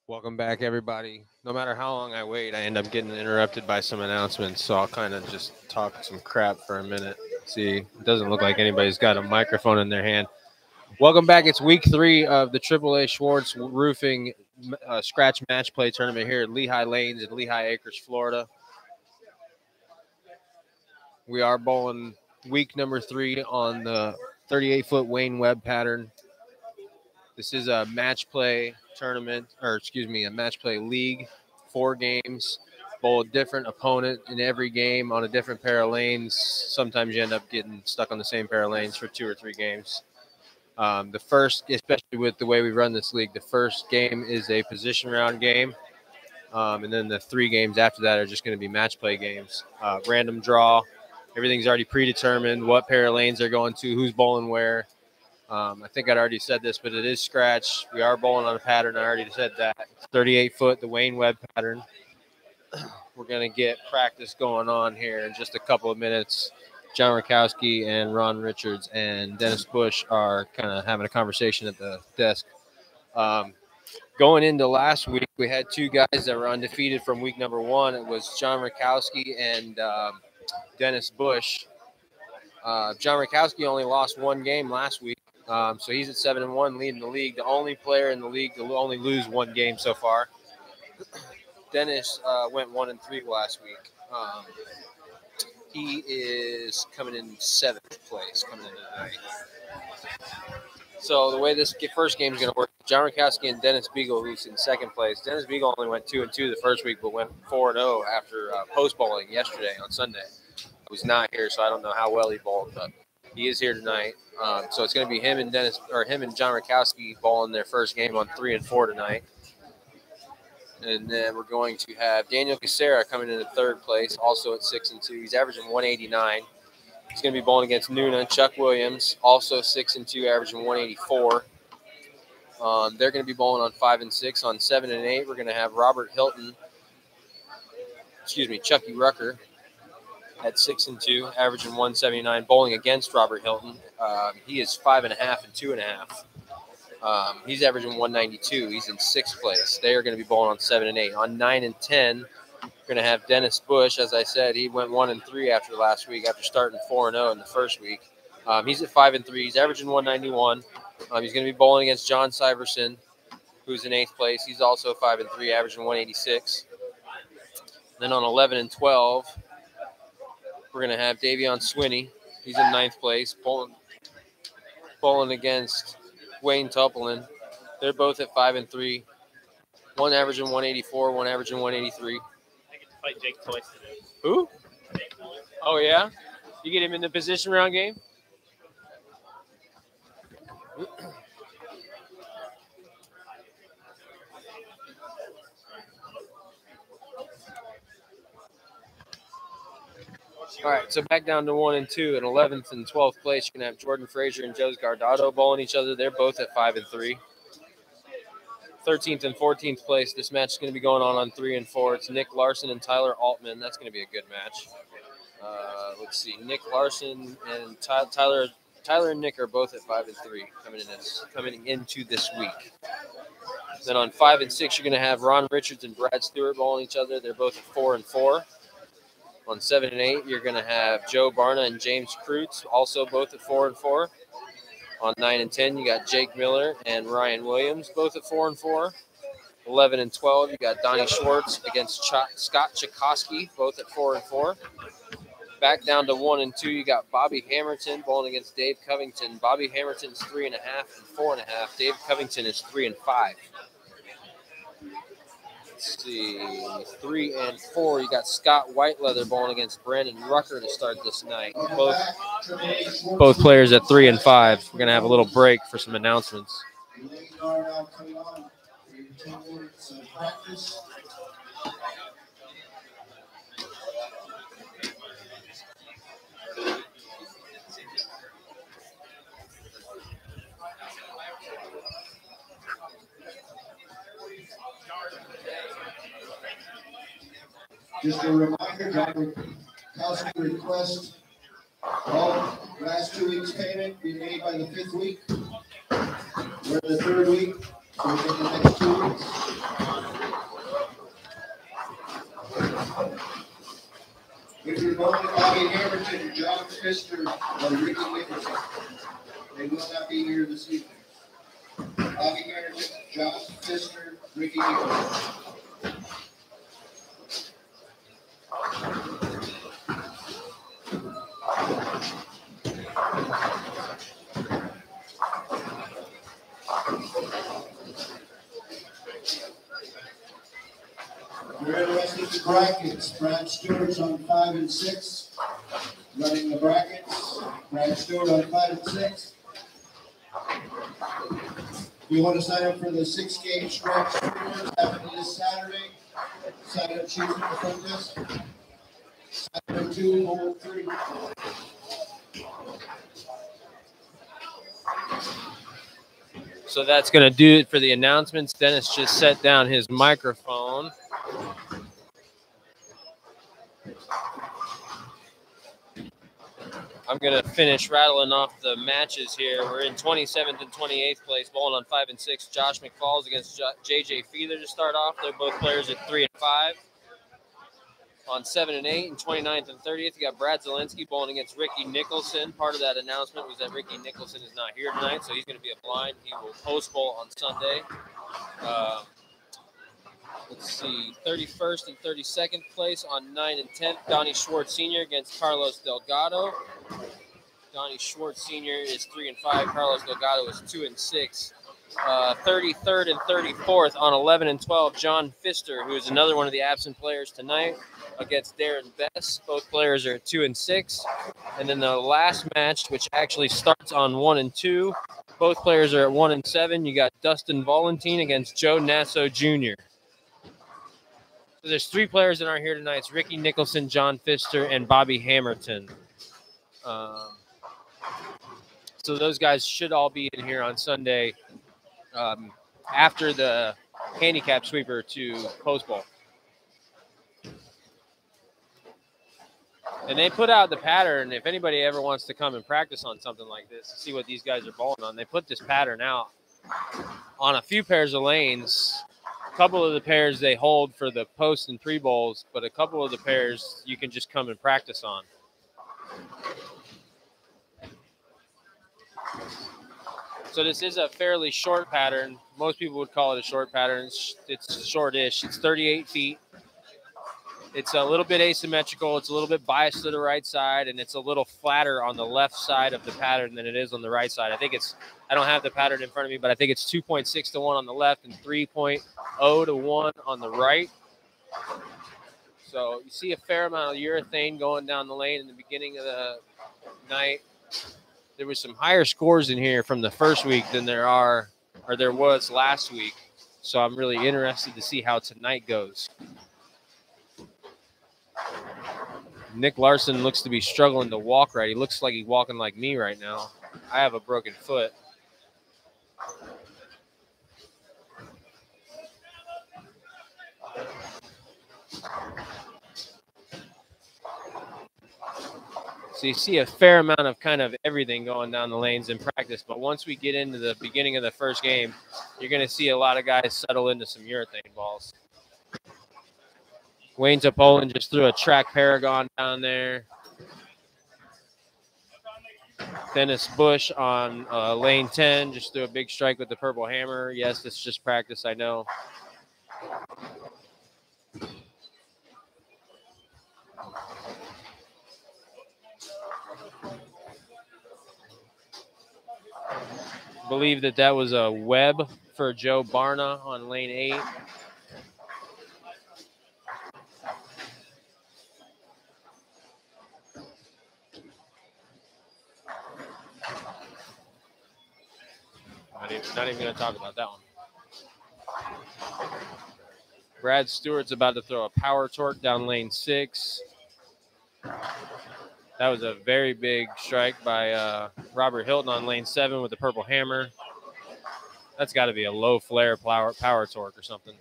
Welcome back, everybody. No matter how long I wait, I end up getting interrupted by some announcements, so I'll kind of just talk some crap for a minute. See, it doesn't look like anybody's got a microphone in their hand. Welcome back. It's week 3 of the AAA Schwartz Roofing Scratch Match Play Tournament here at Lehigh Lanes in Lehigh Acres, Florida. We are bowling week number 3 on the 38-foot Wayne Webb pattern. This is a match play tournament, or excuse me, a match play league, 4 games, bowl a different opponent in every game on a different pair of lanes. Sometimes you end up getting stuck on the same pair of lanes for 2 or 3 games. The first, especially with the way we run this league, the first game is a position round game. And then the 3 games after that are just going to be match play games. Random draw. Everything's already predetermined, what pair of lanes they're going to, who's bowling where. I think I'd already said this, but it is scratch. We are bowling on a pattern. I already said that. 38-foot, the Wayne Webb pattern. We're going to get practice going on here in just a couple of minutes. John Rakowski and Ron Richards and Dennis Bush are kind of having a conversation at the desk. Going into last week, we had 2 guys that were undefeated from week number 1. It was John Rakowski and Dennis Bush. John Rakowski only lost 1 game last week. So he's at 7-1, leading the league. The only player in the league to only lose 1 game so far. Dennis went 1-3 last week. He is coming in 7th place, coming in tonight. So the way this first game is going to work, John Rakowski and Dennis Beagle, who's in 2nd place. Dennis Beagle only went 2-2 the first week, but went 4-0 after post bowling yesterday on Sunday. I was not here, so I don't know how well he bowled, but he is here tonight. So it's going to be him and John Rakowski bowling their first game on 3 and 4 tonight. And then we're going to have Daniel Casera coming in 3rd place, also at 6-2. He's averaging 189. He's going to be bowling against Nuna. Chuck Williams, also 6-2, averaging 184. They're going to be bowling on 5 and 6. On 7 and 8, we're going to have Chucky Rucker at 6-2, averaging 179, bowling against Robert Hilton. He is 5.5 and 2.5. He's averaging 192. He's in 6th place. They are going to be bowling on 7 and 8. On 9 and 10, we're going to have Dennis Bush. As I said, he went 1-3 after last week, after starting 4-0 in the first week. He's at 5 and 3. He's averaging 191. He's going to be bowling against John Syverson, who's in 8th place. He's also 5 and 3, averaging 186. Then on 11 and 12, we're going to have Davion Swinney. He's in 9th place, bowling against Wayne Tupelin. They're both at 5 and 3. One averaging 184, one averaging 183. I get to fight Jake twice today. Who? Oh, yeah? You get him in the position round game? All right, so back down to 1 and 2. In 11th and 12th place, you're going to have Jordan Frazier and Joe Gardado bowling each other. They're both at 5 and 3. 13th and 14th place, this match is going to be going on 3 and 4. It's Nick Larson and Tyler Altman. That's going to be a good match. Let's see. Nick Larson and Tyler and Nick are both at 5 and 3 coming into this week. Then on 5 and 6, you're going to have Ron Richards and Brad Stewart bowling each other. They're both at 4 and 4. On 7 and 8, you're going to have Joe Barna and James Kreutz, also both at 4 and 4. On 9 and 10, you got Jake Miller and Ryan Williams, both at 4 and 4. 11 and 12, you got Donnie Schwartz against Scott Chakosky, both at 4 and 4. Back down to 1 and 2, you got Bobby Hamilton bowling against Dave Covington. Bobby Hamilton's 3.5 and 4.5. Dave Covington is 3 and 5. Let's see, 3 and 4. You got Scott Whiteleather bowling against Brandon Rucker to start this night. Both players at 3 and 5. We're gonna have a little break for some announcements. Just a reminder, Dr. Kowski request all last 2 weeks' payment be made by the 5th week. We're in the 3rd week, so we're in the next 2 weeks. If you're going to Bobby Hamilton, John Pfister, or Ricky Nicholson, they will not be here this evening. Bobby Hamilton, John Pfister, Ricky Nicholson. We're interested in the brackets. Brad Stewart's on 5 and 6. Running the brackets. Brad Stewart on 5 and 6. You want to sign up for the 6-game stretch happening this Saturday. Sign up sheets in the front desk. Saturday 2, hole 3. So that's going to do it for the announcements. Dennis just set down his microphone. I'm going to finish rattling off the matches here. We're in 27th and 28th place, bowling on 5 and 6. Josh McFalls against JJ Feather to start off. They're both players at 3 and 5. On 7 and 8 and 29th and 30th, you got Brad Zielinski bowling against Ricky Nicholson. Part of that announcement was that Ricky Nicholson is not here tonight, so he's going to be a blind. He will post bowl on Sunday. Let's see, 31st and 32nd place on 9 and 10th, Donnie Schwartz Sr. against Carlos Delgado. Donnie Schwartz Sr. is 3 and 5. Carlos Delgado is 2 and 6. 33rd and 34th on 11 and 12, John Pfister, who is another one of the absent players tonight, against Darren Bess. Both players are at 2 and 6. And then the last match, which actually starts on 1 and 2, both players are at 1 and 7. You got Dustin Valentin against Joe Nasso Jr. So there's 3 players that aren't here tonight. It's Ricky Nicholson, John Pfister, and Bobby Hamilton. So those guys should all be in here on Sunday after the handicap sweeper to post bowl. And they put out the pattern. If anybody ever wants to come and practice on something like this, see what these guys are bowling on, they put this pattern out on a few pairs of lanes. A couple of the pairs they hold for the post and pre-bowls, but a couple of the pairs you can just come and practice on. So this is a fairly short pattern. Most people would call it a short pattern. It's shortish. It's 38 feet. It's a little bit asymmetrical. It's a little bit biased to the right side, and it's a little flatter on the left side of the pattern than it is on the right side. I don't have the pattern in front of me, but I think it's 2.6 to 1 on the left and 3.0 to 1 on the right. So you see a fair amount of urethane going down the lane in the beginning of the night. There was some higher scores in here from the first week than there was last week. So I'm really interested to see how tonight goes. Nick Larson looks to be struggling to walk right. He looks like he's walking like me right now. I have a broken foot. So you see a fair amount of kind of everything going down the lanes in practice. But once we get into the beginning of the first game, you're going to see a lot of guys settle into some urethane balls. Wayne Topolin just threw a track Paragon down there. Dennis Bush on lane 10 just threw a big strike with the purple hammer. Yes, it's just practice, I know. Believe that was a web for Joe Barna on lane 8. Not even going to talk about that one. Brad Stewart's about to throw a power torque down lane 6. That was a very big strike by Robert Hilton on lane 7 with the purple hammer. That's got to be a low flare power torque or something.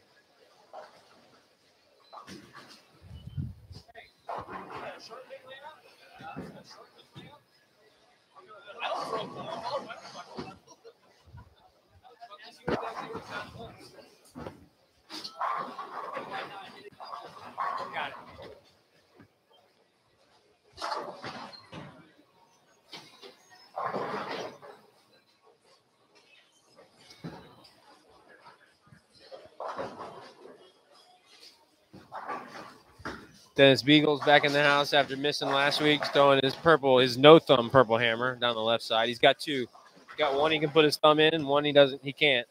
Dennis Beagle's back in the house after missing last week, throwing his no-thumb purple hammer down the left side. He's got 2. He's got one he can put his thumb in, and one he can't.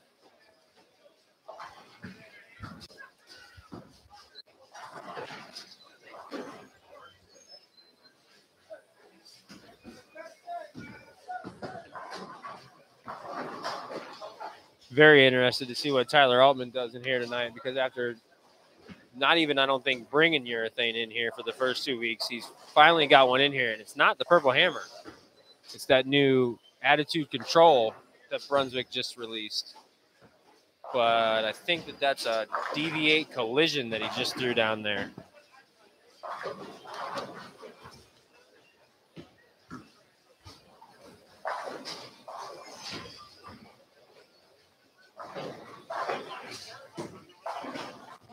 Very interested to see what Tyler Altman does in here tonight, because after not even, I don't think, bringing urethane in here for the first 2 weeks, he's finally got one in here, and it's not the purple hammer. It's that new attitude control that Brunswick just released. But I think that's a deviate collision that he just threw down there.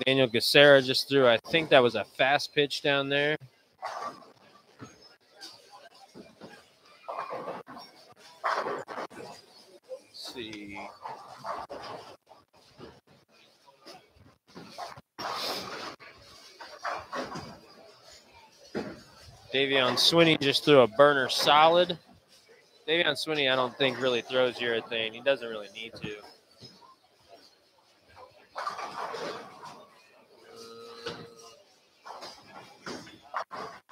Daniel Gacera just threw, I think that was a fast pitch down there. Let's see. Davion Swinney just threw a burner solid. Davion Swinney, I don't think, really throws urethane. He doesn't really need to.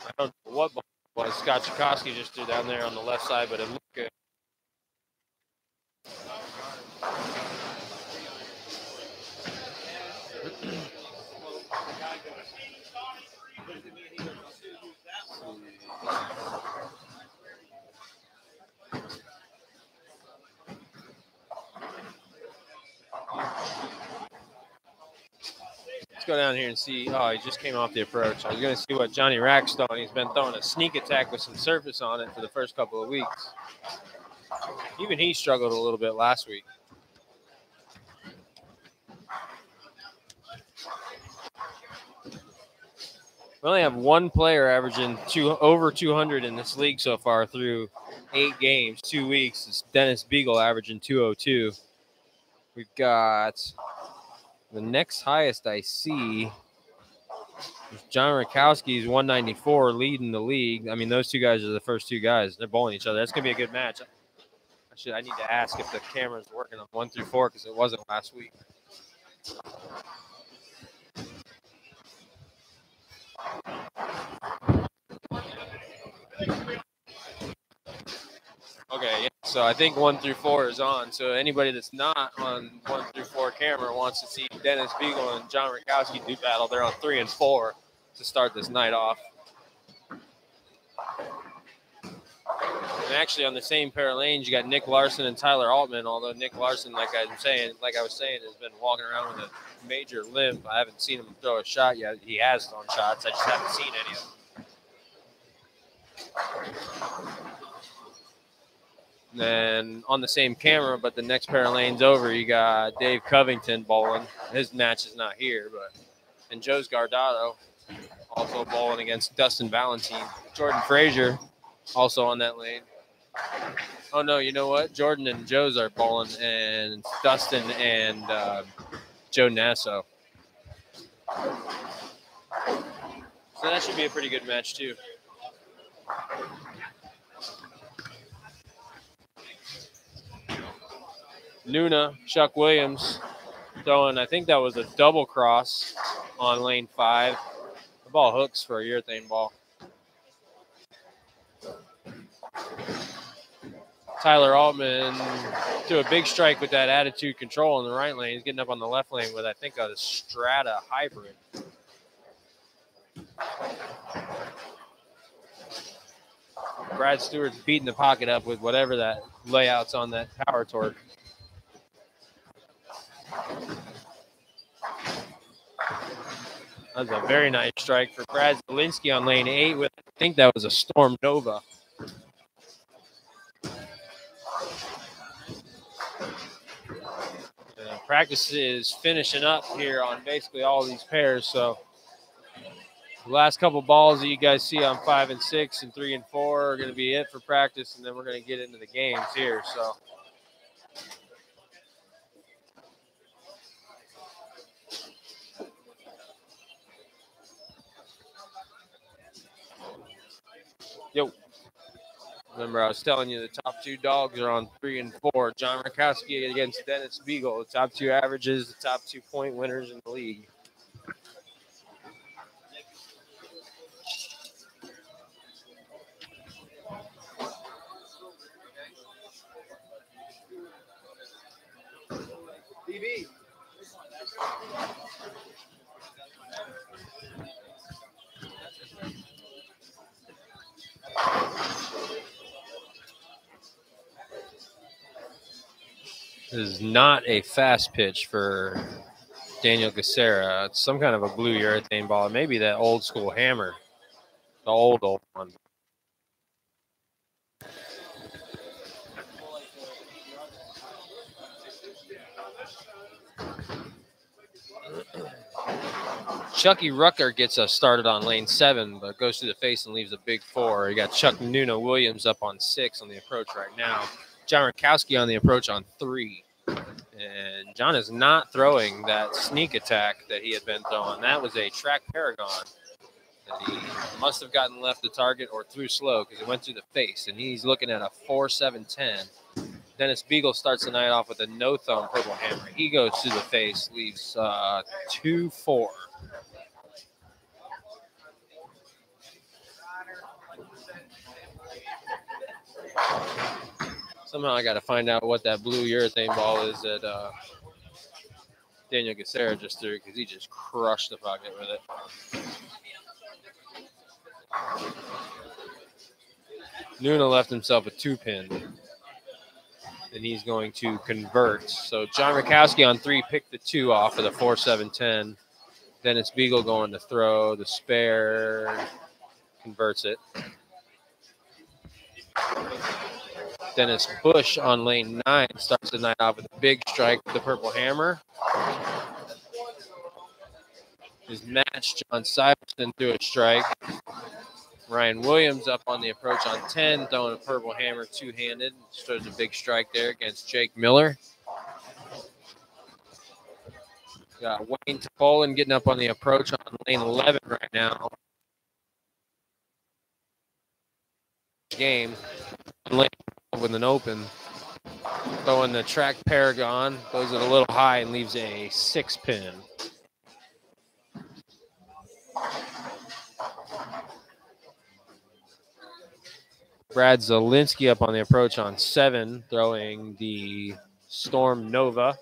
I don't know what ball it was Scott Chakosky just threw down there on the left side, but it looked good. Let's go down here and see. Oh, he just came off the approach. I was going to see what Johnny Rack's throwing. He's been throwing a sneak attack with some surface on it for the first couple of weeks. Even he struggled a little bit last week. We only have one player averaging over 200 in this league so far through 8 games, 2 weeks. It's Dennis Beagle averaging 202. We've got the next highest I see is John Rakowski's 194 leading the league. I mean, those 2 guys are the first 2 guys. They're bowling each other. That's going to be a good match. I need to ask if the camera's working on 1 through 4 because it wasn't last week. Okay, yeah. So I think 1 through 4 is on. So anybody that's not on 1 through 4 camera wants to see Dennis Beagle and John Rakowski do battle. They're on 3 and 4 to start this night off. And actually, on the same pair of lanes, you got Nick Larson and Tyler Altman. Although Nick Larson, like I was saying, has been walking around with a major limp. I haven't seen him throw a shot yet. He has thrown shots. I just haven't seen any of them. Then on the same camera, but the next pair of lanes over, you got Dave Covington bowling. His match is not here, and Joe's Gardado also bowling against Dustin Valentine. Jordan Frazier also on that lane. Oh no, you know what? Jordan and Joe's are bowling, and Dustin and Joe Nasso. So that should be a pretty good match too. Nuna, Chuck Williams, throwing, I think that was a double cross on lane 5. The ball hooks for a urethane ball. Tyler Altman threw a big strike with that attitude control in the right lane. He's getting up on the left lane with, I think, a Strata hybrid. Brad Stewart's beating the pocket up with whatever that layout's on that power torque. That was a very nice strike for Brad Zielinski on lane 8 with, I think that was a Storm Nova. Practice is finishing up here on basically all these pairs. So the last couple balls that you guys see on 5 and 6 and 3 and 4 are going to be it for practice, and then we're going to get into the games here. So yo. Remember, I was telling you the top 2 dogs are on 3 and 4. John Rakowski against Dennis Beagle. The top 2 averages, the top 2 point winners in the league. DB. This is not a fast pitch for Daniel Gacera. It's some kind of a blue urethane ball. Maybe that old school hammer. The old one. Chucky Rucker gets us started on lane 7, but goes through the face and leaves a big 4. You got Chuck Nuno Williams up on 6 on the approach right now. John Rakowski on the approach on 3. And John is not throwing that sneak attack that he had been throwing. That was a track Paragon that he must have gotten left the target or threw slow because it went through the face. And he's looking at a 4.710. Dennis Beagle starts the night off with a no-thumb purple hammer. He goes through the face, leaves 2-4. Somehow I got to find out what that blue urethane ball is that Daniel Gacera just threw because he just crushed the pocket with it. Nuna left himself a 2-pin, and he's going to convert. So John Rakowski on 3 picked the 2 off of the 4.710. Dennis Beagle going to throw the spare, converts it. Dennis Bush on lane 9 starts the night off with a big strike with the purple hammer. His match, John Syverson, threw a strike. Ryan Williams up on the approach on 10, throwing a purple hammer two-handed. Throws a big strike there against Jake Miller. Got Wayne Topolin getting up on the approach on lane 11 right now. Game. Lane with an open. Throwing the track Paragon. Goes it a little high and leaves a 6-pin. Brad Zielinski up on the approach on 7, throwing the Storm Nova.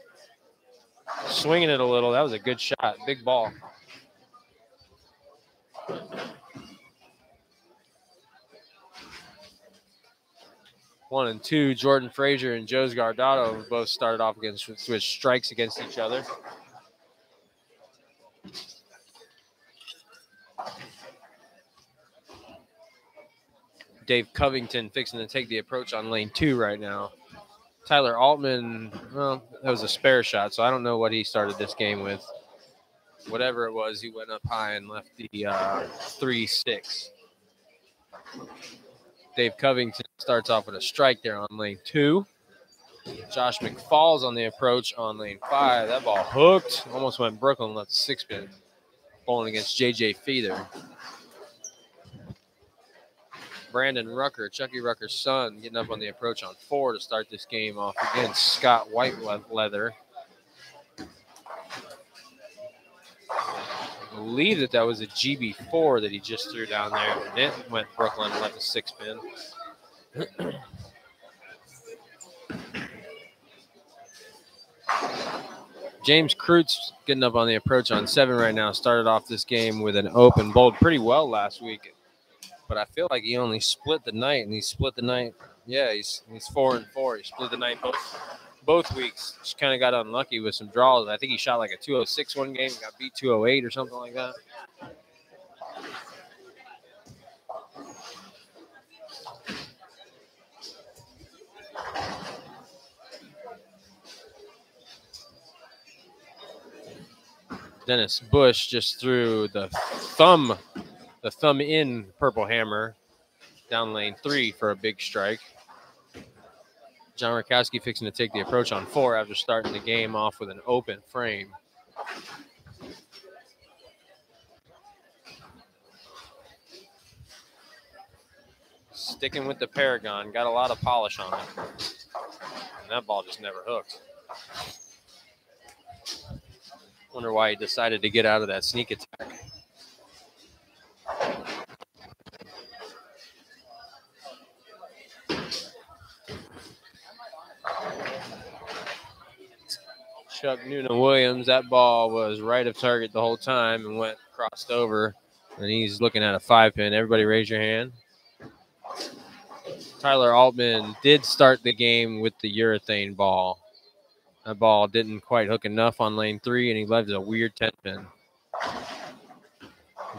Swinging it a little. That was a good shot. Big ball. One and two, Jordan Frazier and Joe's Gardado both started off against switch strikes against each other. Dave Covington fixing to take the approach on lane 2 right now. Tyler Altman, well, that was a spare shot, so I don't know what he started this game with. Whatever it was, he went up high and left the 3-6. Dave Covington starts off with a strike there on lane 2. Josh McFall's on the approach on lane 5. That ball hooked. Almost went Brooklyn, left 6-pin. Bowling against J.J. Feather. Brandon Rucker, Chucky Rucker's son, getting up on the approach on 4 to start this game off against Scott Whiteleather. I believe that was a GB4 that he just threw down there. And it went Brooklyn and left a 6-pin. James Kreutz getting up on the approach on 7 right now. Started off this game with an open, bowled pretty well last week, but I feel like he only split the night, and he split the night. Yeah, he's 4-4. He split the night both weeks. Just kind of got unlucky with some draws. I think he shot like a 206 one game, got beat 208 or something like that. Dennis Bush just threw the thumb in purple hammer down lane 3 for a big strike. John Rakowski fixing to take the approach on 4 after starting the game off with an open frame. Sticking with the Paragon, got a lot of polish on it. And that ball just never hooked. Wonder why he decided to get out of that sneak attack. Chuck Noonan-Williams, that ball was right of target the whole time and went crossed over. And he's looking at a 5-pin. Everybody raise your hand. Tyler Altman did start the game with the urethane ball. That ball didn't quite hook enough on lane 3, and he left a weird 10-pin.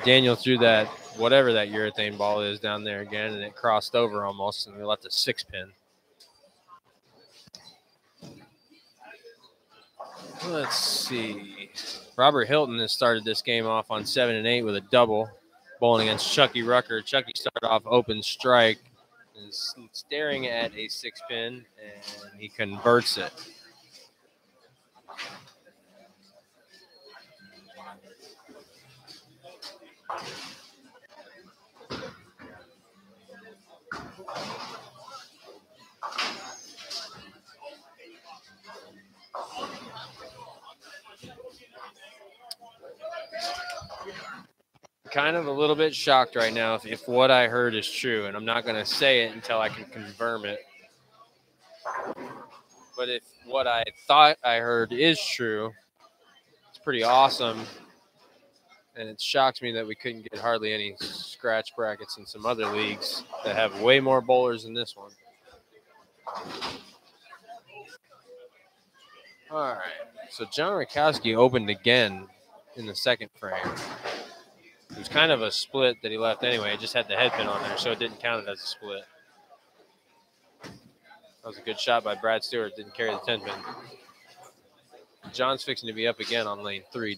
Daniel threw that, whatever that urethane ball is, down there again, and it crossed over almost, and we left a 6-pin. Let's see. Robert Hilton has started this game off on 7 and 8 with a double, bowling against Chucky Rucker. Chucky started off open strike, is staring at a 6-pin, and he converts it. Kind of a little bit shocked right now if what I heard is true, and I'm not going to say it until I can confirm it. But if what I thought I heard is true, it's pretty awesome, and it shocks me that we couldn't get hardly any scratch brackets in some other leagues that have way more bowlers than this one. All right, so John Rakowski opened again in the second frame. It was kind of a split that he left anyway. It just had the head pin on there, so it didn't count it as a split. That was a good shot by Brad Stewart. Didn't carry the 10-pin. John's fixing to be up again on lane 3.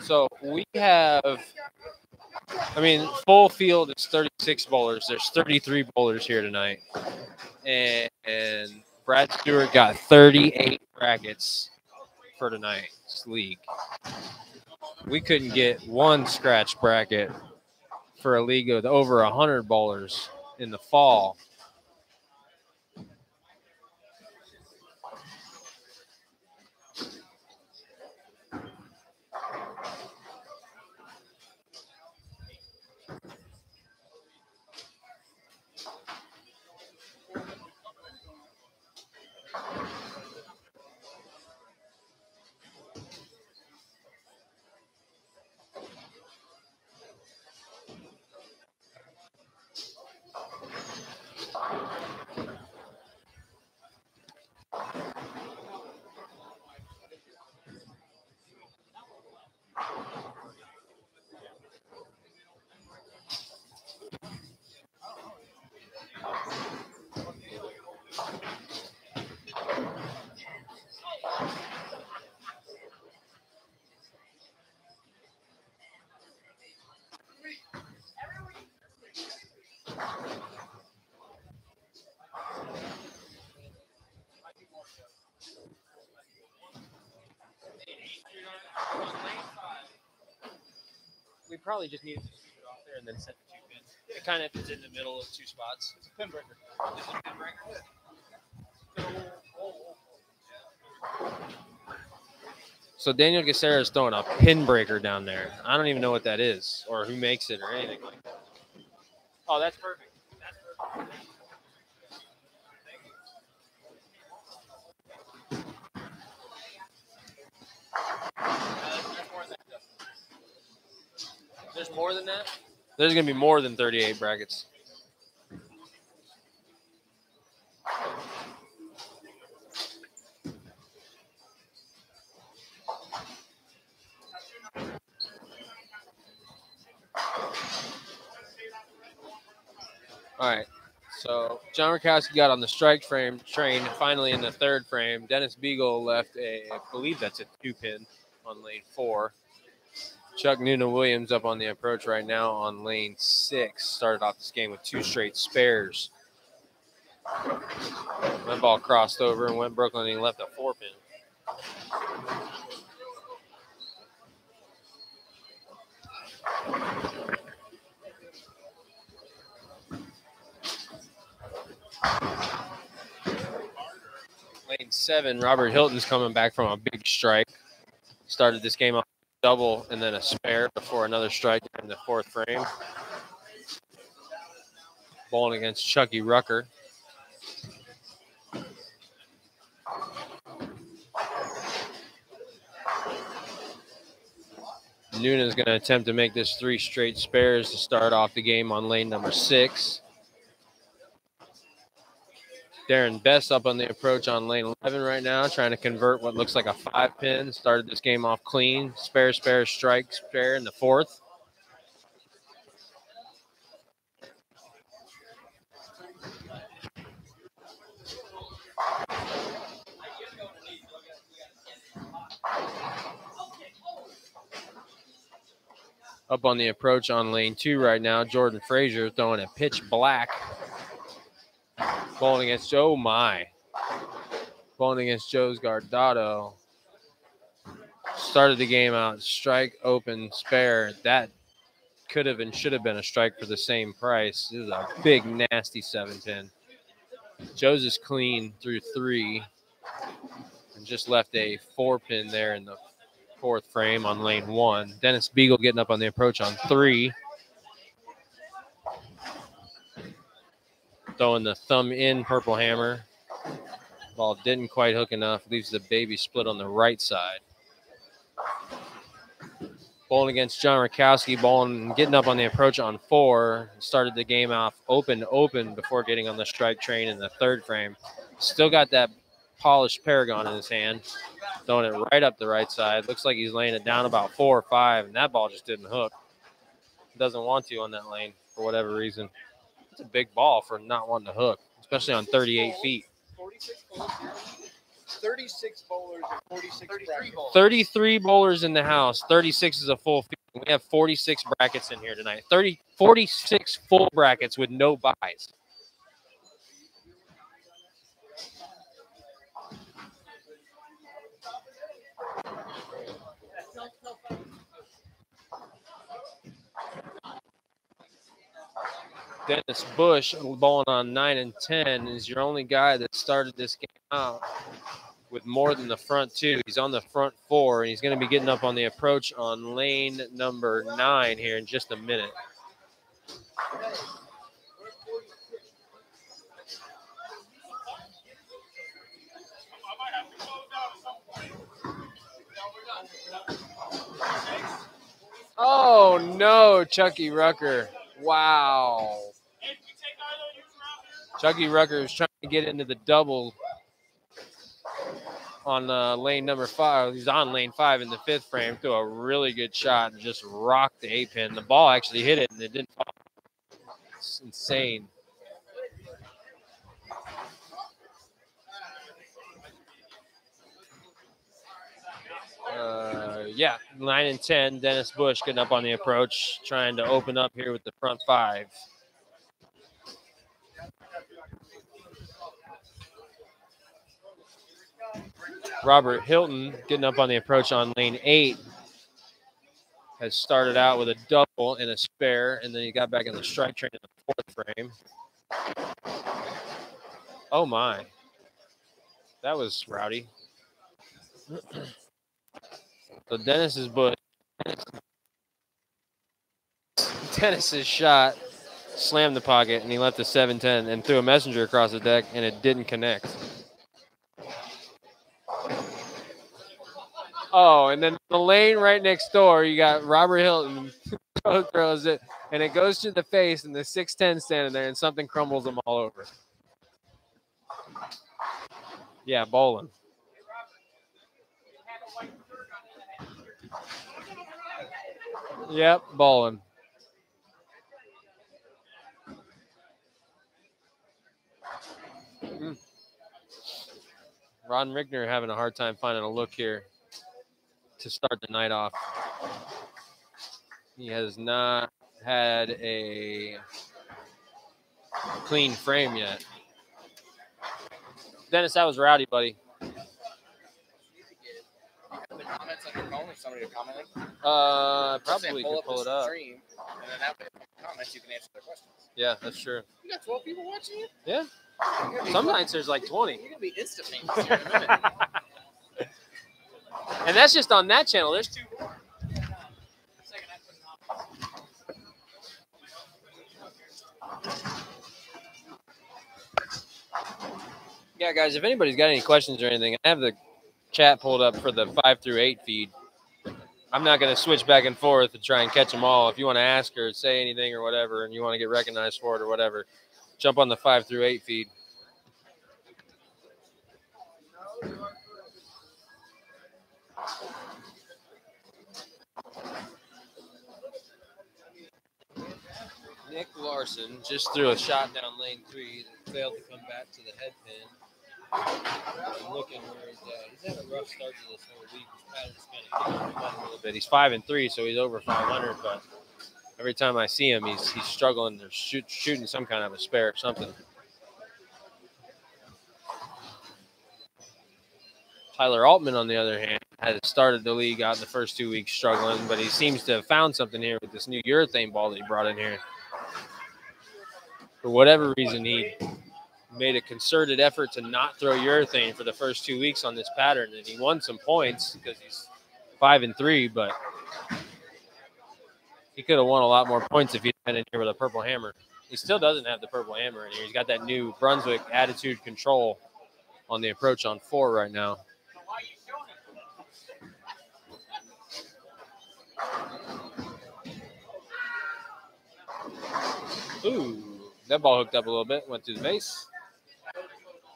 So we have, full field is 36 bowlers. There's 33 bowlers here tonight. And Brad Stewart got 38 brackets for tonight's league. We couldn't get one scratch bracket for a league with over 100 bowlers in the fall. We probably just need to sweep it off there and then set the 2 pins. It kind of is in the middle of 2 spots. It's a pin breaker. It's a pin breaker. So Daniel Gacera is throwing a pin breaker down there. I don't even know what that is or who makes it or anything like that. Oh, that's perfect. That's perfect. There's more than that? There's going to be more than 38 brackets. All right. So John Rakowski got on the strike frame train finally in the third frame. Dennis Beagle left I believe that's a 2-pin on lane 4. Chuck Noonan-Williams up on the approach right now on lane 6. Started off this game with 2 straight spares. That ball crossed over and went Brooklyn, and he left a 4-pin. Lane 7, Robert Hilton's coming back from a big strike. Started this game off double and then a spare before another strike in the 4th frame. Bowling against Chucky Rucker. Noonan's going to attempt to make this 3 straight spares to start off the game on lane number 6. Darren Best up on the approach on lane 11 right now, trying to convert what looks like a 5-pin. Started this game off clean. Spare, spare, strike, spare in the 4th. Up on the approach on lane 2 right now, Jordan Frazier throwing a pitch black. Bowling against Joe My. Bowling against Joe's Guardado. Started the game out, strike, open, spare. That could have and should have been a strike for the same price. This is a big, nasty 7-pin. Joe's is clean through 3 and just left a 4-pin there in the 4th frame on lane 1. Dennis Beagle getting up on the approach on 3. Throwing the thumb in Purple Hammer. Ball didn't quite hook enough. Leaves the baby split on the right side. Bowling against John Rakowski. Bowling getting up on the approach on 4. Started the game off open before getting on the strike train in the 3rd frame. Still got that polished Paragon in his hand. Throwing it right up the right side. Looks like he's laying it down about 4 or 5, and that ball just didn't hook. Doesn't want to on that lane for whatever reason. It's a big ball for not wanting to hook, especially on 38 feet. 36 bowlers and 33 bowlers in the house. 36 is a full field. We have 46 brackets in here tonight. 46 full brackets with no buys. Dennis Bush bowling on 9 and 10 is your only guy that started this game out with more than the front 2. He's on the front 4, and he's going to be getting up on the approach on lane number 9 here in just a minute. Oh, no, Chucky Rucker. Wow. Chucky Rucker is trying to get into the double on lane number 5. He's on lane 5 in the 5th frame. Threw a really good shot and just rocked the 8-pin. The ball actually hit it, and it didn't fall. It's insane. Yeah, 9 and 10. Dennis Bush getting up on the approach, trying to open up here with the front 5. Robert Hilton getting up on the approach on lane 8. Has started out with a double and a spare, and then he got back in the strike train in the 4th frame. Oh, my. That was rowdy. So Dennis's Bush. Dennis's shot slammed the pocket, and he left the 7-10 and threw a messenger across the deck, and it didn't connect. Oh, and then the lane right next door, you got Robert Hilton Pro throws it, and it goes to the face, and the 6'10 standing there, and something crumbles them all over. Yeah, bowling. Yep, bowling. Ron Rickner having a hard time finding a look here to start the night off. He has not had a clean frame yet. Dennis, that was rowdy, buddy. The comments on your phone, if somebody commenting? Probably could pull it up. Stream, and then that way, comments, you can answer their questions. Yeah, that's true. You got 12 people watching you? Yeah. Some nights there's like 20. You're going to be instant famous here in a minute. And that's just on that channel. There's 2 more. Yeah, guys, if anybody's got any questions or anything, I have the chat pulled up for the 5 through 8 feed. I'm not going to switch back and forth and try and catch them all. If you want to ask or say anything or whatever, and you want to get recognized for it or whatever, jump on the 5 through 8 feed. Nick Larson just threw a shot down lane 3 that failed to come back to the head pin. I'm looking where he's had a rough start to this whole week. His pattern's kind of kicking him a little bit. He's 5-3, so he's over 500. But every time I see him, he's struggling. They're shooting some kind of a spare or something. Tyler Altman, on the other hand, had started the league out in the first 2 weeks struggling, but he seems to have found something here with this new urethane ball that he brought in here. For whatever reason, he made a concerted effort to not throw urethane for the first 2 weeks on this pattern, and he won some points because he's 5-3, but he could have won a lot more points if he'd been in here with a purple hammer. He still doesn't have the purple hammer in here. He's got that new Brunswick attitude control on the approach on 4 right now. Ooh, that ball hooked up a little bit, went through the base.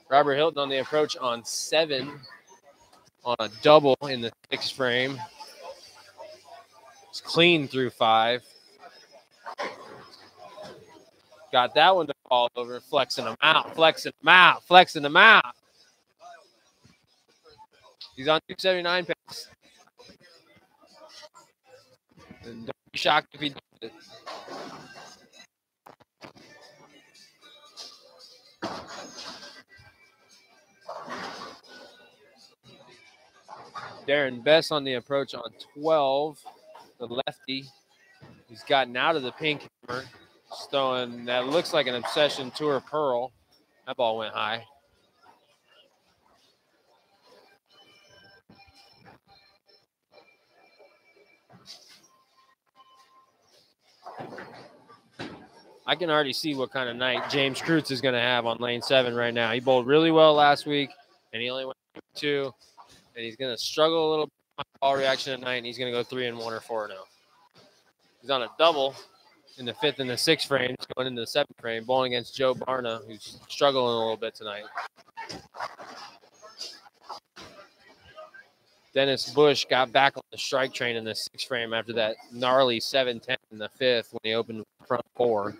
Robert Hilton on the approach on 7 on a double in the 6th frame. It's clean through 5. Got that one to fall over, flexing them out, flexing them out, flexing them out. He's on 279 pace. And don't be shocked if he does it. Darren Bess on the approach on 12, the lefty. He's gotten out of the pink hammer. He's throwing that looks like an Obsession Tour Pearl. That ball went high. I can already see what kind of night James Kreutz is going to have on lane 7 right now. He bowled really well last week, and he only went 2. And he's going to struggle a little bit on ball reaction at night, and he's going to go 3-1 or 4 now. He's on a double in the 5th and the 6th frames, going into the 7th frame, bowling against Joe Barna, who's struggling a little bit tonight. Dennis Bush got back on the strike train in the 6th frame after that gnarly 7-10 in the 5th when he opened front 4.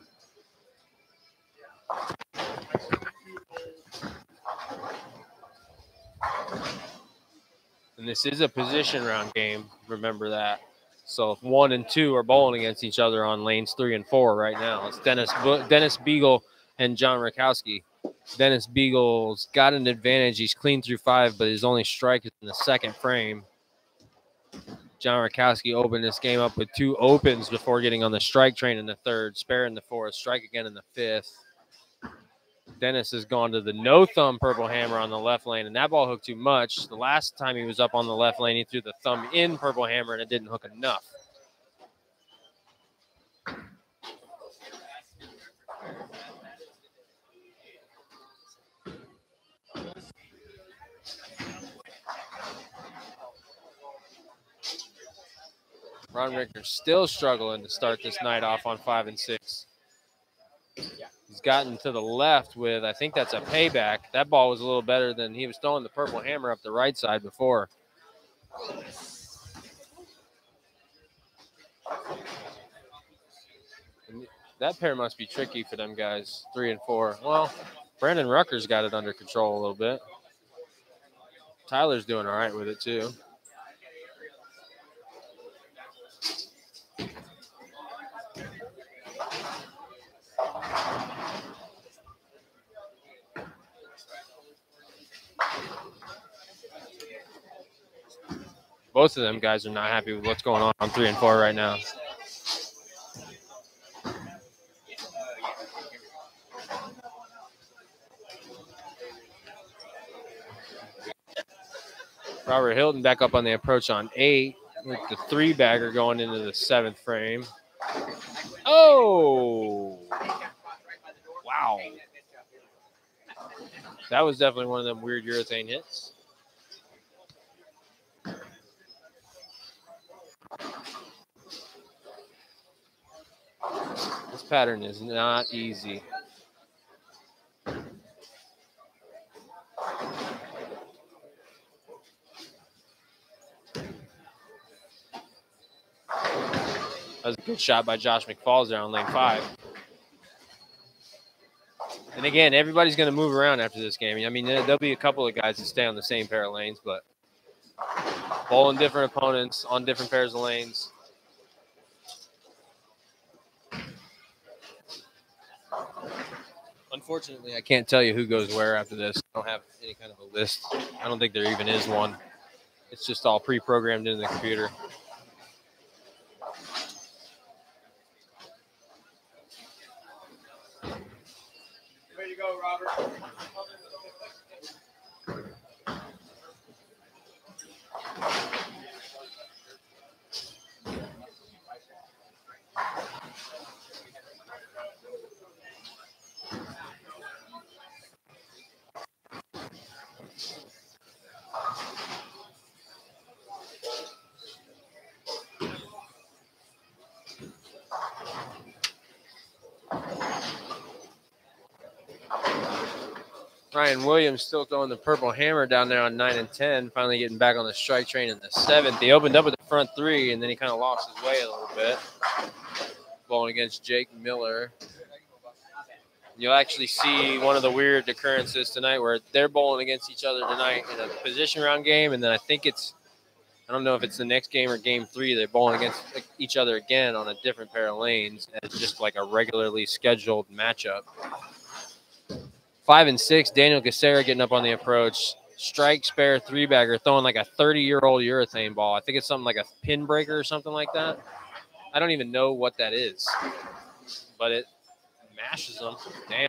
And this is a position round game. Remember that. So if 1 and 2 are bowling against each other on lanes 3 and 4 right now, it's Dennis Beagle and John Rakowski. Dennis Beagle's got an advantage. He's clean through 5, but his only strike is in the 2nd frame. John Rakowski opened this game up with 2 opens before getting on the strike train in the 3rd, spare in the 4th, strike again in the 5th. Dennis has gone to the no-thumb purple hammer on the left lane, and that ball hooked too much. The last time he was up on the left lane, he threw the thumb-in purple hammer, and it didn't hook enough. Ron Richter's still struggling to start this night off on 5 and 6. He's gotten to the left with, I think that's a payback. That ball was a little better than he was throwing the purple hammer up the right side before. And that pair must be tricky for them guys, 3 and 4. Well, Brandon Rucker's got it under control a little bit. Tyler's doing all right with it too. Both of them guys are not happy with what's going on 3 and 4 right now. Robert Hilton back up on the approach on 8 with the 3-bagger going into the 7th frame. Oh! Wow. That was definitely one of them weird urethane hits. This pattern is not easy. That was a good shot by Josh McFalls there on lane 5. And again, everybody's going to move around after this game. I mean, there'll be a couple of guys that stay on the same pair of lanes, but bowling different opponents on different pairs of lanes. Unfortunately, I can't tell you who goes where after this. I don't have any kind of a list. I don't think there even is one. It's just all pre-programmed into the computer. Ready to go, Robert. Ryan Williams still throwing the purple hammer down there on 9 and 10, finally getting back on the strike train in the 7th. He opened up with the front 3, and then he kind of lost his way a little bit. Bowling against Jake Miller. You'll actually see one of the weird occurrences tonight where they're bowling against each other tonight in a position round game, and then I don't know if it's the next game or game 3, they're bowling against each other again on a different pair of lanes as just like a regularly scheduled matchup. 5 and 6, Daniel Gacera getting up on the approach. Strike, spare, 3-bagger, throwing like a 30-year-old urethane ball. I think it's something like a pin breaker or something like that. I don't even know what that is, but it mashes them. Damn.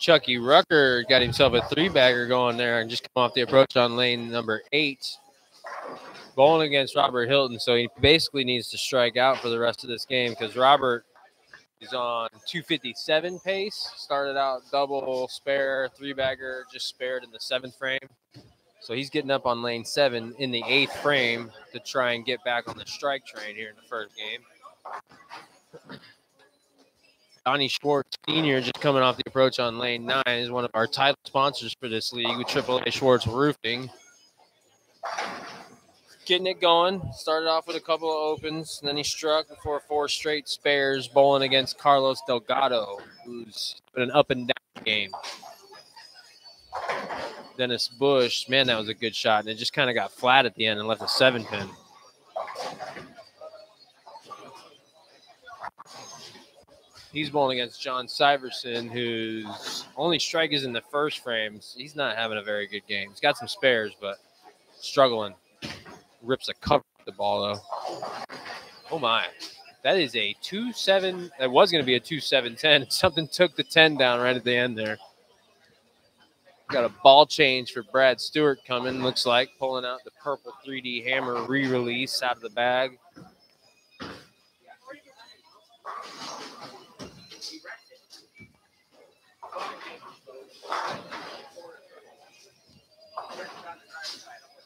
Chucky Rucker got himself a 3-bagger going there and just come off the approach on lane number 8. Bowling against Robert Hilton, so he basically needs to strike out for the rest of this game because Robert is on 257 pace. Started out double, spare, 3-bagger, just spared in the 7th frame. So he's getting up on lane 7 in the 8th frame to try and get back on the strike train here in the first game. Donnie Schwartz Sr. just coming off the approach on lane 9 is one of our title sponsors for this league with AAA Schwartz Roofing. Getting it going. Started off with a couple of opens, and then he struck before 4 straight spares bowling against Carlos Delgado, who's been an up and down game. Dennis Bush, man, that was a good shot, and it just kind of got flat at the end and left a 7-pin. He's bowling against John Syverson, whose only strike is in the first frames. He's not having a very good game. He's got some spares, but struggling. Rips a cover with the ball, though. Oh, my. That is a 2-7. That was going to be a 2-7-10. Something took the 10 down right at the end there. Got a ball change for Brad Stewart coming, looks like, pulling out the purple 3D hammer re-release out of the bag.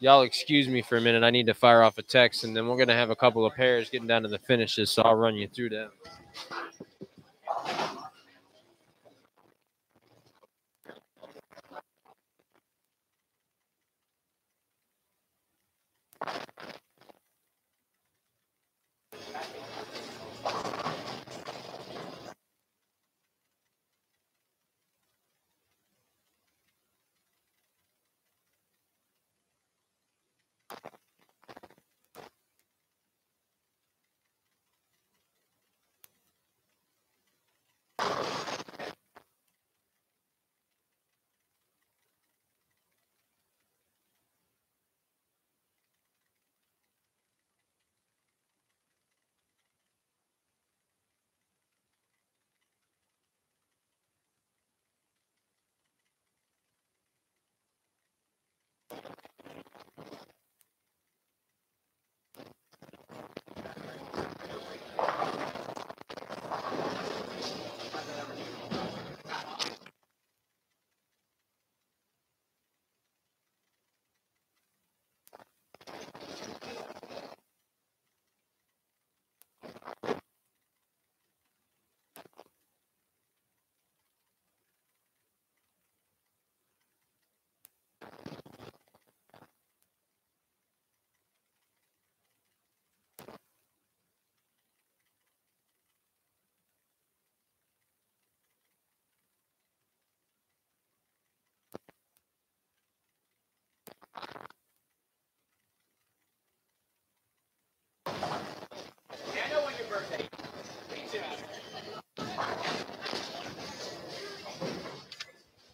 Y'all excuse me for a minute. I need to fire off a text, and then we're going to have a couple of pairs getting down to the finishes, so I'll run you through them.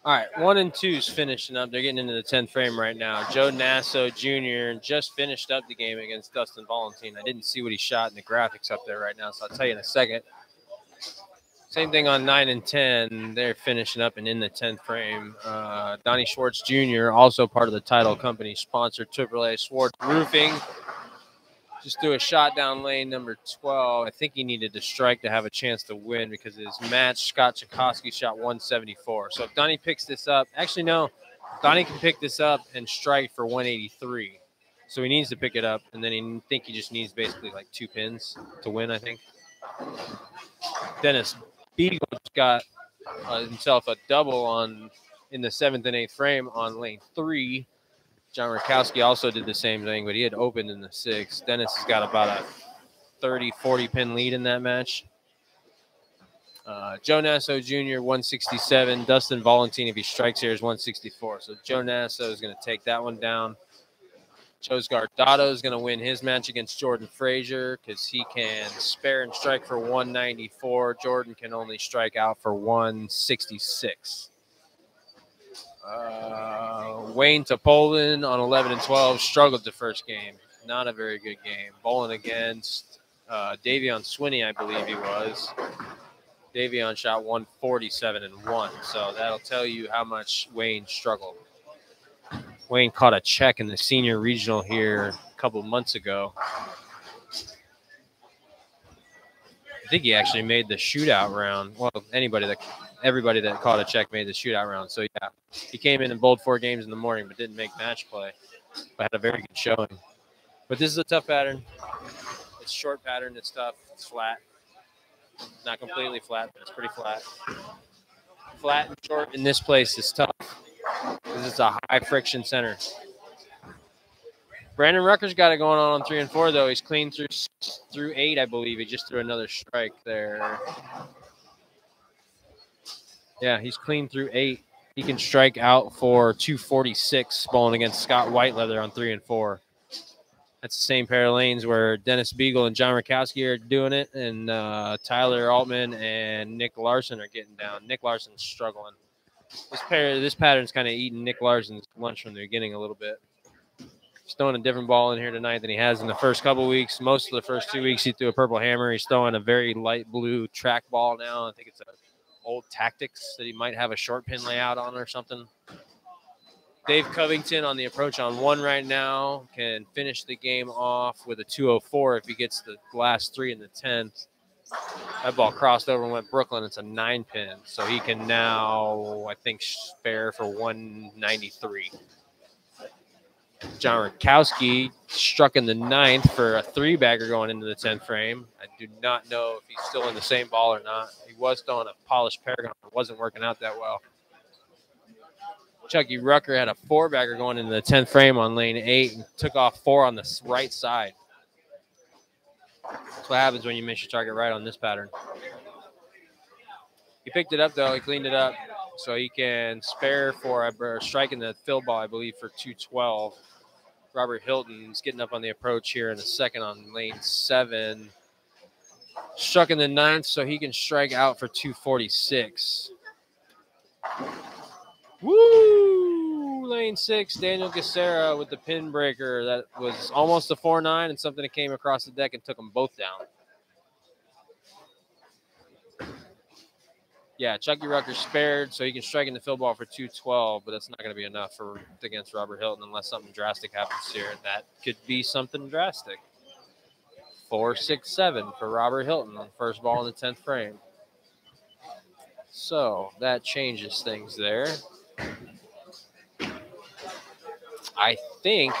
All right, 1 and 2's finishing up. They're getting into the 10th frame right now. Joe Nasso Jr. just finished up the game against Dustin Valentine. I didn't see what he shot in the graphics up there right now, so I'll tell you in a second. Same thing on 9 and 10. They're finishing up and in the 10th frame. Donnie Schwartz Jr., also part of the title company, sponsored AAA Schwartz Roofing. Just threw a shot down lane number 12. I think he needed to strike to have a chance to win because his match, Scott Chakosky, shot 174. So if Donnie picks this up, actually, no, Donnie can pick this up and strike for 183. So he needs to pick it up, and then he just needs basically like 2 pins to win, I think. Dennis Beagle got himself a double in the 7th and 8th frame on lane 3. John Rakowski also did the same thing, but he had opened in the 6th. Dennis has got about a 30, 40 pin lead in that match. Joe Nasso Jr., 167. Dustin Valentine, if he strikes here, is 164. So Joe Nasso is going to take that one down. Joe Scardato is going to win his match against Jordan Frazier because he can spare and strike for 194. Jordan can only strike out for 166. Wayne Topolin on 11 and 12 struggled the first game. Not a very good game. Bowling against Davion Swinney, I believe he was. Davion shot 147 and 1. So that'll tell you how much Wayne struggled. Wayne caught a check in the senior regional here a couple months ago. I think he actually made the shootout round. Well, everybody that caught a check made the shootout round. So, yeah, he came in and bowled 4 games in the morning but didn't make match play. But had a very good showing. But this is a tough pattern. It's short pattern. It's tough. It's flat. Not completely flat, but it's pretty flat. Flat and short in this place is tough because it's a high-friction center. Brandon Rucker's got it going on 3 and 4, though. He's clean through 8, I believe. He just threw another strike there. Yeah, he's clean through 8. He can strike out for 246 bowling against Scott Whiteleather on 3 and 4. That's the same pair of lanes where Dennis Beagle and John Rakowski are doing it, and Tyler Altman and Nick Larson are getting down. Nick Larson's struggling. This pattern's kind of eating Nick Larson's lunch from the beginning a little bit. He's throwing a different ball in here tonight than he has in the first couple weeks. Most of the first 2 weeks, he threw a purple hammer. He's throwing a very light blue track ball now. I think it's an old Tactics that he might have a short pin layout on or something. Dave Covington on the approach on 1 right now can finish the game off with a 204 if he gets the last 3 in the 10th. That ball crossed over and went Brooklyn. It's a 9-pin, so he can now, I think, spare for 193. John Rakowski struck in the 9th for a 3-bagger going into the 10th frame. I do not know if he's still in the same ball or not. He was throwing a polished Paragon. It wasn't working out that well. Chucky Rucker had a 4-bagger going into the 10th frame on lane 8 and took off 4 on the right side. That's what happens when you miss your target right on this pattern. He picked it up, though. He cleaned it up. So he can spare for striking the fill ball, I believe, for 212. Robert Hilton's getting up on the approach here in a second on lane 7. Struck in the 9th, so he can strike out for 246. Woo! Lane 6, Daniel Gacera with the pin breaker. That was almost a 4-9 and something that came across the deck and took them both down. Yeah, Chucky Rucker spared, so he can strike in the fill ball for 212, but that's not going to be enough against Robert Hilton unless something drastic happens here. That could be something drastic. 4-6-7 for Robert Hilton on first ball in the 10th frame. So that changes things there. I think,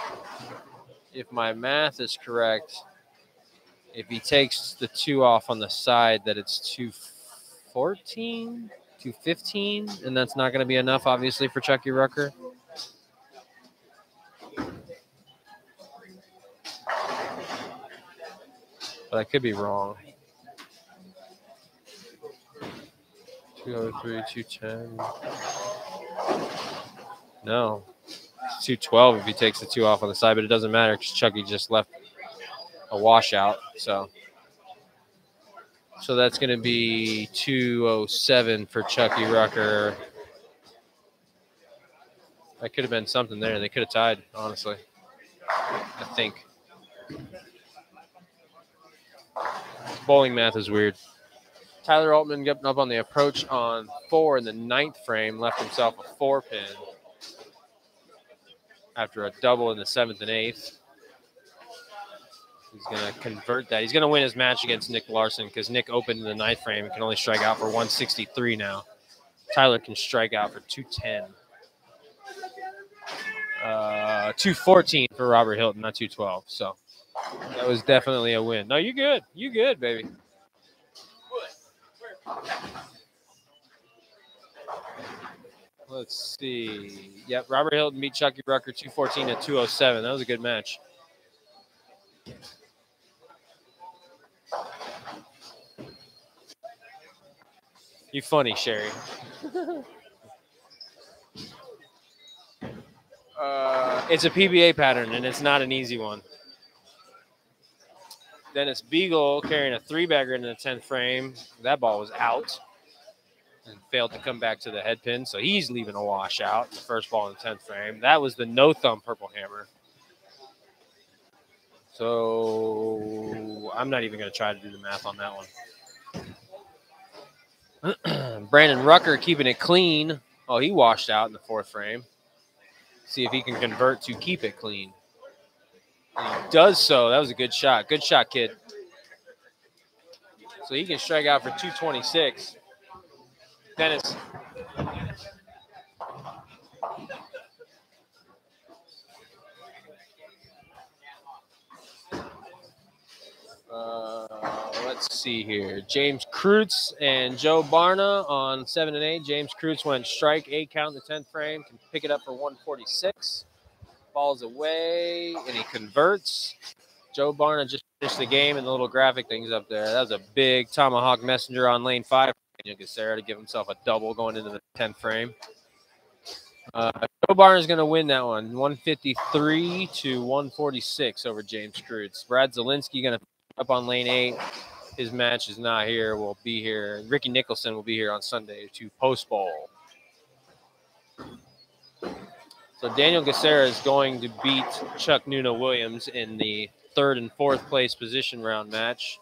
if my math is correct, if he takes the 2 off on the side, that it's 214, 215, and that's not going to be enough, obviously, for Chucky Rucker. But I could be wrong. 203, 210. No. 212 if he takes the 2 off on the side, but it doesn't matter because Chucky just left a washout. So that's going to be 207 for Chucky Rucker. That could have been something there. They could have tied, honestly. I think. Bowling math is weird. Tyler Altman getting up on the approach on 4 in the 9th frame, left himself a 4-pin after a double in the 7th and 8th. He's going to convert that. He's going to win his match against Nick Larson because Nick opened in the 9th frame and can only strike out for 163 now. Tyler can strike out for 210. 214 for Robert Hilton, not 212. So that was definitely a win. No, you good. You good, baby. Let's see. Yep, Robert Hilton beat Chucky Rucker 214 to 207. That was a good match. You funny, Sherry. It's a PBA pattern, and it's not an easy one. Dennis Beagle carrying a 3-bagger into the 10th frame. That ball was out and failed to come back to the head pin, so he's leaving a washout in the first ball in the 10th frame. That was the no-thumb purple hammer. So I'm not even going to try to do the math on that one. Brandon Rucker keeping it clean. Oh, he washed out in the 4th frame. See if he can convert to keep it clean. And he does so. That was a good shot. Good shot, kid. So he can strike out for 226. Dennis. Let's see here. James Kreutz and Joe Barna on 7 and 8. James Kreutz went strike, 8 count in the 10th frame. Can pick it up for 146. Falls away, and he converts. Joe Barna just finished the game, and the little graphic things up there. That was a big tomahawk messenger on lane 5. Daniel Gacera to give himself a double going into the 10th frame. Joe Barna is going to win that one, 153 to 146 over James Kreutz. Brad Zielinski going to up on lane 8. His match is not here. Will be here. Ricky Nicholson will be here on Sunday to post bowl. So Daniel Gacera is going to beat Chuck Nuna Williams in the 3rd and 4th place position round match.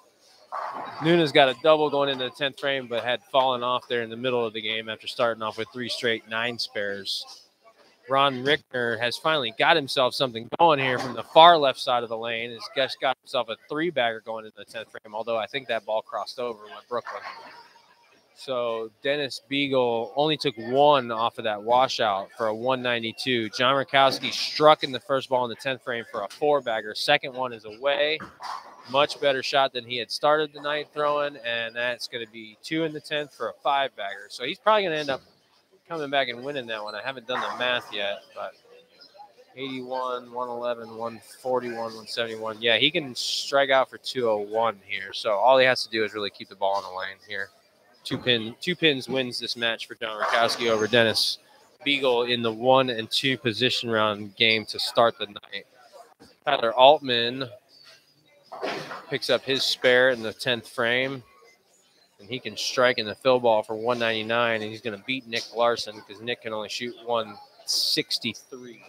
Nuna's got a double going into the 10th frame, but had fallen off there in the middle of the game after starting off with 3 straight 9 spares. Ron Rickner has finally got himself something going here from the far left side of the lane. He's just got himself a 3-bagger going into the 10th frame, although I think that ball crossed over with Brooklyn. So Dennis Beagle only took 1 off of that washout for a 192. John Rakowski struck in the first ball in the 10th frame for a 4-bagger. Second one is away. Much better shot than he had started the night throwing, and that's going to be 2 in the 10th for a 5-bagger. So he's probably going to end up coming back and winning that one. I haven't done the math yet, but 81, 111, 141, 171. Yeah, he can strike out for 201 here. So all he has to do is really keep the ball in the lane here. 2 pins wins this match for John Rakowski over Dennis Beagle in the 1 and 2 position round game to start the night. Tyler Altman picks up his spare in the 10th frame, and he can strike in the fill ball for 199, and he's going to beat Nick Larson because Nick can only shoot 163.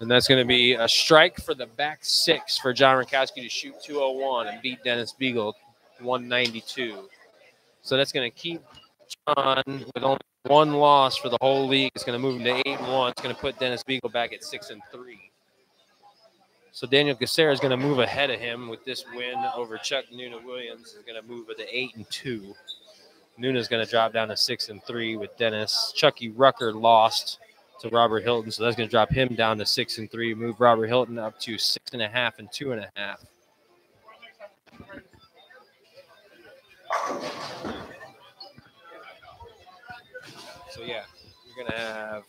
And that's going to be a strike for the back 6 for John Rakowski to shoot 201 and beat Dennis Beagle 192. So that's going to keep John with only 1 loss for the whole league. It's going to move him to 8-1. It's going to put Dennis Beagle back at 6-3. So Daniel Gacera is going to move ahead of him with this win over Chuck Nuna Williams. Is going to move it to 8-2. Nuna's going to drop down to 6-3 with Dennis. Chucky Rucker lost to Robert Hilton, so that's going to drop him down to 6-3. Move Robert Hilton up to 6.5 and 2.5. So yeah, you're going to have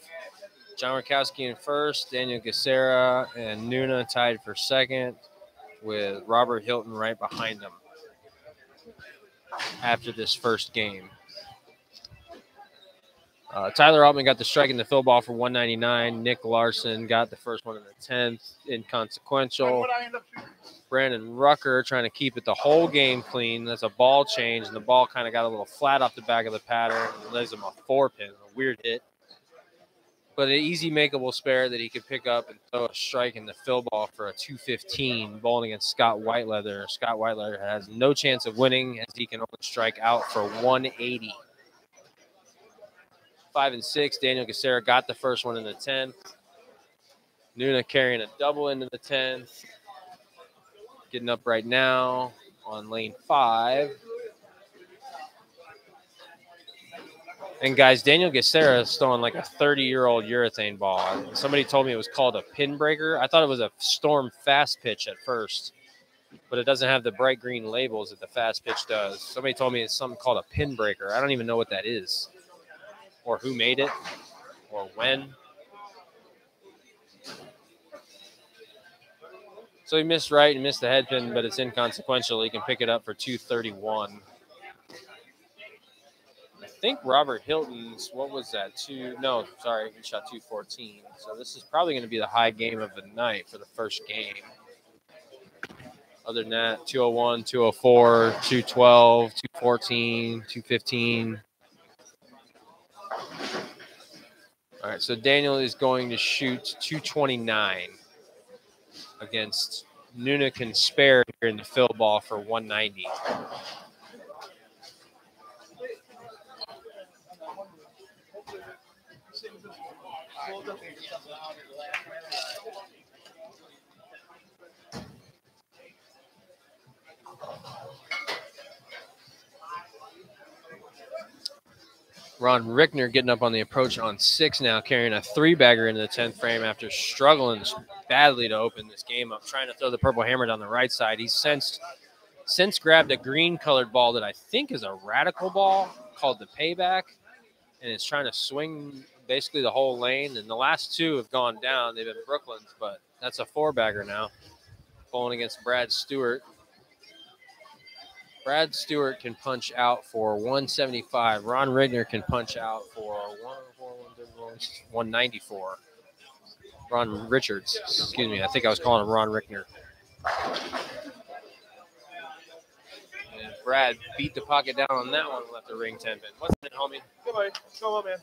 John Rakowski in first, Daniel Gacera and Nuna tied for second, with Robert Hilton right behind him after this first game. Tyler Altman got the strike in the fill ball for 199. Nick Larson got the first one in the 10th. Inconsequential. Brandon Rucker trying to keep it the whole game clean. That's a ball change, and the ball kind of got a little flat off the back of the pattern. It leaves him a 4-pin, a weird hit. But an easy makeable spare that he could pick up and throw a strike in the fill ball for a 215, bowling against Scott Whiteleather. Scott Whiteleather has no chance of winning as he can only strike out for 180. 5 and 6, Daniel Gacera got the first one in the 10th. Nuna carrying a double into the 10th. Getting up right now on lane 5. And guys, Daniel Gacera is throwing like a 30-year-old urethane ball. Somebody told me it was called a pin breaker. I thought it was a Storm fast pitch at first, but it doesn't have the bright green labels that the fast pitch does. Somebody told me it's something called a pin breaker. I don't even know what that is, or who made it, or when. So he missed right and missed the head pin, but it's inconsequential. He can pick it up for 231. I think Robert Hilton's, what was that? He shot 214. So this is probably going to be the high game of the night for the first game. Other than that, 201, 204, 212, 214, 215. All right, so Daniel is going to shoot 229 against Nuna can spare here in the fill ball for 190. Ron Rickner getting up on the approach on 6 now, carrying a 3-bagger into the 10th frame after struggling badly to open this game up, trying to throw the purple hammer down the right side. He's since grabbed a green-colored ball that I think is a radical ball called the Payback, and it's trying to swing basically the whole lane. And the last 2 have gone down. They've been Brooklyn's, but that's a 4-bagger now, bowling against Brad Stewart. Brad Stewart can punch out for 175. Ron Rickner can punch out for 104, 131, 194. Ron Richards, excuse me. I think I was calling him Ron Rickner. And Brad beat the pocket down on that one, left the ring 10 pin. What's it, homie? Come on, come on, man.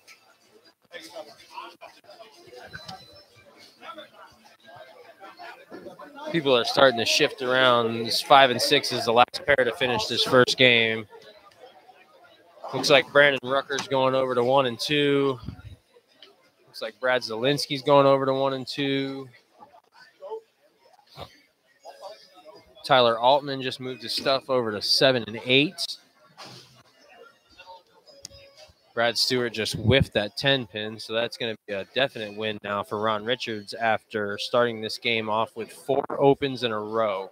People are starting to shift around. This 5 and 6 is the last pair to finish this first game. Looks like Brandon Rucker's going over to 1 and 2. Looks like Brad Zielinski's going over to 1 and 2. Tyler Altman just moved his stuff over to 7 and 8. Brad Stewart just whiffed that 10 pin, so that's going to be a definite win now for Ron Richards after starting this game off with 4 opens in a row.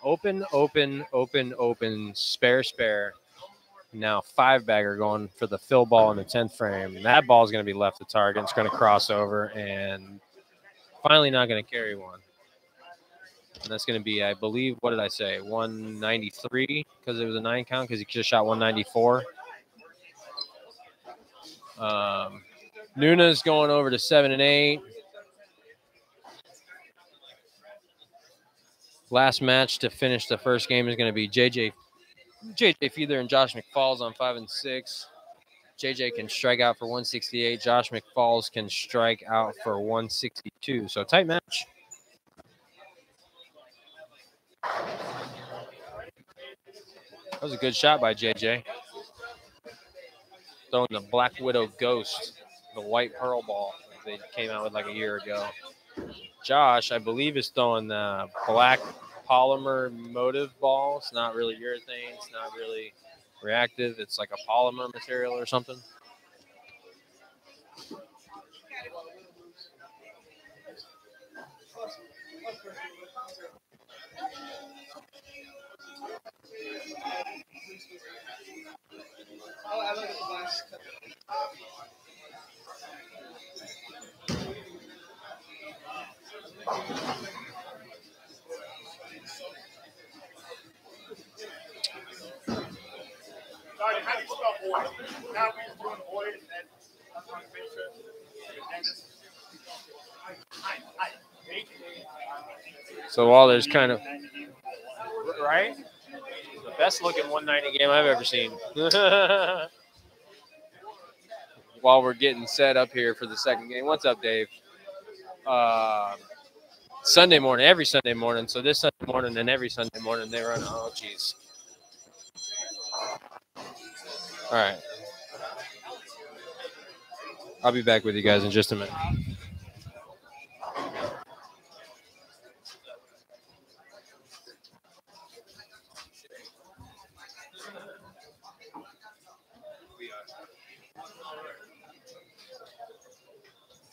Open, open, open, open, spare, spare. Now 5-bagger going for the fill ball in the 10th frame. And that ball is going to be left to target. It's going to cross over and finally not going to carry one. And that's going to be, I believe, what did I say, 193 because it was a 9 count because he just shot 194. Nuna's going over to 7 and 8. Last match to finish the first game is going to be JJ Feather and Josh McFalls on 5 and 6. JJ can strike out for 168. Josh McFalls can strike out for 162. So tight match. That was a good shot by JJ. Throwing the Black Widow Ghost, the white pearl ball they came out with like a year ago. Josh, I believe, is throwing the black polymer motive ball. It's not really urethane. It's not really reactive. It's like a polymer material or something. Sorry, how do you spell void? Now we're just doing void and then I'm trying to make sure. So while there's kind of right, the best looking 190 game I've ever seen. While we're getting set up here for the second game, what's up, Dave? Sunday morning, every Sunday morning. So this Sunday morning and every Sunday morning they run. Oh, geez. All right. I'll be back with you guys in just a minute.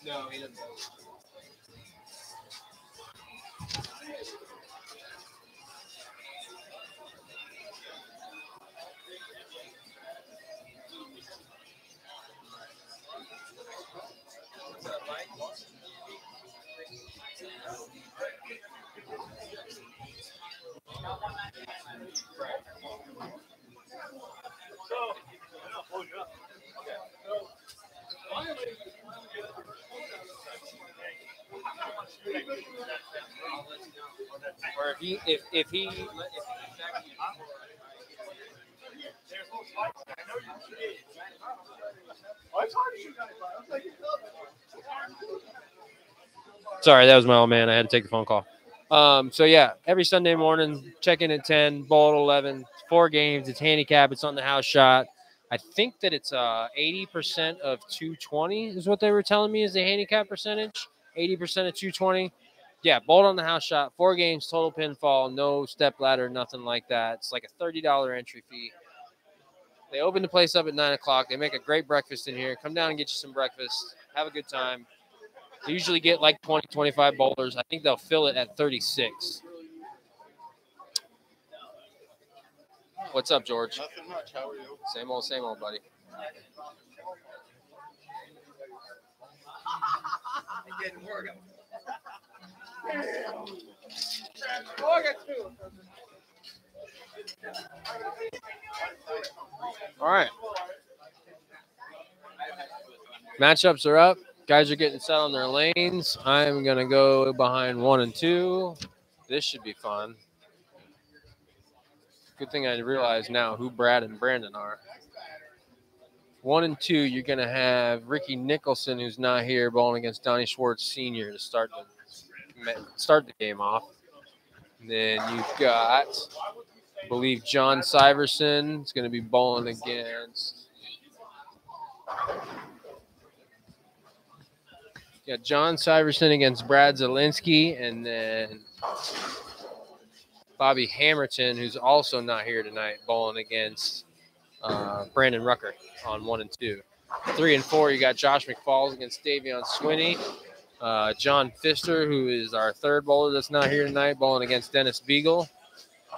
No, he doesn't. Or if he sorry, that was my old man. I had to take the phone call. So yeah, every Sunday morning, check in at 10, bowl at 11, 4 games. It's handicap. It's on the house shot. I think that it's 80% of 220 is what they were telling me is the handicap percentage. 80% of 220. Yeah, bolt on the house shot. 4 games, total pinfall, no step ladder, nothing like that. It's like a $30 entry fee. They open the place up at 9 o'clock. They make a great breakfast in here. Come down and get you some breakfast. Have a good time. They usually get like 20, 25 bowlers. I think they'll fill it at 36. What's up, George? Nothing much. How are you? Same old, buddy. Getting work. Oh, I got 2. All right. Matchups are up. Guys are getting set on their lanes. I'm going to go behind 1 and 2. This should be fun. Good thing I realize now who Brad and Brandon are. 1 and 2, you're going to have Ricky Nicholson, who's not here, bowling against Donnie Schwartz Sr. to start the game off. And then you've got, I believe, John Syverson is going to be bowling against. Got John Syverson against Brad Zielinski, and then Bobby Hammerton, who's also not here tonight, bowling against Brandon Rucker on 1 and 2. 3 and 4, you got Josh McFalls against Davion Swinney. John Pfister, who is our third bowler that's not here tonight, bowling against Dennis Beagle.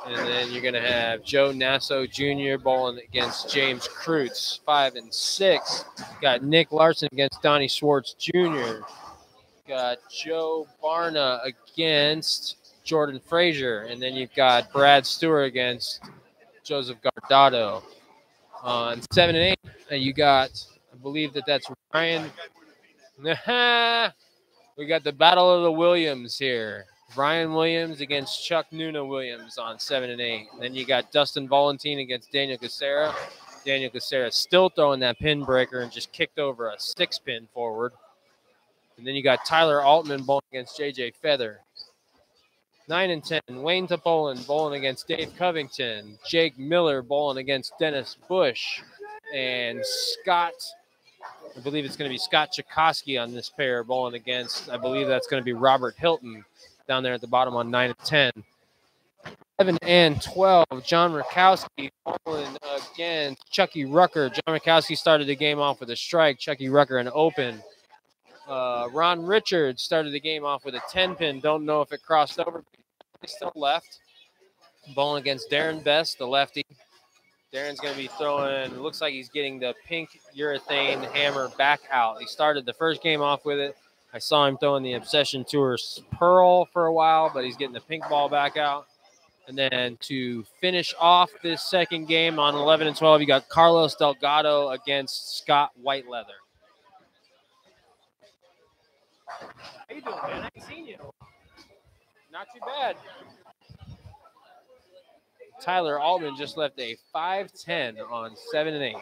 And then you're going to have Joe Nasso Jr. bowling against James Kreutz. 5 and 6, got Nick Larson against Donnie Schwartz Jr. Got Joe Barna against Jordan Frazier. And then you've got Brad Stewart against Joseph Gardado. On 7 and 8, you got, I believe that's Ryan. We got the Battle of the Williams here. Ryan Williams against Chuck Nuna Williams on 7 and 8. And then you got Dustin Valentine against Daniel Cassera. Daniel Cassera still throwing that pin breaker and just kicked over a 6-pin forward. And then you got Tyler Altman bowling against J.J. Feather. 9 and 10, Wayne Topolin bowling against Dave Covington. Jake Miller bowling against Dennis Bush. And Scott, I believe it's going to be Scott Chakosky on this pair bowling against, I believe that's going to be Robert Hilton down there at the bottom on 9 and 10. 11 and 12, John Rakowski bowling against Chucky Rucker. John Rakowski started the game off with a strike. Chucky Rucker an open. Ron Richards started the game off with a 10-pin. Don't know if it crossed over. He's still left. Bowling against Darren Best, the lefty. Darren's going to be throwing, it looks like he's getting the pink urethane hammer back out. He started the first game off with it. I saw him throwing the Obsession Tour Pearl for a while, but he's getting the pink ball back out. And then to finish off this second game on 11 and 12, you got Carlos Delgado against Scott Whiteleather. How you doing, man? I ain't seen you. Not too bad. Tyler Altman just left a 5-10 on 7 and 8. I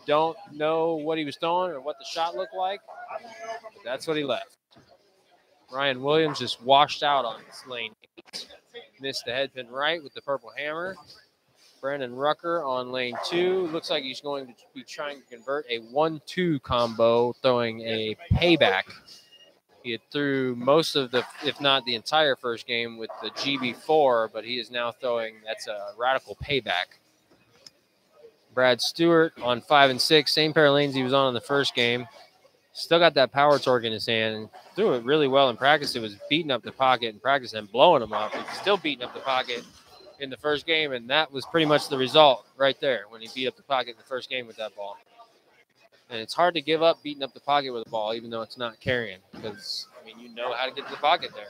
don't know what he was throwing or what the shot looked like, but that's what he left. Ryan Williams just washed out on lane 8. Missed the head pin right with the purple hammer. Brandon Rucker on lane 2. Looks like he's going to be trying to convert a 1-2 combo, throwing a payback. He had threw most of the, if not the entire first game with the GB4, but he is now throwing, that's a radical payback. Brad Stewart on 5 and 6, same pair of lanes he was on in the first game. Still got that power torque in his hand and threw it really well in practice. It was beating up the pocket in practice and blowing him up. He was still beating up the pocket in the first game, and that was pretty much the result right there when he beat up the pocket in the first game with that ball. And it's hard to give up beating up the pocket with a ball, even though it's not carrying, because, I mean, you know how to get to the pocket there.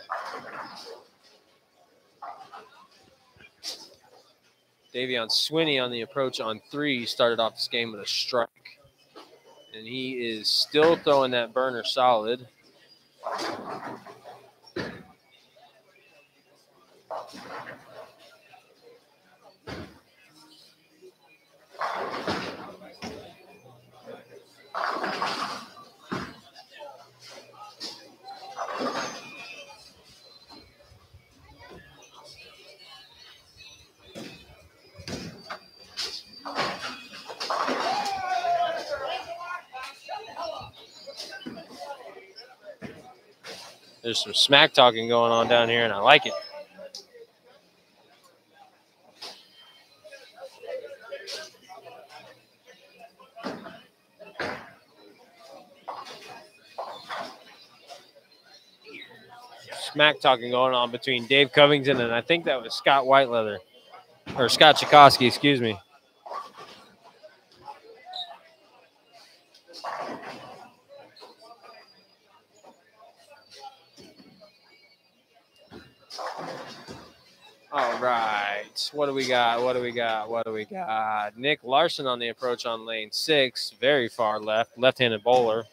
Davion Swinney on the approach on 3 started off this game with a strike. And he is still throwing that burner solid. There's some smack talking going on down here, and I like it. Smack talking going on between Dave Covington and I think that was Scott Whiteleather, or Scott Chakosky, excuse me. All right. What do we got? Nick Larson on the approach on lane 6. Very far left. Left-handed bowler.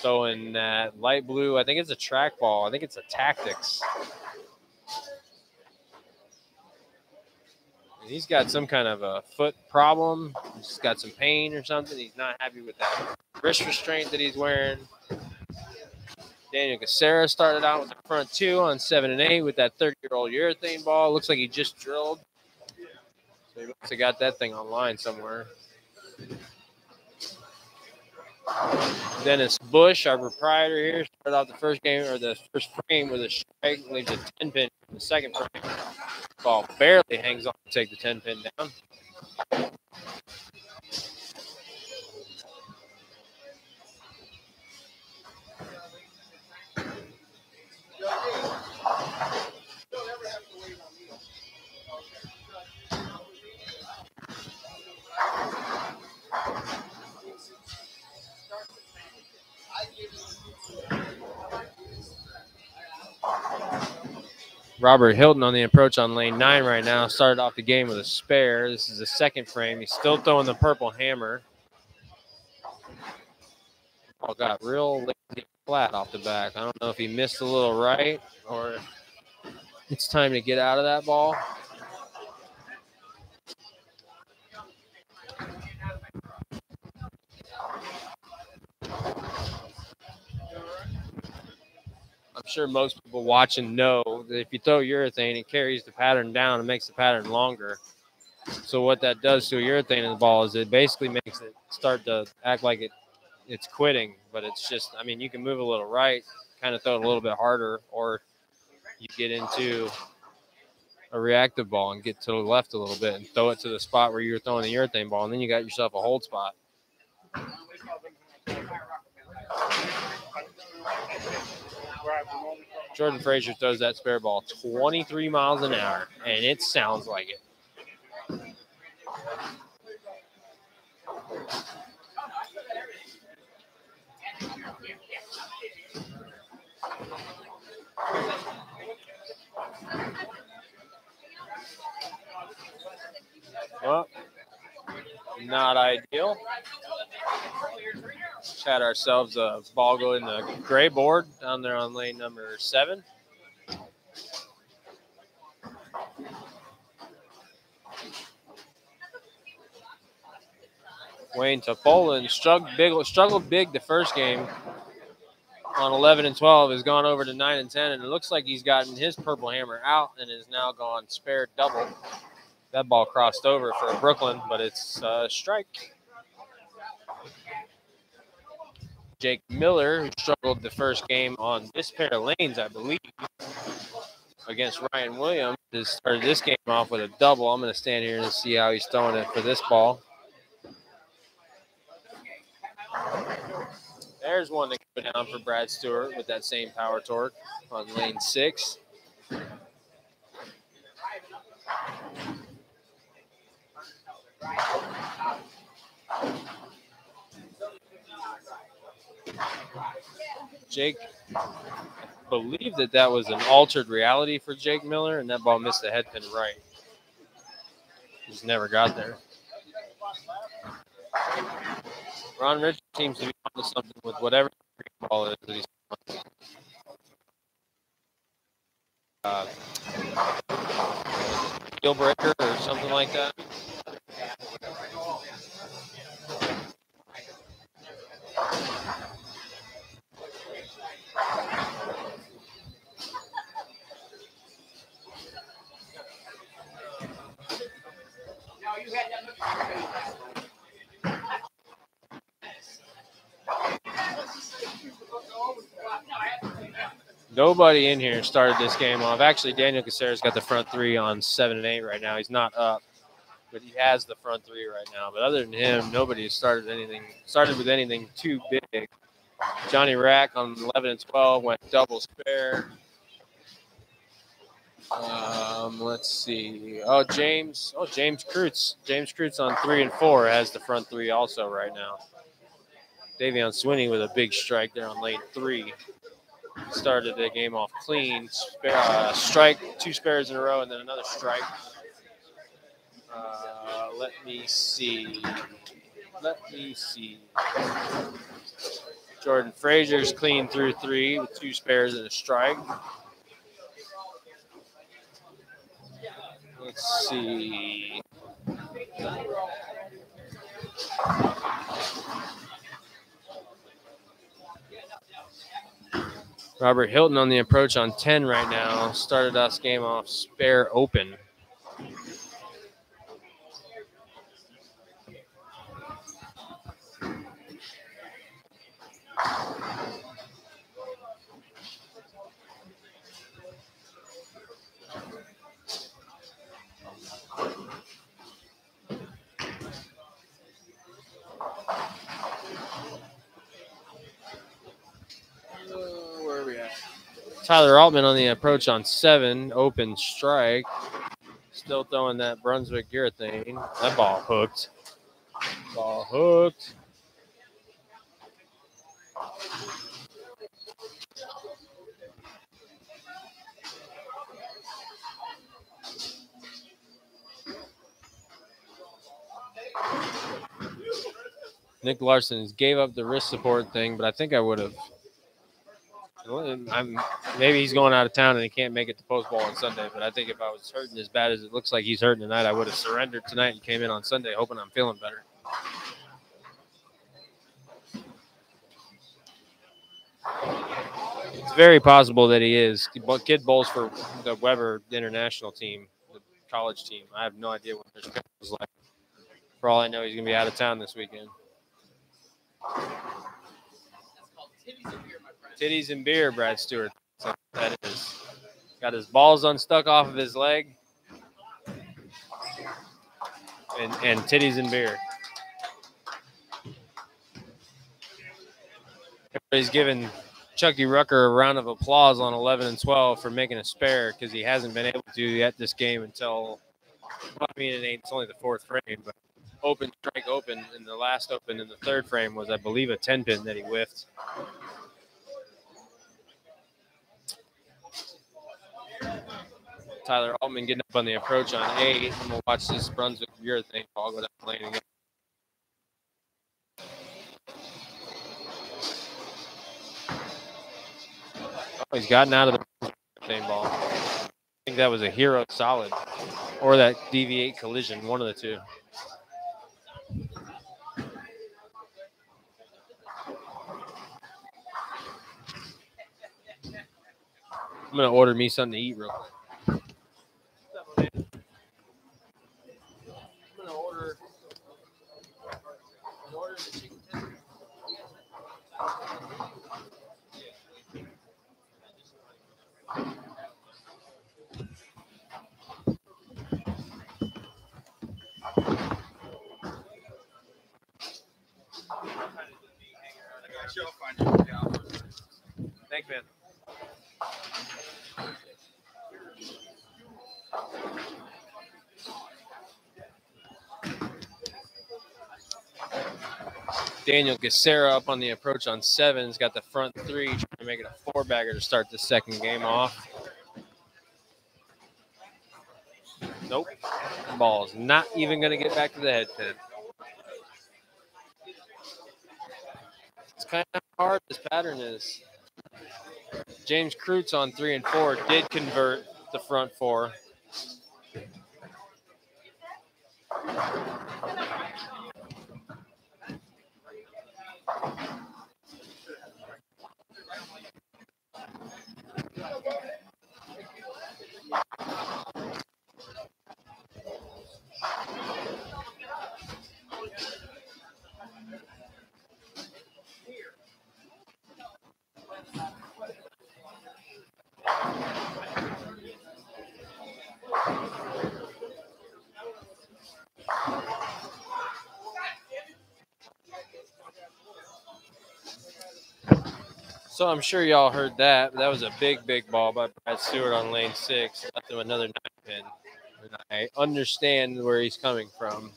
throwing that light blue. I think it's a track ball. I think it's a Tactics. And he's got some kind of a foot problem. He's got some pain or something. He's not happy with that wrist restraint that he's wearing. Daniel Caceres started out with the front 2 on 7 and 8 with that 30-year-old urethane ball. Looks like he just drilled. So he must have got that thing online somewhere. Dennis Bush, our proprietor here, started out the first game or the first frame with a strike, leaves a 10-pin in the second frame. Ball barely hangs on to take the 10-pin down. Robert Hilton on the approach on lane 9 right now. Started off the game with a spare. This is the second frame. He's still throwing the purple hammer. Ball got real lazy flat off the back. I don't know if he missed a little right or it's time to get out of that ball. I'm sure most people watching know that if you throw urethane, it carries the pattern down and makes the pattern longer. So what that does to a urethane in the ball is it basically makes it start to act like it's quitting, but it's just, I mean, you can move a little right, kind of throw it a little bit harder, or you get into a reactive ball and get to the left a little bit and throw it to the spot where you're throwing the urethane ball, and then you got yourself a hold spot. Jordan Frazier throws that spare ball 23 miles an hour, and it sounds like it. Well, not ideal. Just had ourselves a ball go in the gray board down there on lane number 7. Wayne Topola struggled big the first game on 11 and 12, has gone over to 9 and 10, and it looks like he's gotten his purple hammer out and is now gone spare double. That ball crossed over for Brooklyn, but it's a strike. Jake Miller, who struggled the first game on this pair of lanes, I believe, against Ryan Williams, has started this game off with a double. I'm going to stand here and see how he's throwing it for this ball. There's one that can go down for Brad Stewart with that same power torque on lane 6. Jake, I believe that was an altered reality for Jake Miller, and that ball missed the headpin right. Just never got there. Ron Rich seems to be onto something with whatever the ball is that he's deal breaker or something like that. Nobody in here started this game off. Actually, Daniel Caceres got the front 3 on 7 and 8 right now. He's not up, but he has the front 3 right now. But other than him, nobody has started with anything too big. Johnny Rack on 11 and 12 went double spare. Let's see. James Kreutz. James Kreutz on 3 and 4 has the front 3 also right now. Davion Swinney with a big strike there on lane 3. Started the game off clean. Strike, 2 spares in a row, and then another strike. Let me see. Jordan Frazier's clean through 3 with 2 spares and a strike. Let's see. Robert Hilton on the approach on 10 right now. Started us game off spare open. Where are we at? Tyler Altman on the approach on 7. Open strike. Still throwing that Brunswick urethane. That ball hooked. Ball hooked. Nick Larson gave up the wrist support thing, but I think I would have. Maybe he's going out of town and he can't make it to post ball on Sunday, but I think if I was hurting as bad as it looks like he's hurting tonight, I would have surrendered tonight and came in on Sunday hoping I'm feeling better. It's very possible that he is. Kid bowls for the Weber international team, the college team. I have no idea what their schedule is like. For all I know, he's going to be out of town this weekend. Titties and beer, Brad Stewart. That's what that is. Got his balls unstuck off of his leg. And titties and beer. Everybody's giving Chucky Rucker a round of applause on 11 and 12 for making a spare because he hasn't been able to yet this game until, well, I mean, it's only the 4th frame, but open, strike, open, and the last open in the 3rd frame was, I believe, a 10-pin that he whiffed. Tyler Altman getting up on the approach on 8. I'm going to watch this Brunswick urethane ball go down the lane again. Oh, he's gotten out of the urethane ball. I think that was a hero solid or that deviate collision, one of the two. I'm going to order me something to eat real quick. I'm going to order the chicken tender. Thanks, man. Daniel Gacera up on the approach on 7. He's got the front 3, trying to make it a 4-bagger to start the second game off. Nope. Ball's not even going to get back to the head pin. It's kind of hard, this pattern is. James Kreutz on 3 and 4 did convert the front 4. So I'm sure y'all heard that. That was a big, big ball by Brad Stewart on lane 6. Left him another 9-pin. And I understand where he's coming from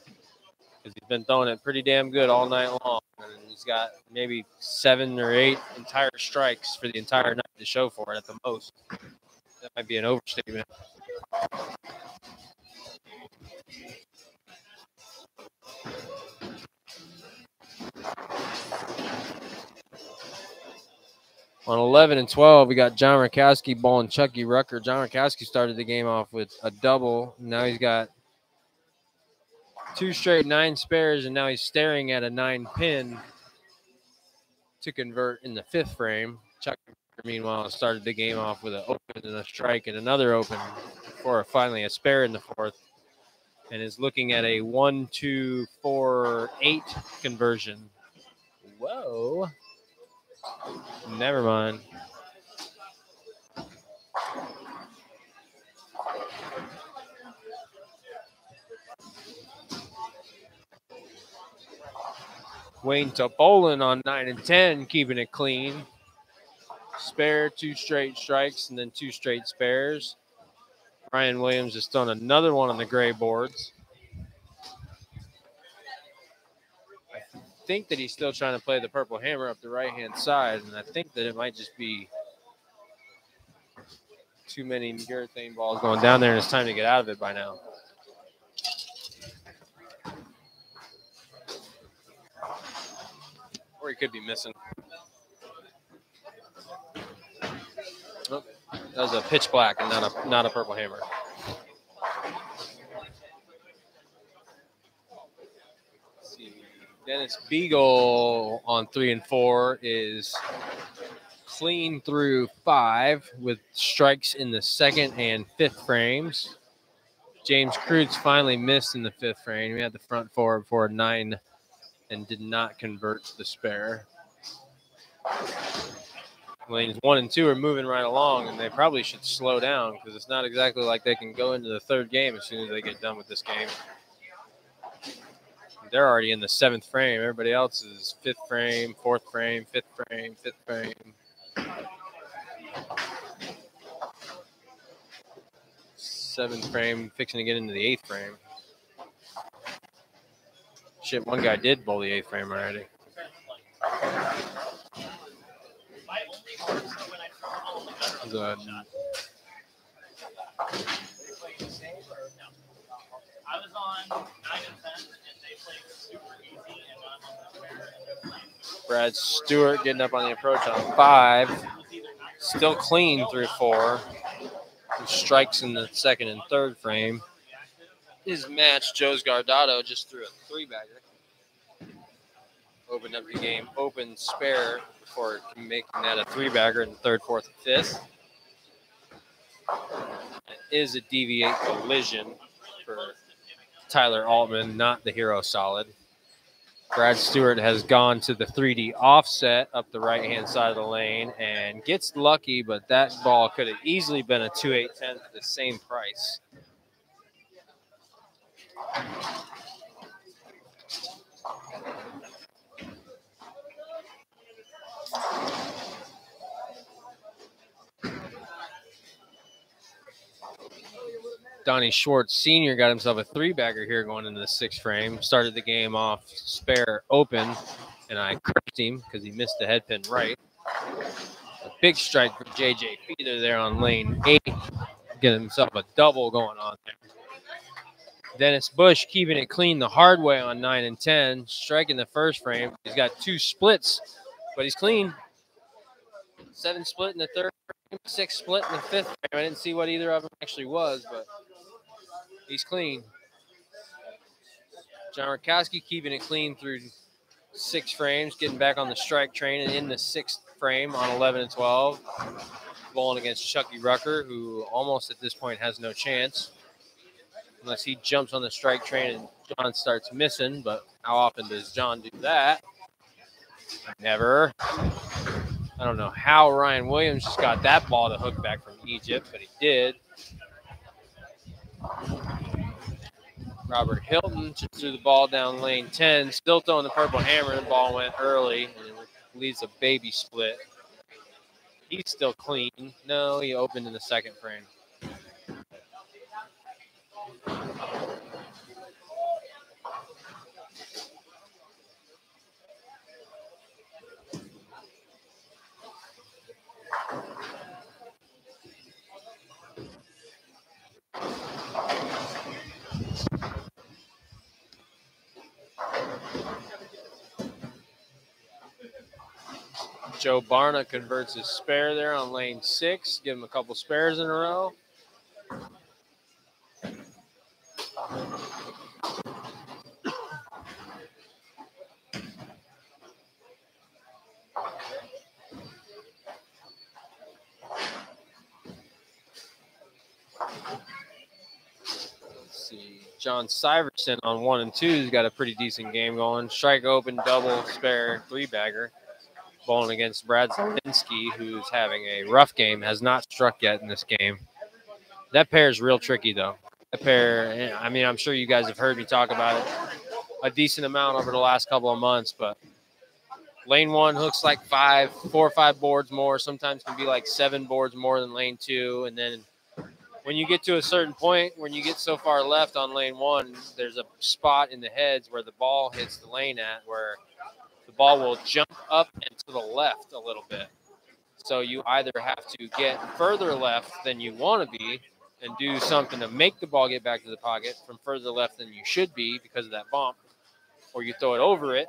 because he's been throwing it pretty damn good all night long. And he's got maybe 7 or 8 entire strikes for the entire night to show for it at the most. That might be an overstatement. On 11 and 12, we got John Rakowski bowling Chucky Rucker. John Rakowski started the game off with a double. Now he's got 2 straight 9 spares, and now he's staring at a 9 pin to convert in the 5th frame. Chucky, meanwhile, started the game off with an open and a strike and another open for finally a spare in the 4th, and is looking at a 1, 2, 4, 8 conversion. Whoa. Never mind. Wayne Topolin on 9 and 10, keeping it clean. Spare, 2 straight strikes, and then 2 straight spares. Ryan Williams has thrown another one on the gray boards. I think that he's still trying to play the purple hammer up the right-hand side, and I think that it might just be too many urethane balls going down there, and it's time to get out of it by now. Or he could be missing. Oh, that was a pitch black and not a purple hammer. Let's see. Dennis Beagle on 3 and 4 is clean through 5 with strikes in the 2nd and 5th frames. James Kreutz finally missed in the 5th frame. He had the front forward for a 9 and did not convert to the spare. Lanes 1 and 2 are moving right along, and they probably should slow down because it's not exactly like they can go into the 3rd game as soon as they get done with this game. They're already in the 7th frame. Everybody else is 5th frame, 4th frame, 5th frame, 5th frame. 7th frame, fixing to get into the 8th frame. Shit, one guy did bowl the 8th frame already. The I was on 9 and 10, and they played super easy and Brad Stewart getting up on the approach on 5. Still clean through 4. He strikes in the 2nd and 3rd frame. His match, Joe's Gardado, just threw a 3-bagger. Opened up the game, open spare before making that a 3-bagger in the 3rd, 4th, and 5th. It is a deviate collision for Tyler Altman, not the hero solid. Brad Stewart has gone to the 3D offset up the right-hand side of the lane and gets lucky, but that ball could have easily been a 2-8-10 for the same price. Donnie Schwartz Sr. got himself a 3-bagger here going into the 6th frame. Started the game off spare open, and I cursed him because he missed the head pin right. A big strike for J.J. Feather there on lane 8. Getting himself a double going on there. Dennis Bush keeping it clean the hard way on 9 and 10. Striking the 1st frame. He's got 2 splits, but he's clean. 7 split in the 3rd frame, 6 split in the 5th frame. I didn't see what either of them actually was, but he's clean. John Rakowski keeping it clean through 6 frames, getting back on the strike train and in the 6th frame on 11 and 12. Bowling against Chucky Rucker, who almost at this point has no chance. Unless he jumps on the strike train and John starts missing. But how often does John do that? Never. I don't know how Ryan Williams just got that ball to hook back from Egypt, but he did. Robert Hilton just threw the ball down lane 10, still throwing the purple hammer. The ball went early, and it leaves a baby split. He's still clean. No, he opened in the 2nd frame. Joe Barna converts his spare there on lane 6. Give him a couple spares in a row. Let's see. John Syverson on 1 and 2 has got a pretty decent game going. Strike open, double, spare, 3-bagger. Bowling against Brad Zelinsky, who's having a rough game, has not struck yet in this game. That pair is real tricky, though. That pair, I mean, I'm sure you guys have heard me talk about it a decent amount over the last couple of months, but lane 1 hooks like 4 or 5 boards more. Sometimes can be like 7 boards more than lane 2. And then when you get to a certain point, when you get so far left on lane 1, there's a spot in the heads where the ball hits the lane at where the ball will jump up and to the left a little bit. So you either have to get further left than you want to be and do something to make the ball get back to the pocket from further left than you should be because of that bump, or you throw it over it,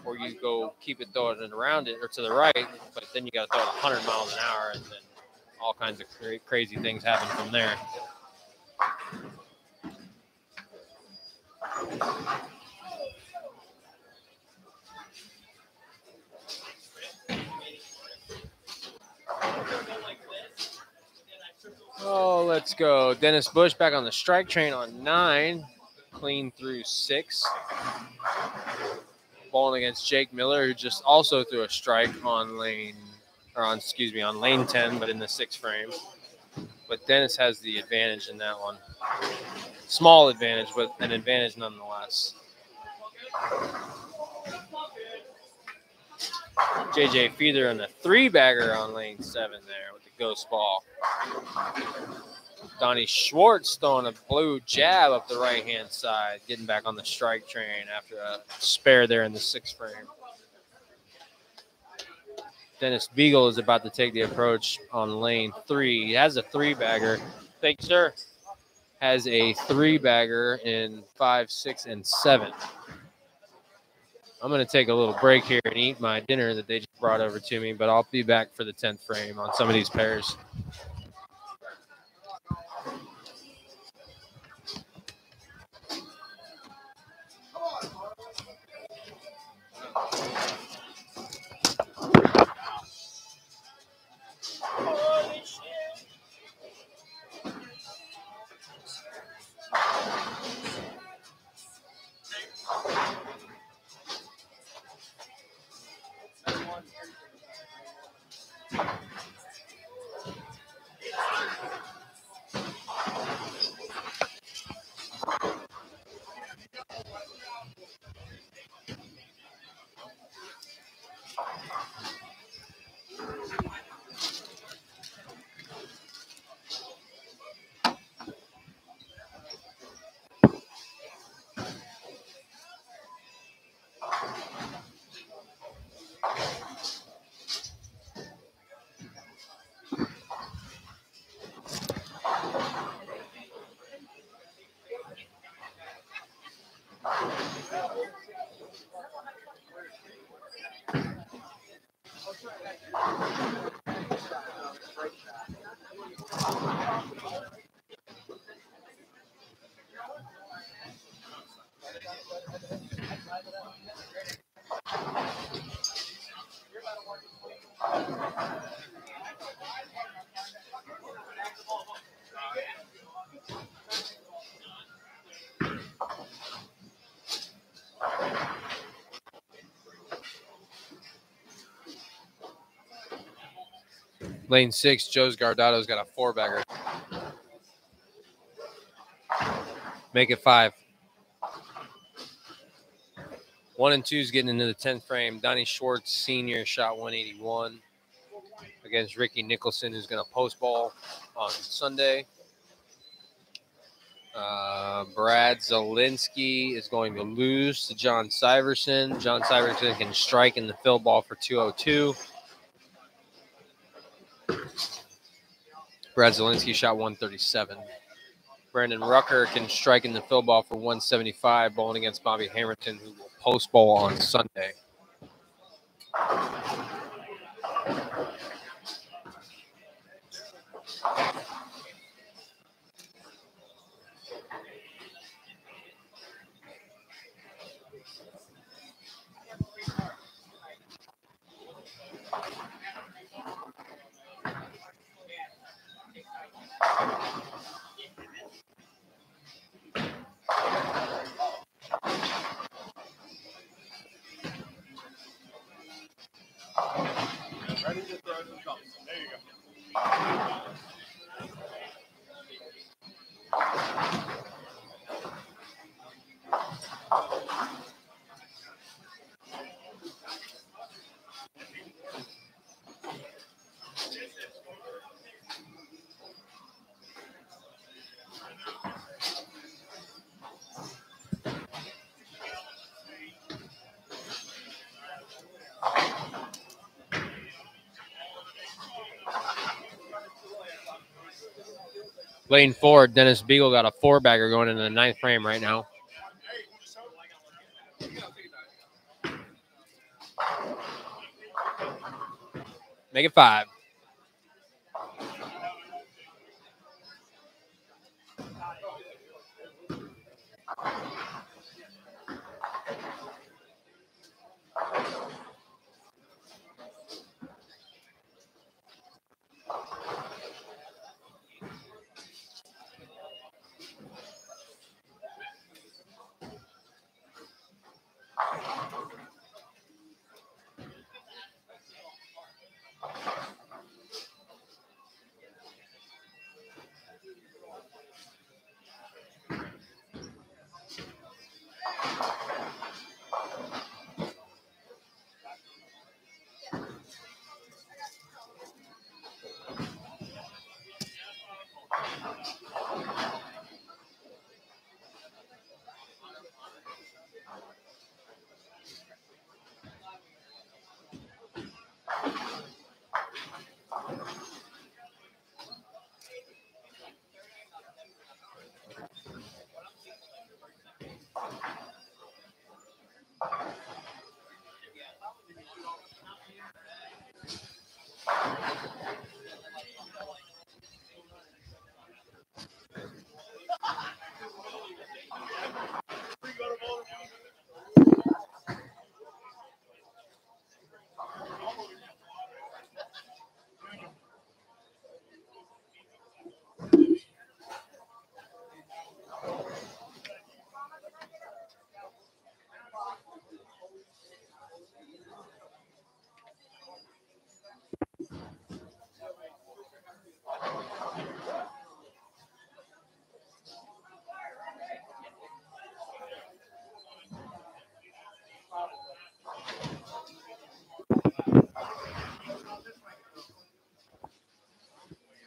or you go keep it throwing it around it or to the right, but then you got to throw it 100 miles an hour, and then all kinds of crazy things happen from there. Oh, let's go. Dennis Bush back on the strike train on 9. Clean through 6. Bowling against Jake Miller, who just also threw a strike on lane 10, but in the 6th frame. But Dennis has the advantage in that one. Small advantage, but an advantage nonetheless. JJ Feather on the 3-bagger on lane 7 there with the ghost ball. Donnie Schwartz throwing a blue jab up the right-hand side, getting back on the strike train after a spare there in the 6th frame. Dennis Beagle is about to take the approach on lane 3. He has a 3-bagger. Thank you, sir. Has a 3-bagger in 5, 6, and 7. I'm going to take a little break here and eat my dinner that they just brought over to me, but I'll be back for the 10th frame on some of these pairs. Lane 6, Joe's Gardado's got a 4-bagger. Make it 5. 1 and 2 is getting into the 10th frame. Donnie Schwartz, senior, shot 181 against Ricky Nicholson, who's going to post ball on Sunday. Brad Zelinsky is going to lose to John Syverson. John Syverson can strike in the fill ball for 202. Brad Zelinsky shot 137. Brandon Rucker can strike in the fill ball for 175, bowling against Bobby Hamilton, who will post bowl on Sunday. Lane 4, Dennis Beagle got a 4-bagger going into the 9th frame right now. Make it 5.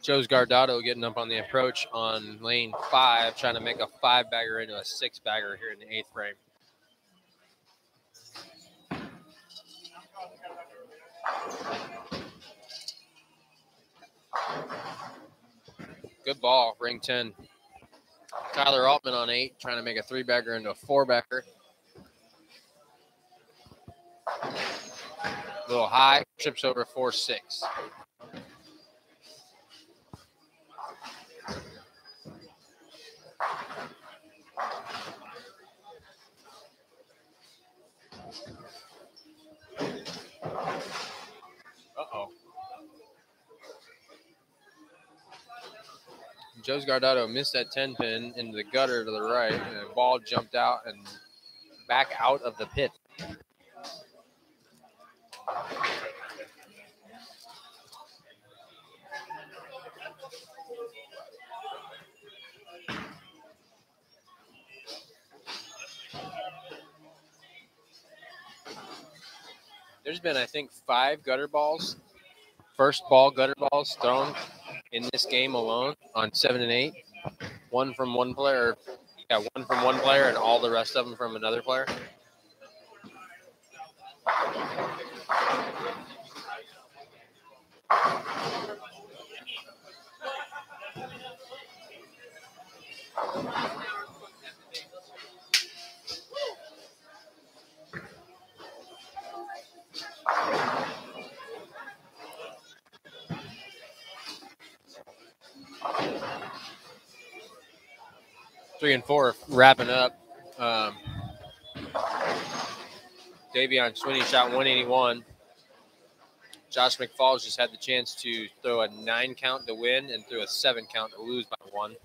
Joe's Gardado getting up on the approach on lane 5, trying to make a 5-bagger into a 6-bagger here in the 8th frame. Good ball, ring 10. Tyler Altman on 8, trying to make a 3-bagger into a 4-bagger. A little high, trips over 4-6. Uh-oh. Joe's Gardado missed that 10 pin into the gutter to the right, and the ball jumped out and back out of the pit. There's been, I think, 5 gutter balls, first ball gutter balls thrown in this game alone on 7 and 8. One from one player, and all the rest of them from another player. Three and four wrapping up. Davion Swinney shot 181. Josh McFalls just had the chance to throw a 9 count to win and threw a 7 count to lose by 1.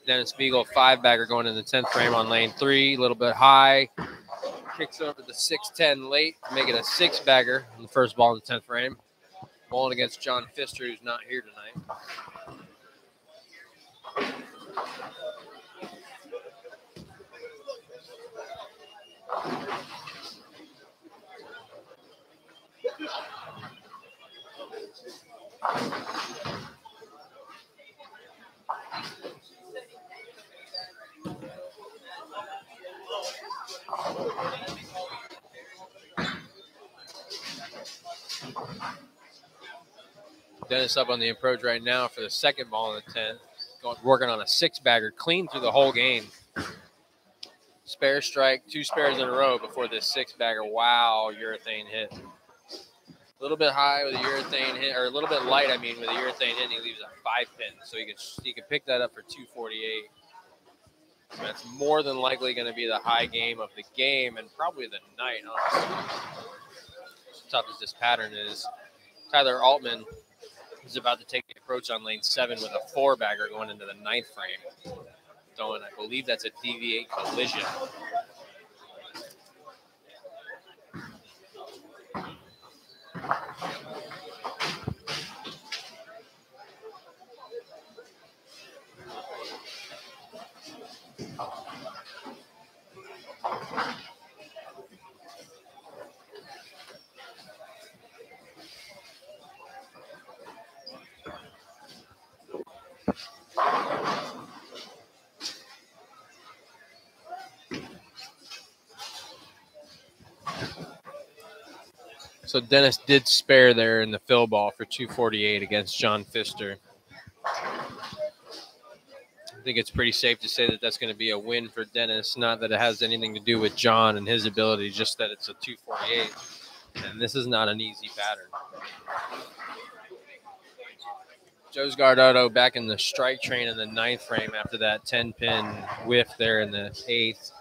Dennis Beagle, 5-bagger going in the 10th frame on lane 3, a little bit high. Kicks over the 6-10 late to make it a 6-bagger in the first ball in the 10th frame. Bowling against John Pfister, who's not here tonight. Dennis up on the approach right now for the second ball in the 10th. working on a 6-bagger clean through the whole game. Spare strike, 2 spares in a row before this 6-bagger. Wow, urethane hit. A little bit high with a urethane hit, or a little bit light, I mean, with a urethane hit, and he leaves a 5-pin. So he can pick that up for 248. That's more than likely going to be the high game of the game and probably the night, honestly. As tough as this pattern is, Tyler Altman is about to take the approach on lane 7 with a 4-bagger going into the 9th frame. Throwing, I believe that's a deviate collision. So Dennis did spare there in the fill ball for 248 against John Pfister. I think it's pretty safe to say that that's going to be a win for Dennis. Not that it has anything to do with John and his ability, just that it's a 248. And this is not an easy pattern. Joe's Gardotto back in the strike train in the 9th frame after that 10-pin whiff there in the 8th.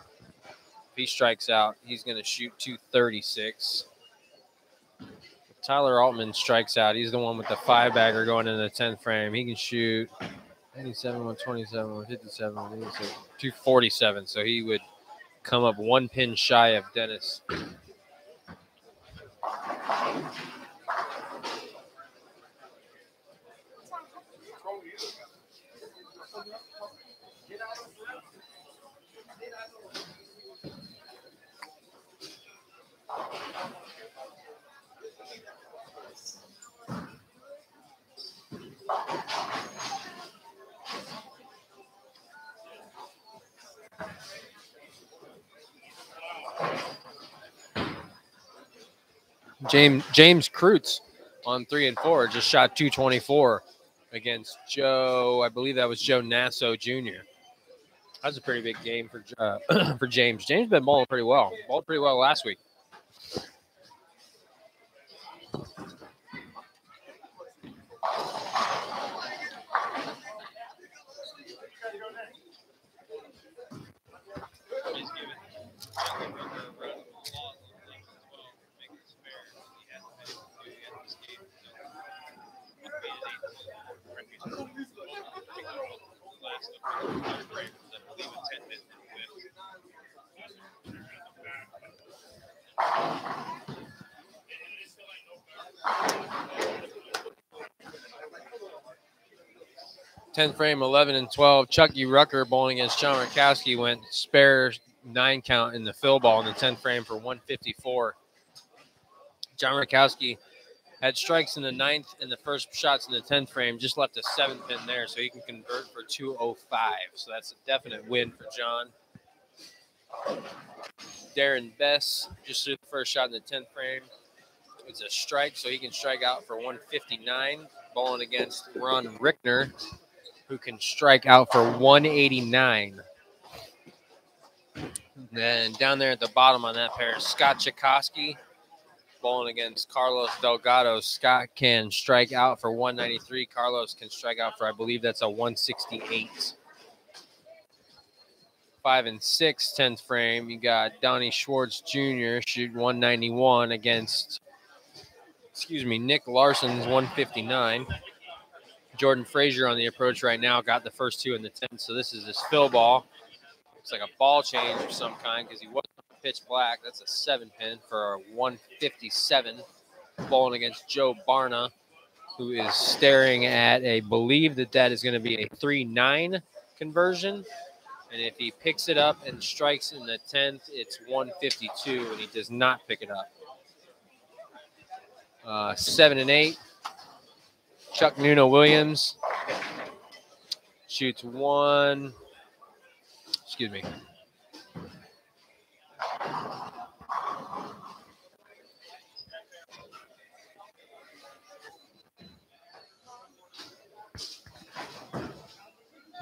If he strikes out, he's going to shoot 236. Tyler Altman strikes out. He's the one with the 5-bagger going into the 10th frame. He can shoot 87, 127, 157, 186, 247. So he would come up 1 pin shy of Dennis. James Kreutz on 3 and 4 just shot 224 against Joe. I believe that was Joe Nasso Jr. That's a pretty big game for for James. James been bowling pretty well. Bowled pretty well last week. Tenth frame, 11 and 12. Chucky Rucker bowling against John Rakowski went spare 9 count in the fill ball in the 10th frame for 154. John Rakowski had strikes in the 9th and the first shots in the 10th frame, just left a 7-pin there, so he can convert for 205. So that's a definite win for John. Darren Bess just threw the first shot in the 10th frame. It's a strike, so he can strike out for 159. Bowling against Ron Rickner, who can strike out for 189. Then down there at the bottom on that pair, Scott Chikoski bowling against Carlos Delgado. Scott can strike out for 193. Carlos can strike out for, I believe that's a 168. 5 and 6, 10th frame. You got Donnie Schwartz Jr. shoot 191 against, Nick Larson's 159. Jordan Frazier on the approach right now got the first 2 in the 10th. So this is his fill ball. Looks like a ball change of some kind because he wasn't pitch black. That's a 7-pin for a 157. Bowling against Joe Barna, who is staring at believe that is going to be a 3-9 conversion. And if he picks it up and strikes in the 10th, it's 152, and he does not pick it up. 7 and 8. Chuck Nuno Williams shoots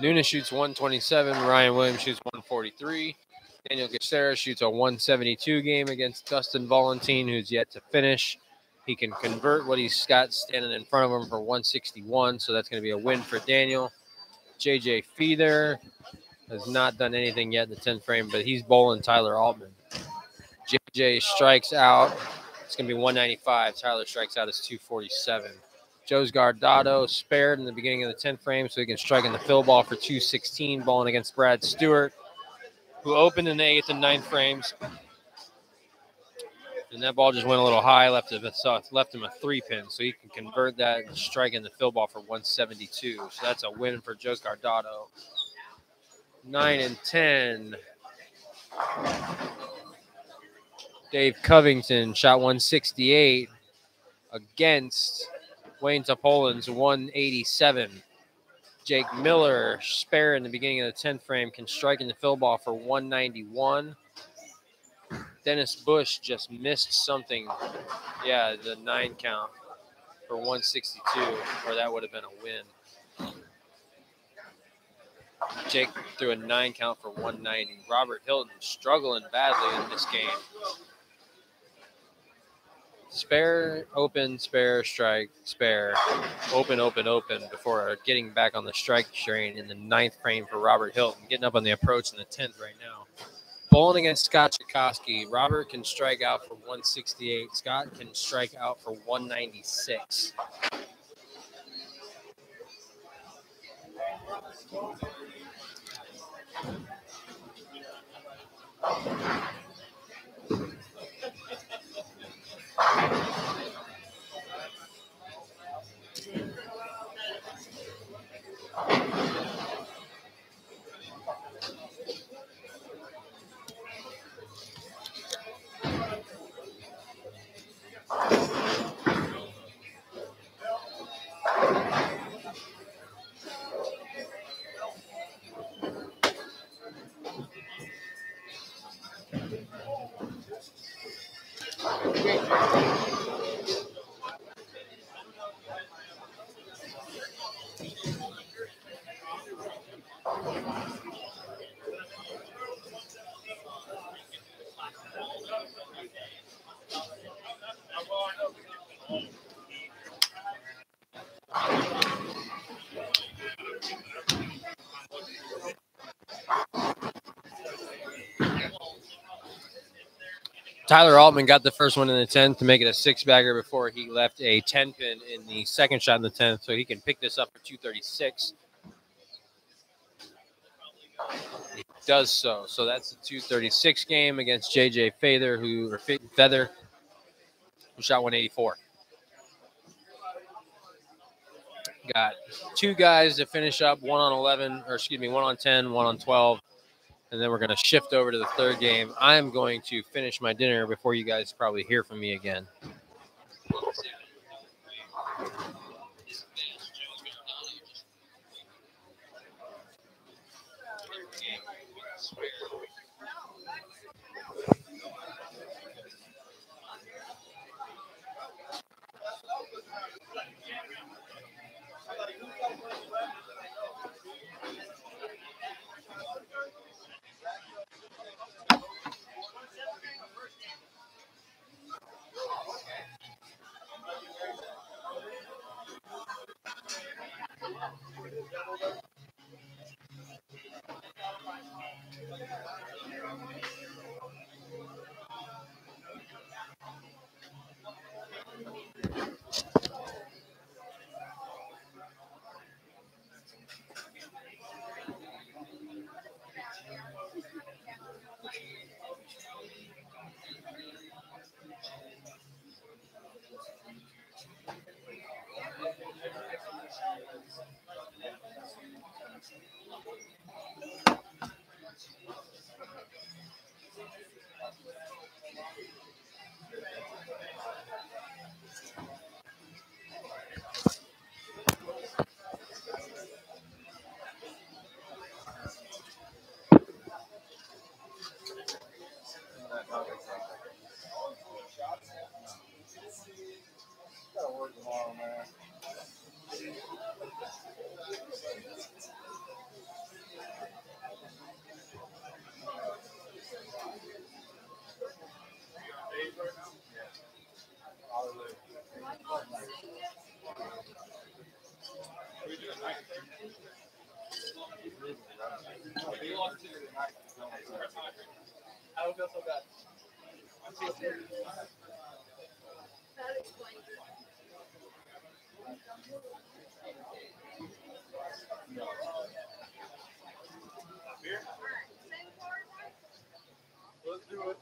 Nunes shoots 127. Ryan Williams shoots 143. Daniel Gacera shoots a 172 game against Dustin Valentine, who's yet to finish. He can convert what he's got standing in front of him for 161, so that's going to be a win for Daniel. JJ Feather has not done anything yet in the 10th frame, but he's bowling Tyler Altman. JJ strikes out. It's going to be 195. Tyler strikes out as 247. Joe's Guardado spared in the beginning of the 10th frame so he can strike in the fill ball for 216, balling against Brad Stewart, who opened in the 8th and 9th frames. And that ball just went a little high, left him a 3-pin, so he can convert that and strike in the fill ball for 172. So that's a win for Joe's Guardado. 9 and 10. Dave Covington shot 168 against Wayne Topolin's 187. Jake Miller, spare in the beginning of the 10th frame, can strike in the fill ball for 191. Dennis Bush just missed something. Yeah, the 9 count for 162, or that would have been a win. Jake threw a 9 count for 190. Robert Hilton struggling badly in this game. Spare, open, spare, strike, spare, open, open, open before getting back on the strike train in the 9th frame for Robert Hilton, getting up on the approach in the 10th right now. Bowling against Scott Chakosky. Robert can strike out for 168. Scott can strike out for 196. Tyler Altman got the first one in the 10th to make it a 6-bagger before he left a 10-pin in the second shot in the 10th, so he can pick this up for 236. He does so. So that's the 236 game against JJ Feather, who shot 184. Got 2 guys to finish up, 1 on 11, or excuse me, 1 on 10, 1 on 12. And then we're going to shift over to the 3rd game. I'm going to finish my dinner before you guys probably hear from me again. I don't feel so bad. That explains it. Same card, right? Let's do it.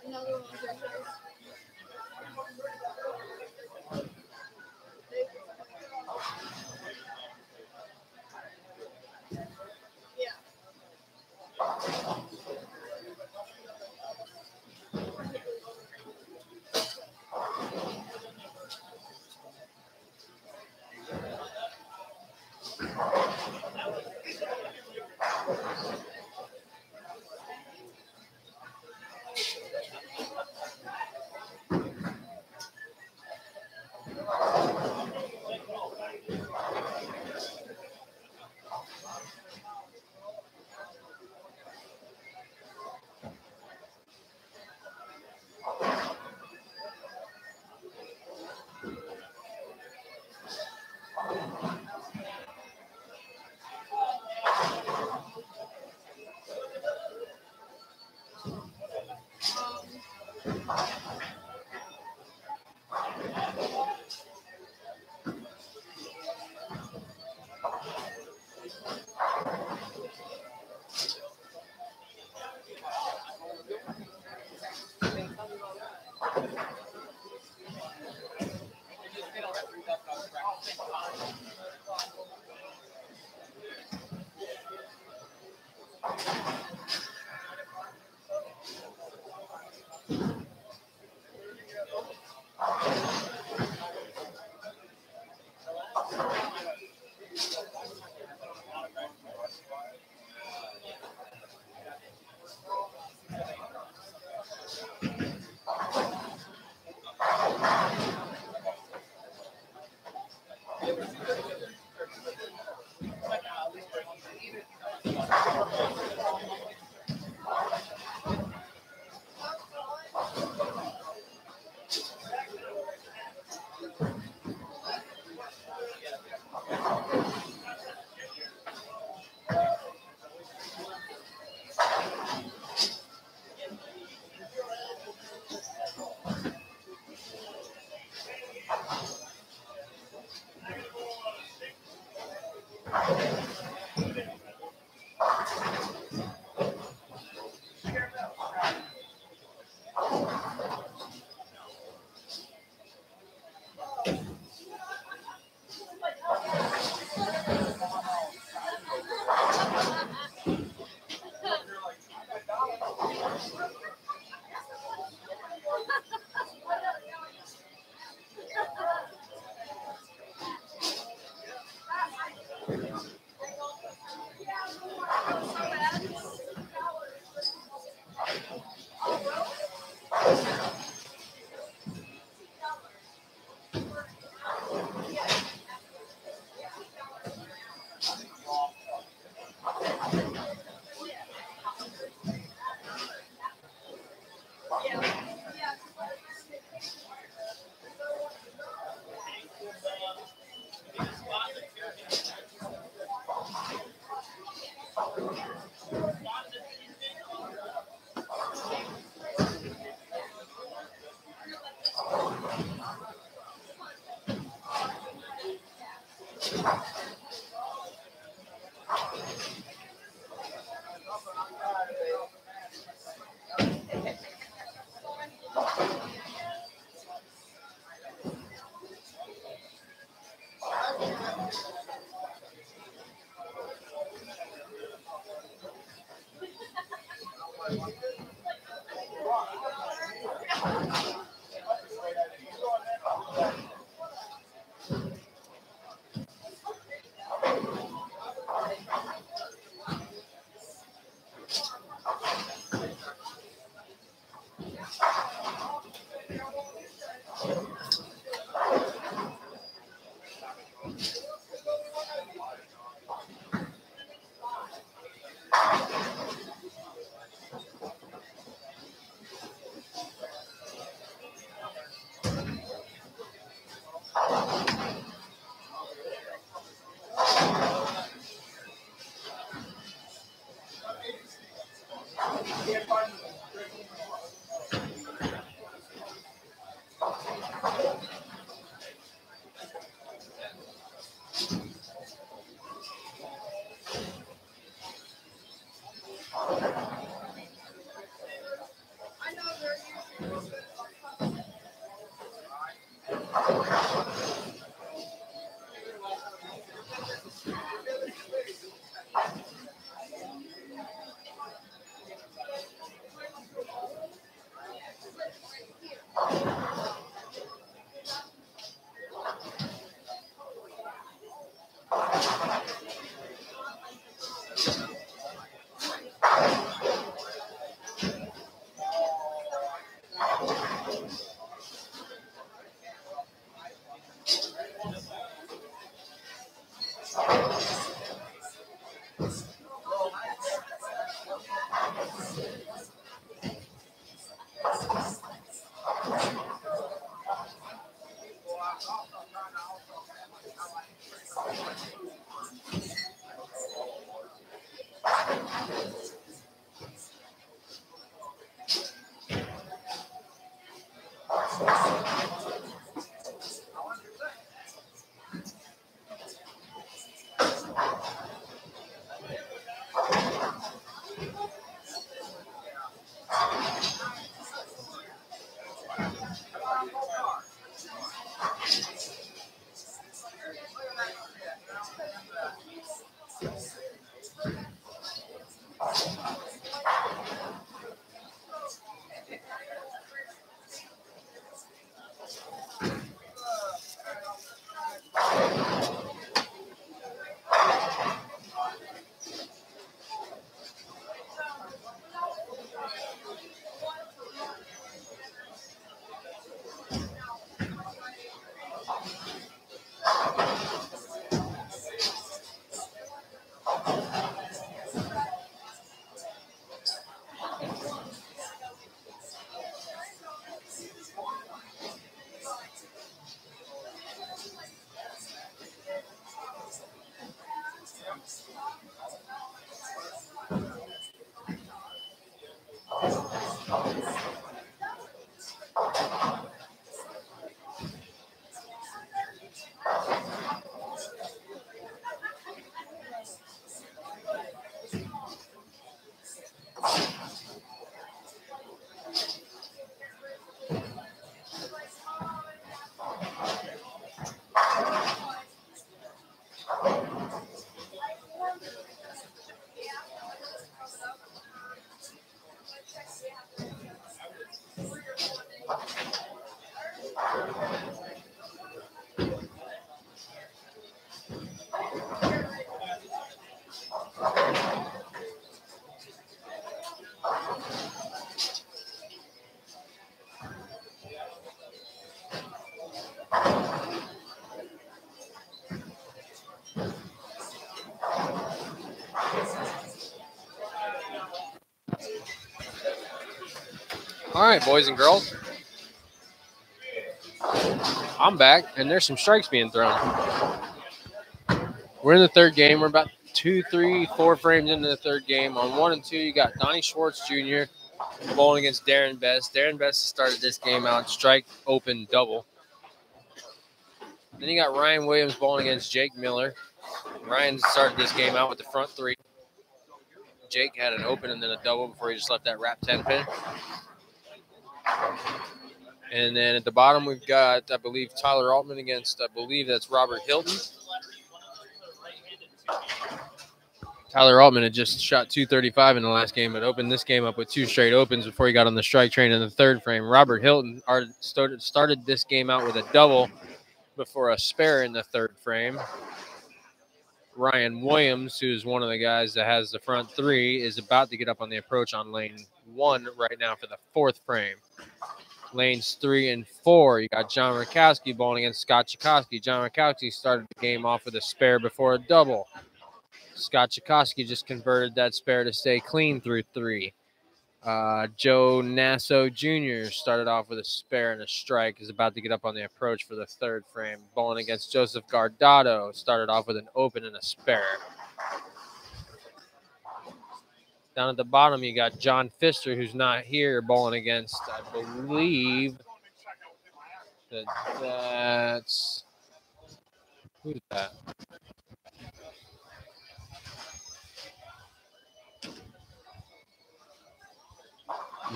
Another one here says. Yeah. All right, boys and girls. I'm back, and there's some strikes being thrown. We're in the third game. We're about 2, 3, 4 frames into the third game. On 1 and 2, you got Donnie Schwartz Jr. bowling against Darren Best. Darren Best started this game out strike, open, double. Then you got Ryan Williams bowling against Jake Miller. Ryan started this game out with the front 3. Jake had an open and then a double before he just left that wrap 10 pin. And then at the bottom, we've got, I believe, Tyler Altman against, I believe that's Robert Hilton. Tyler Altman had just shot 235 in the last game, but opened this game up with 2 straight opens before he got on the strike train in the third frame. Robert Hilton started this game out with a double before a spare in the third frame. Ryan Williams, who's one of the guys that has the front 3, is about to get up on the approach on lane 1 right now for the 4th frame. Lanes 3 and 4, you got John Rakowski bowling against Scott Chakowski. John Rakowski started the game off with a spare before a double. Scott Chakowski just converted that spare to stay clean through 3. Joe Nasso Jr. started off with a spare and a strike, is about to get up on the approach for the 3rd frame. Bowling against Joseph Gardado, started off with an open and a spare. Down at the bottom, you got John Pfister, who's not here, bowling against, I believe, that's who's that?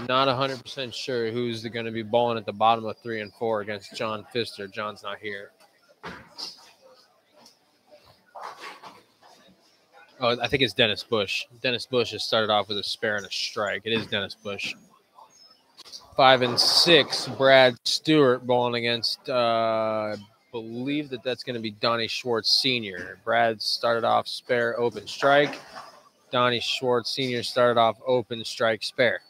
Not 100% sure who's going to be bowling at the bottom of 3 and 4 against John Pfister. John's not here. Oh, I think it's Dennis Bush. Dennis Bush has started off with a spare and a strike. It is Dennis Bush. 5 and 6, Brad Stewart bowling against, I believe that's going to be Donnie Schwartz Sr. Brad started off spare, open, strike. Donnie Schwartz Sr. started off open, strike, spare.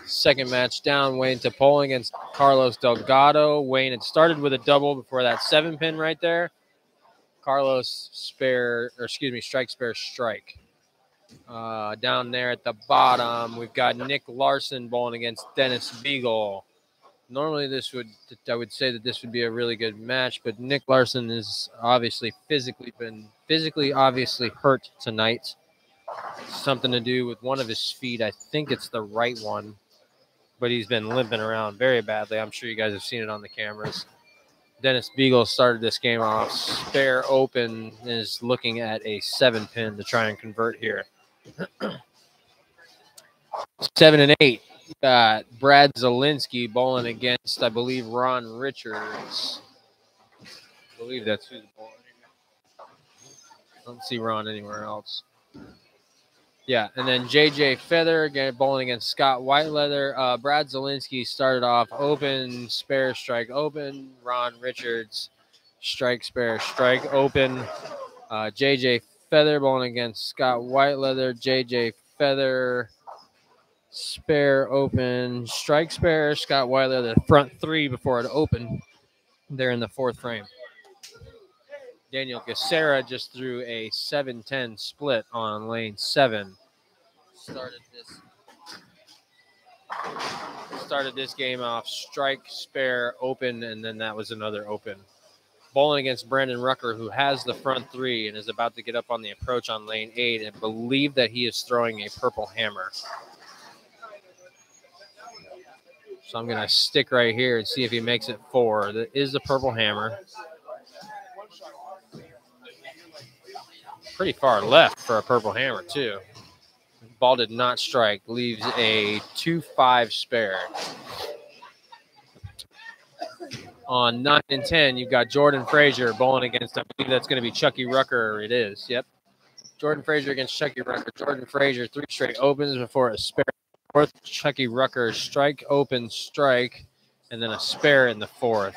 Second match down, Wayne Topol against Carlos Delgado. Wayne had started with a double before that 7-pin right there. Carlos strike, spare, strike. Down there at the bottom, we've got Nick Larson bowling against Dennis Beagle. Normally, I would say that this would be a really good match, but Nick Larson is obviously physically hurt tonight. Something to do with one of his feet. I think it's the right one, but he's been limping around very badly. I'm sure you guys have seen it on the cameras. Dennis Beagle started this game off spare, open, and is looking at a 7-pin to try and convert here. 7 and 8. Got Brad Zielinski bowling against, I believe, Ron Richards. I believe that's who's bowling. I don't see Ron anywhere else. Yeah, and then J.J. Feather again bowling against Scott Whiteleather. Brad Zielinski started off open, spare, strike, open. Ron Richards, strike, spare, strike, open. J.J. Feather bowling against Scott Whiteleather. J.J. Feather, spare, open, strike, spare. Scott Whiteleather, front 3 before it opened. They're in the 4th frame. Daniel Gacera just threw a 7-10 split on lane 7. Started this game off strike, spare, open, and then that was another open. Bowling against Brandon Rucker, who has the front 3 and is about to get up on the approach on lane 8, and believe that he is throwing a purple hammer. So I'm going to stick right here and see if he makes it 4. That is the purple hammer. Pretty far left for a purple hammer, too. Ball did not strike. Leaves a 2-5 spare. On 9 and 10, you've got Jordan Frazier bowling against, I believe that's going to be Chucky Rucker. It is, yep. Jordan Frazier against Chucky Rucker. Jordan Frazier, 3 straight opens before a spare. 4th, Chucky Rucker, strike, open, strike, and then a spare in the 4th.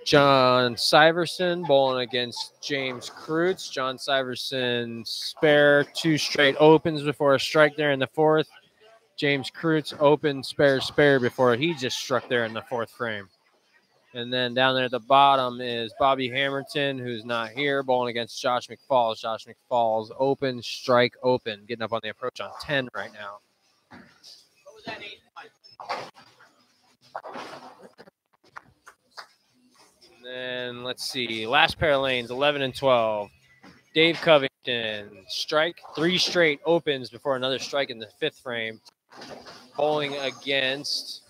John Syverson bowling against James Kreutz. John Syverson, spare, 2 straight opens before a strike there in the 4th. James Kreutz, open, spare, spare before he just struck there in the 4th frame. And then down there at the bottom is Bobby Hamilton, who's not here, bowling against Josh McFalls. Josh McFalls, open, strike, open, getting up on the approach on 10 right now. What was that, 8? And then let's see, last pair of lanes, 11 and 12. Dave Covington, strike, 3 straight opens before another strike in the 5th frame. Bowling against,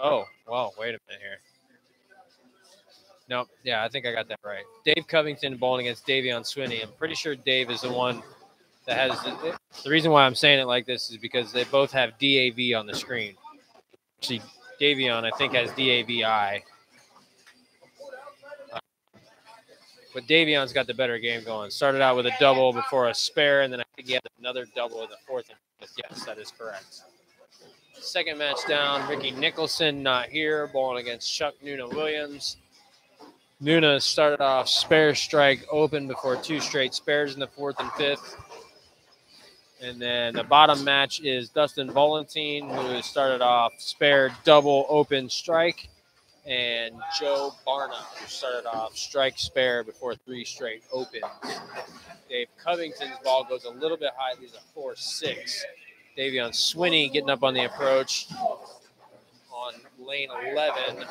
oh, well, wait a minute here. Nope, yeah, I think I got that right. Dave Covington bowling against Davion Swinney. I'm pretty sure Dave is the one that has the reason why I'm saying it like this is because they both have DAV on the screen. Actually, Davion, I think, has DAVI. But Davion's got the better game going. Started out with a double before a spare, and then I think he had another double in the 4th. Yes, that is correct. Second match down, Ricky Nicholson not here, bowling against Chuck Nuna Williams. Nuna started off spare, strike, open before 2 straight spares in the 4th and 5th. And then the bottom match is Dustin Volantine, who started off spare, double, open, strike. And Joe Barna, who started off strike, spare before 3 straight opens. Dave Covington's ball goes a little bit high. These are 4-6. Davion Swinney getting up on the approach on lane 11.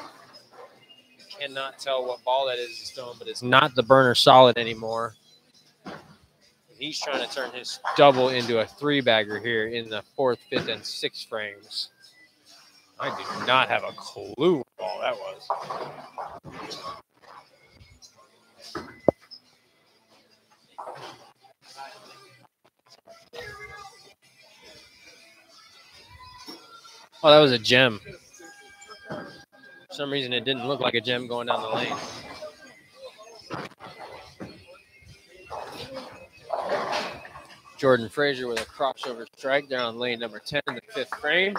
Cannot tell what ball that is he's throwing, but it's not the burner solid anymore. He's trying to turn his double into a 3-bagger here in the 4th, 5th, and 6th frames. I do not have a clue what all that was. Oh, that was a gem. For some reason, it didn't look like a gem going down the lane. Jordan Frazier with a crossover strike there on lane number 10 in the 5th frame.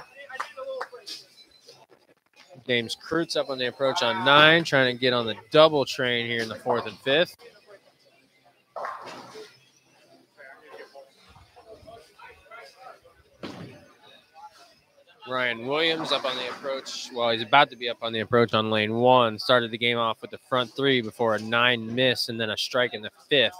James Kreutz up on the approach on 9, trying to get on the double train here in the 4th and 5th. Ryan Williams up on the approach. Well, he's about to be up on the approach on lane 1. Started the game off with the front 3 before a 9 miss and then a strike in the 5th.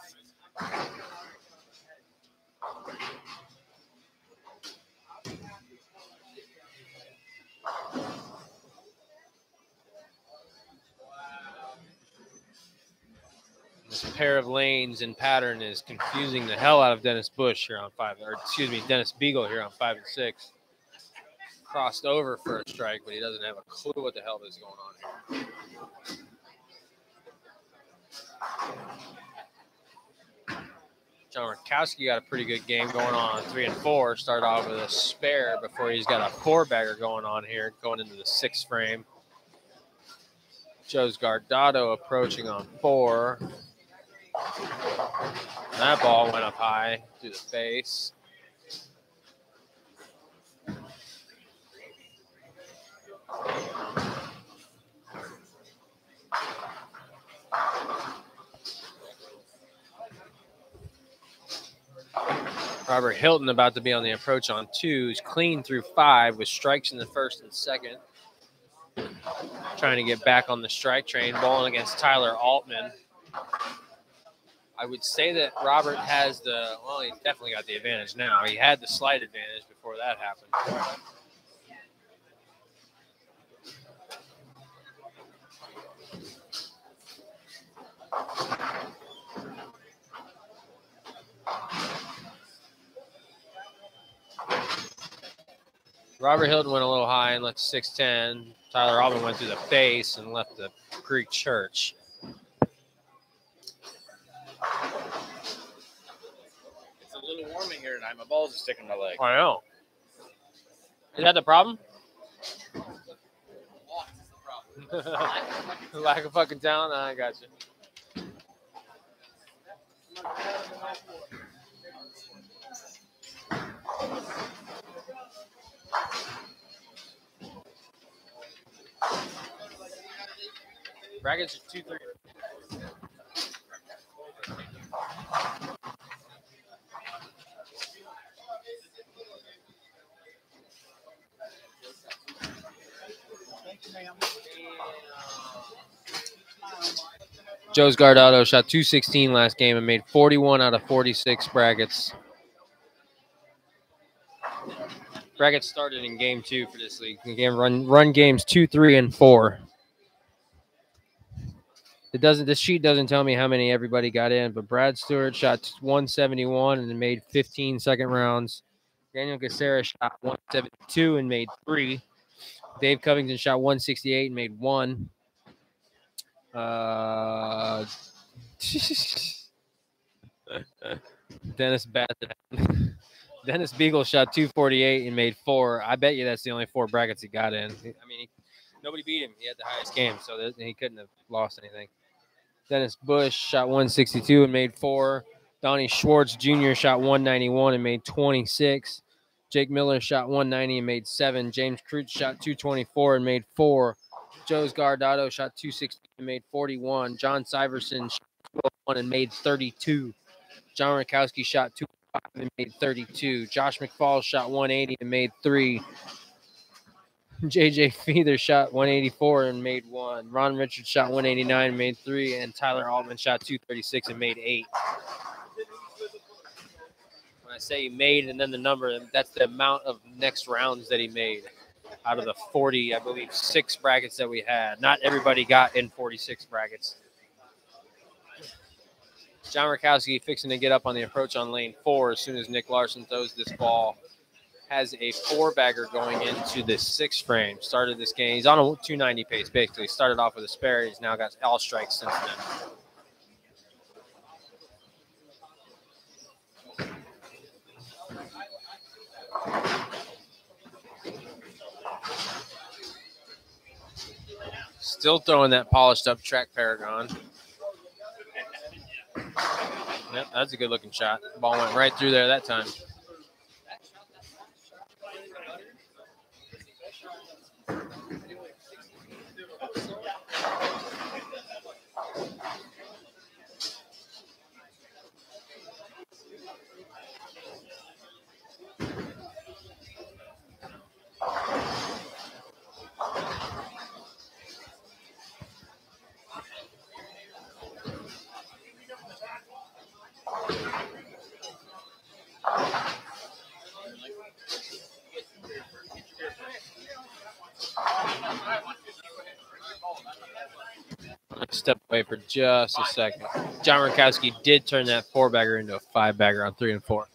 This pair of lanes and pattern is confusing the hell out of Dennis Bush here on 5, or excuse me, Dennis Beagle here on 5 and 6. Crossed over for a strike, but he doesn't have a clue what the hell is going on here. John Rakowski got a pretty good game going on 3 and 4. Started off with a spare before he's got a 4-bagger going on here, going into the 6th frame. Joe's Guardado approaching on 4. That ball went up high through the face. Robert Hilton about to be on the approach on 2s, clean through 5 with strikes in the 1st and 2nd. Trying to get back on the strike train, bowling against Tyler Altman. I would say that Robert has the, well, he's definitely got the advantage now. He had the slight advantage before that happened. Robert Hilton went a little high and left 6'10". Tyler Altman went through the face and left the Greek church. It's a little warm in here tonight. My balls are sticking in my leg. I know. Is that the problem? Lack of fucking talent? I got you. Brackets are 2-3. Joe's Guardado shot .216 last game and made 41 out of 46 brackets. Brackets started in game 2 for this league. Again, run games 2, 3, and 4. This sheet doesn't tell me how many everybody got in, but Brad Stewart shot 171 and made 15 second rounds. Daniel Gacera shot 172 and made 3. Dave Covington shot 168 and made 1. Dennis Bassett. Dennis Beagle shot 248 and made 4. I bet you that's the only 4 brackets he got in. I mean, nobody beat him. He had the highest game, so he couldn't have lost anything. Dennis Bush shot 162 and made 4. Donnie Schwartz Jr. shot 191 and made 26. Jake Miller shot 190 and made 7. James Kreutz shot 224 and made 4. Joe's Guardado shot 260 and made 41. John Syverson shot 12 and made 32. John Rakowski shot 205 and made 32. Josh McFall shot 180 and made 3. JJ Feather shot 184 and made 1. Ron Richards shot 189 and made 3. And Tyler Altman shot 236 and made 8. When I say he made and then the number, that's the amount of next rounds that he made out of the 40, I believe, 6 brackets that we had. Not everybody got in 46 brackets. John Rakowski fixing to get up on the approach on lane 4 as soon as Nick Larson throws this ball. Has a 4-bagger going into the 6th frame. Started this game. He's on a 290 pace, basically. Started off with a spare. He's now got all strikes since then. Still throwing that polished up track Paragon. Yep, that's a good looking shot. Ball went right through there that time. Step away for just a second. John Rakowski did turn that 4-bagger into a 5-bagger on 3 and 4.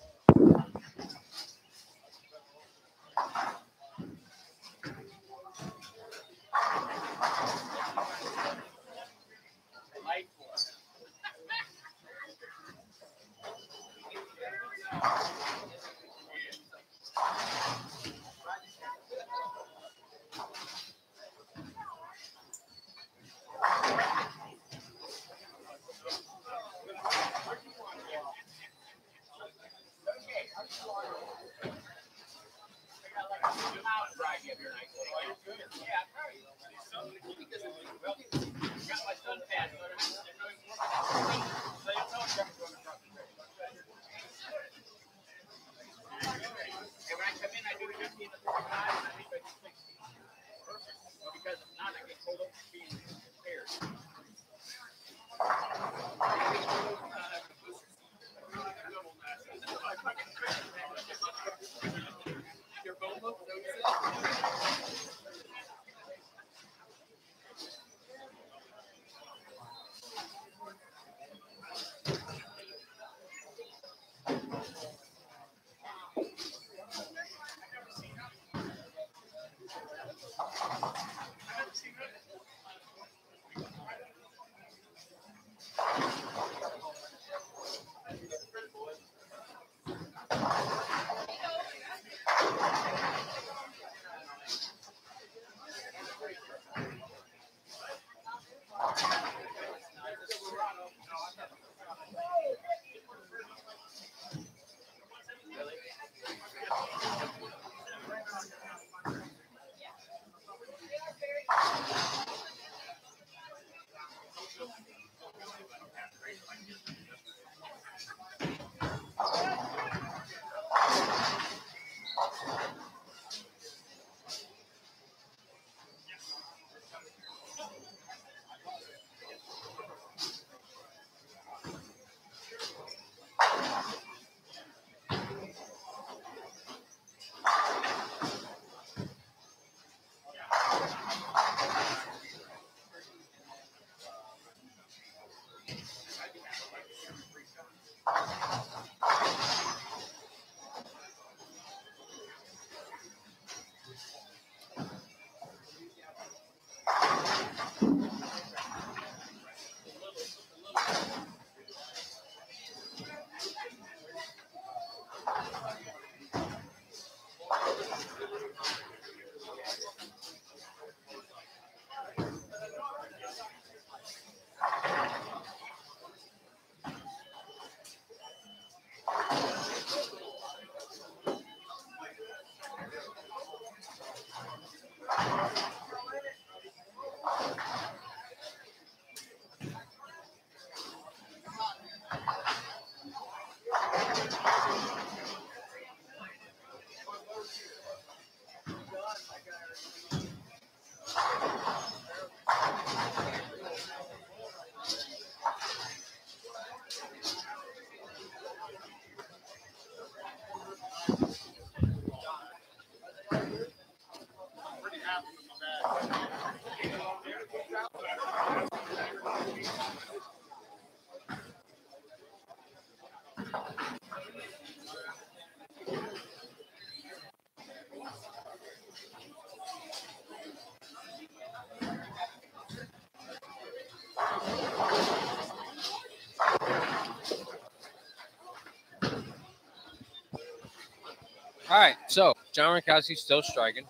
All right, so John Rakowski's still striking.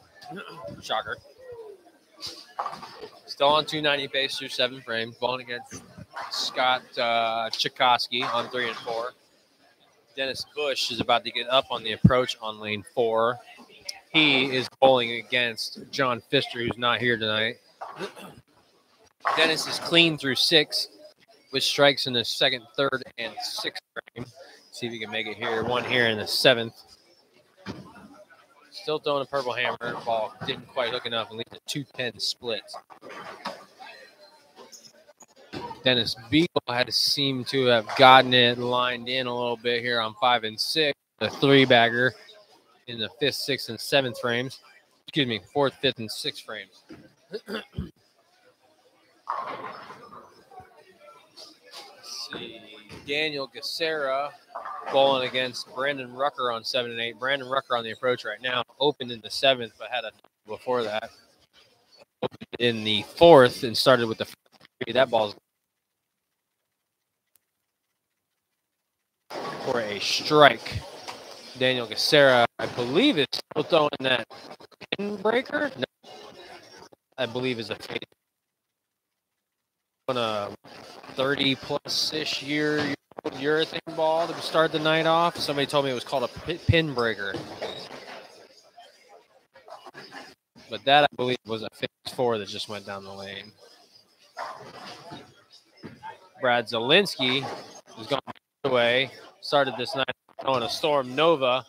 Shocker. Still on 290 pace through 7 frames. Bowling against Scott Chikoski on 3 and 4. Dennis Bush is about to get up on the approach on lane 4. He is bowling against John Pfister, who's not here tonight. Dennis is clean through 6 with strikes in the 2nd, 3rd, and 6th frame. See if he can make it here. 1 here in the 7th. Still throwing a purple hammer. Ball didn't quite hook enough and leads a 210 split. Dennis Beagle had seemed to have gotten it lined in a little bit here on 5 and 6. The 3-bagger in the 5th, 6th, and 7th frames. Excuse me, 4th, 5th, and 6th frames. Let's see. Daniel Gacera bowling against Brandon Rucker on 7 and 8. Brandon Rucker on the approach right now. Opened in the 7th, but had a before that. Opened in the 4th and started with the 3. That ball's for a strike. Daniel Gacera, I believe, is still throwing that pin breaker. No, I believe is a fade. On a 30-plus-ish year urethane ball to start the night off. Somebody told me it was called a pin breaker. But that, I believe, was a phase 4 that just went down the lane. Brad Zielinski has gone away. Started this night on a Storm Nova.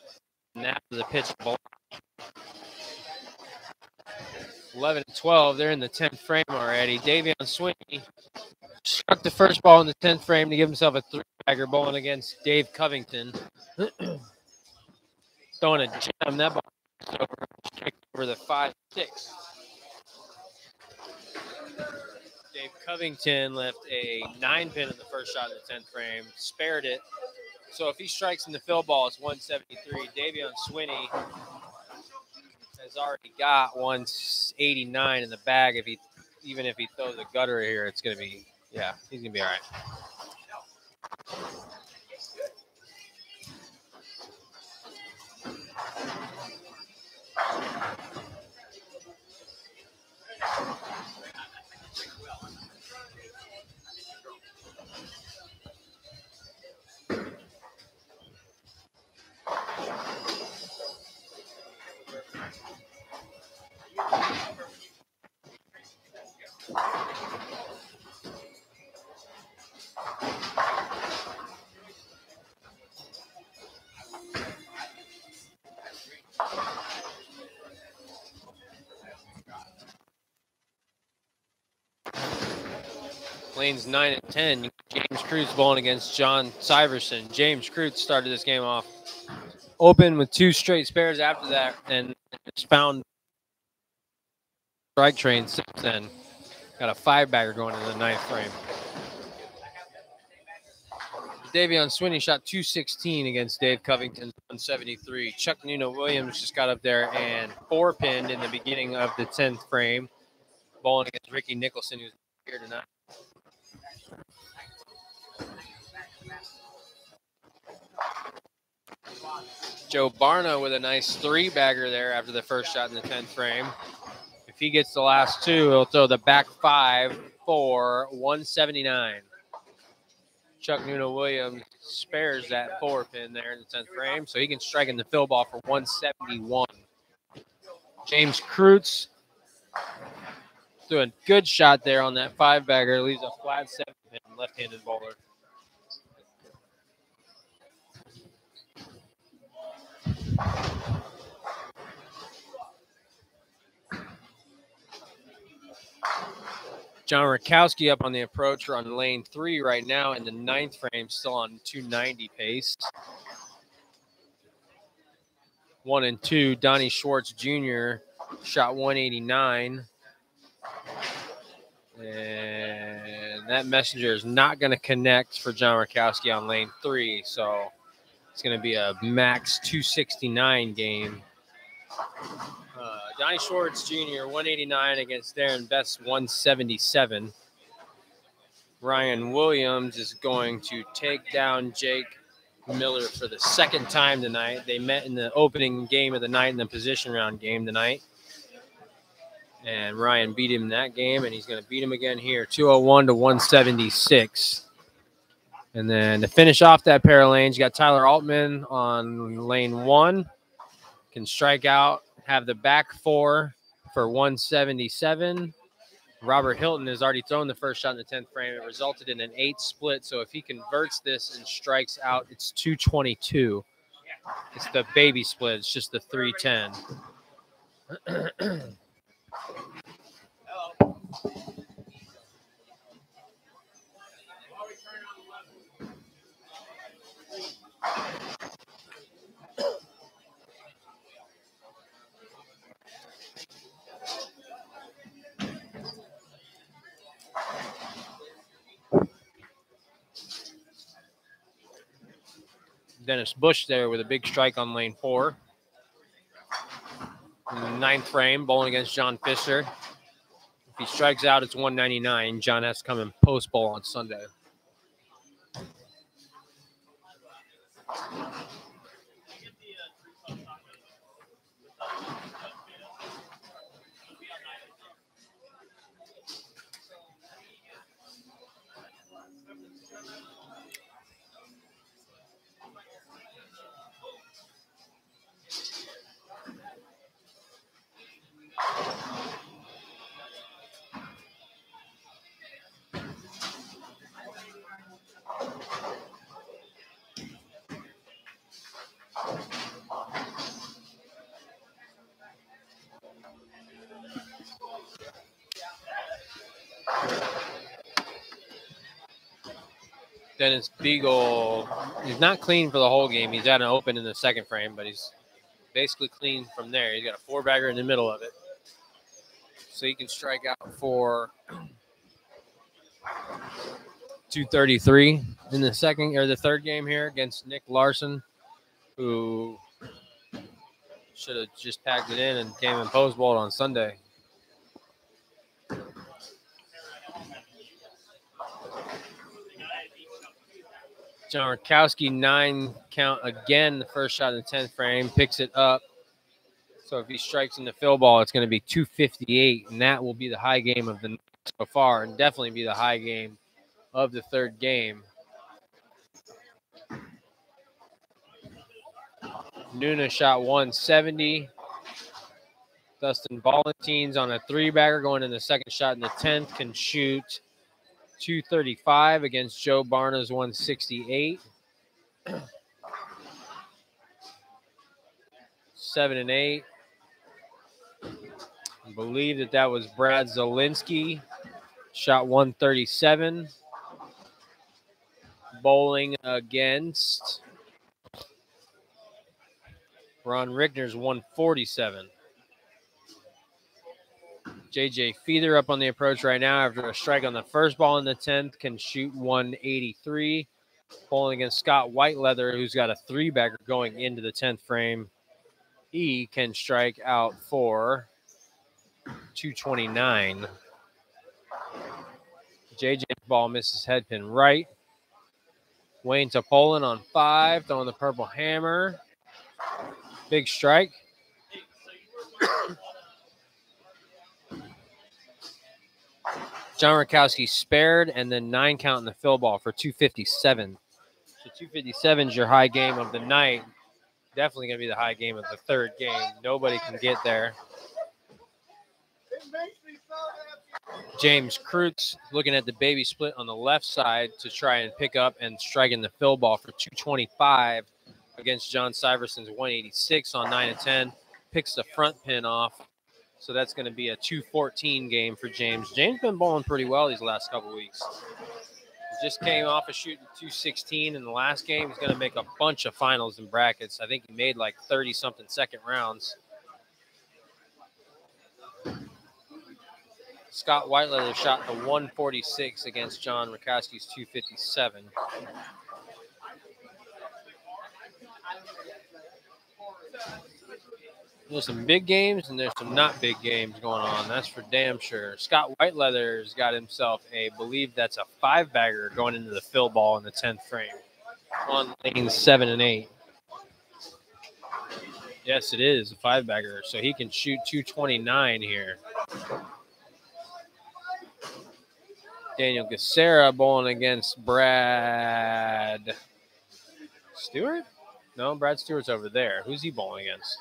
And that was a pitch block. 11-12. They're in the 10th frame already. Davion Sweeney struck the first ball in the 10th frame to give himself a 3-bagger bowling against Dave Covington. Throwing a jam. That ball over the 5-6. Dave Covington left a 9-pin in the first shot in the 10th frame. Spared it. So if he strikes in the fill ball, it's 173. Davion Sweeney has already got 189 in the bag. Even if he throws a gutter here, it's going to be, yeah, he's going to be all right. Lanes 9 and 10. James Cruz bowling against John Syverson. James Cruz started this game off open with 2 straight spares after that, and just found strike train since then. Got a 5-bagger going in the 9th frame. Davion Sweeney shot 216 against Dave Covington, 173. Chuck Nuno Williams just got up there and 4-pinned in the beginning of the 10th frame, bowling against Ricky Nicholson, who's here tonight. Joe Barna with a nice 3-bagger there after the first shot in the 10th frame. If he gets the last 2, he'll throw the back 5 for 179. Chuck Nuno Williams spares that 4-pin there in the 10th frame, so he can strike in the fill ball for 171. James Cruz doing a good shot there on that 5-bagger. Leaves a flat 7-pin left-handed bowler. John Rakowski up on the approach. We're on lane 3 right now in the 9th frame, still on 290 pace. 1 and 2. Donnie Schwartz Jr. shot 189. And that messenger is not going to connect for John Rakowski on lane 3. So it's going to be a max 269 game. Donnie Schwartz Jr., 189 against Darren Best, 177. Ryan Williams is going to take down Jake Miller for the second time tonight. They met in the opening game of the night in the position round game tonight. And Ryan beat him in that game, and he's going to beat him again here, 201 to 176. And then to finish off that pair of lanes, you got Tyler Altman on lane 1. Can strike out, have the back 4 for 177. Robert Hilton has already thrown the first shot in the 10th frame. It resulted in an 8 split. So if he converts this and strikes out, it's 222. It's the baby split. It's just the 310. Dennis Bush there with a big strike on lane 4. In the 9th frame, bowling against John Fisher. If he strikes out, it's 199. John has to come in post bowl on Sunday. Dennis Beagle, he's not clean for the whole game. He's had an open in the 2nd frame, but he's basically clean from there. He's got a 4-bagger in the middle of it. So he can strike out for 233 in the 2nd or the 3rd game here against Nick Larson, who should have just packed it in and came in post bowl on Sunday. John Rakowski, 9 count again, the first shot in the 10th frame, picks it up. So if he strikes in the fill ball, it's going to be 258, and that will be the high game of the night so far, and definitely be the high game of the 3rd game. Nuna shot 170. Dustin Ballantines on a 3-bagger going in the 2nd shot in the 10th can shoot 235 against Joe Barna's 168. 7 and 8. I believe that was Brad Zielinski. Shot 137. Bowling against Ron Rickner's 147. JJ Feather up on the approach right now after a strike on the first ball in the 10th, can shoot 183. Bowling against Scott Whiteleather, who's got a 3-bagger going into the 10th frame. He can strike out for 229. JJ ball misses headpin right. Wayne Topolin on 5, throwing the purple hammer. Big strike. John Rakowski spared, and then 9 count in the fill ball for 257. So 257 is your high game of the night. Definitely going to be the high game of the 3rd game. Nobody can get there. James Kreutz looking at the baby split on the left side to try and pick up and strike in the fill ball for 225 against John Syverson's 186 on 9 and 10. Picks the front pin off. So that's going to be a 214 game for James. James been bowling pretty well these last couple weeks. He just came off of shooting 216 in the last game. He's going to make a bunch of finals and brackets. I think he made like 30-something second rounds. Scott Whiteleather shot a 146 against John Rakowski's 257. There's some big games and there's some not big games going on. That's for damn sure. Scott Whiteleather's got himself believe that's a 5-bagger going into the fill ball in the 10th frame. on lanes 7 and 8. Yes, it is a 5-bagger, so he can shoot 229 here. Daniel Gacera bowling against Brad Stewart? No, Brad Stewart's over there. Who's he bowling against?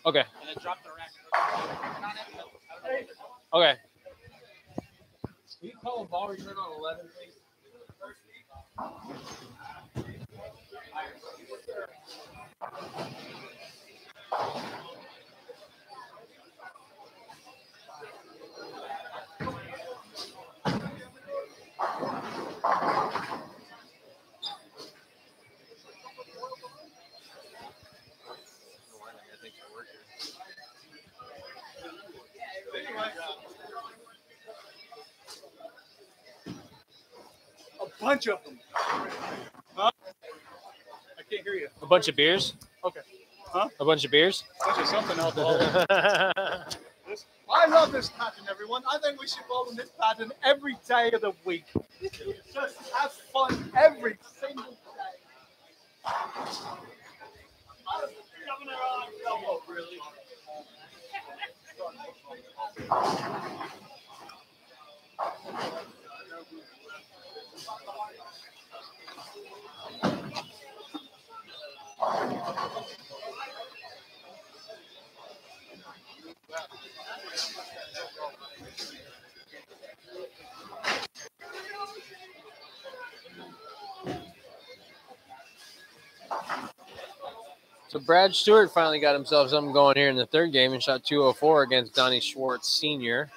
Okay. Okay. Will you call a ball return on 11, please? A bunch of them. Huh? I can't hear you. A bunch of beers? Okay. Huh? A bunch of beers? Bunch of something alcohol. I love this pattern, everyone. I think we should bowl in this pattern every day of the week. Just have fun every single day. Really? So Brad Stewart finally got himself something going here in the third game and shot 204 against Donnie Schwartz Sr.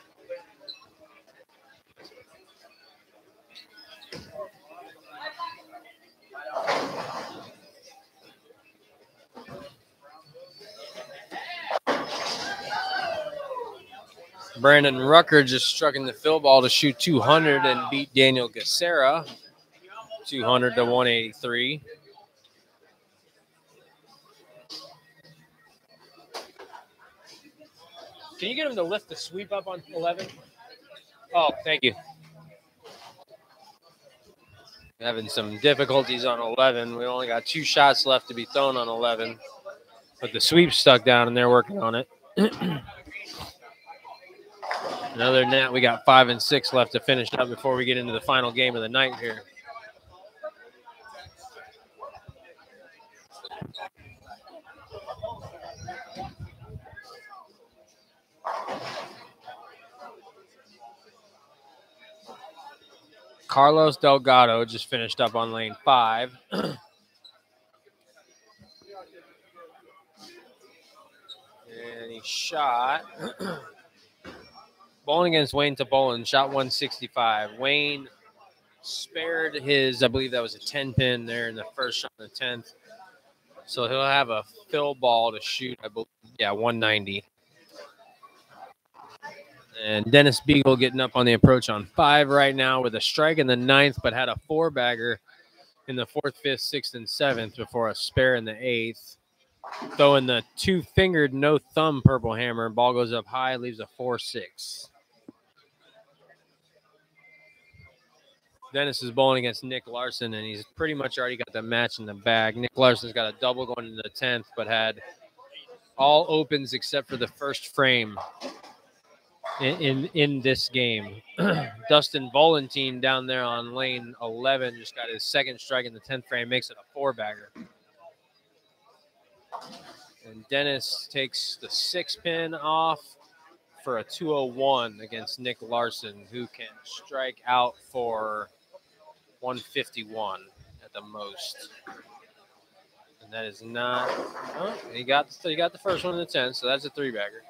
Brandon Rucker just struck in the fill ball to shoot 200 and beat Daniel Gacera 200 to 183. Can you get him to lift the sweep up on 11? Oh, thank you. Having some difficulties on 11. We only got 2 shots left to be thrown on 11. But the sweep's stuck down and they're working on it. And other than that, we got 5 and 6 left to finish up before we get into the final game of the night here. Carlos Delgado just finished up on lane 5. And he shot bowling against Wayne Topolin, shot 165. Wayne spared his, I believe that was a 10 pin there in the first shot of the 10th. So he'll have a fill ball to shoot, I believe, 190. And Dennis Beagle getting up on the approach on 5 right now with a strike in the 9th, but had a 4-bagger in the 4th, 5th, 6th, and 7th before a spare in the 8th. Throwing the 2-fingered, no-thumb purple hammer. Ball goes up high, leaves a 4-6. Dennis is bowling against Nick Larson, and he's pretty much already got the match in the bag. Nick Larson's got a double going into the 10th, but had all opens except for the first frame in this game. Dustin Volantine down there on lane 11 just got his second strike in the 10th frame, makes it a 4-bagger. And Dennis takes the 6-pin off for a 201 against Nick Larson, who can strike out for 151 at the most. And that is not. Oh, he got the first one in the 10th, so that's a 3-bagger.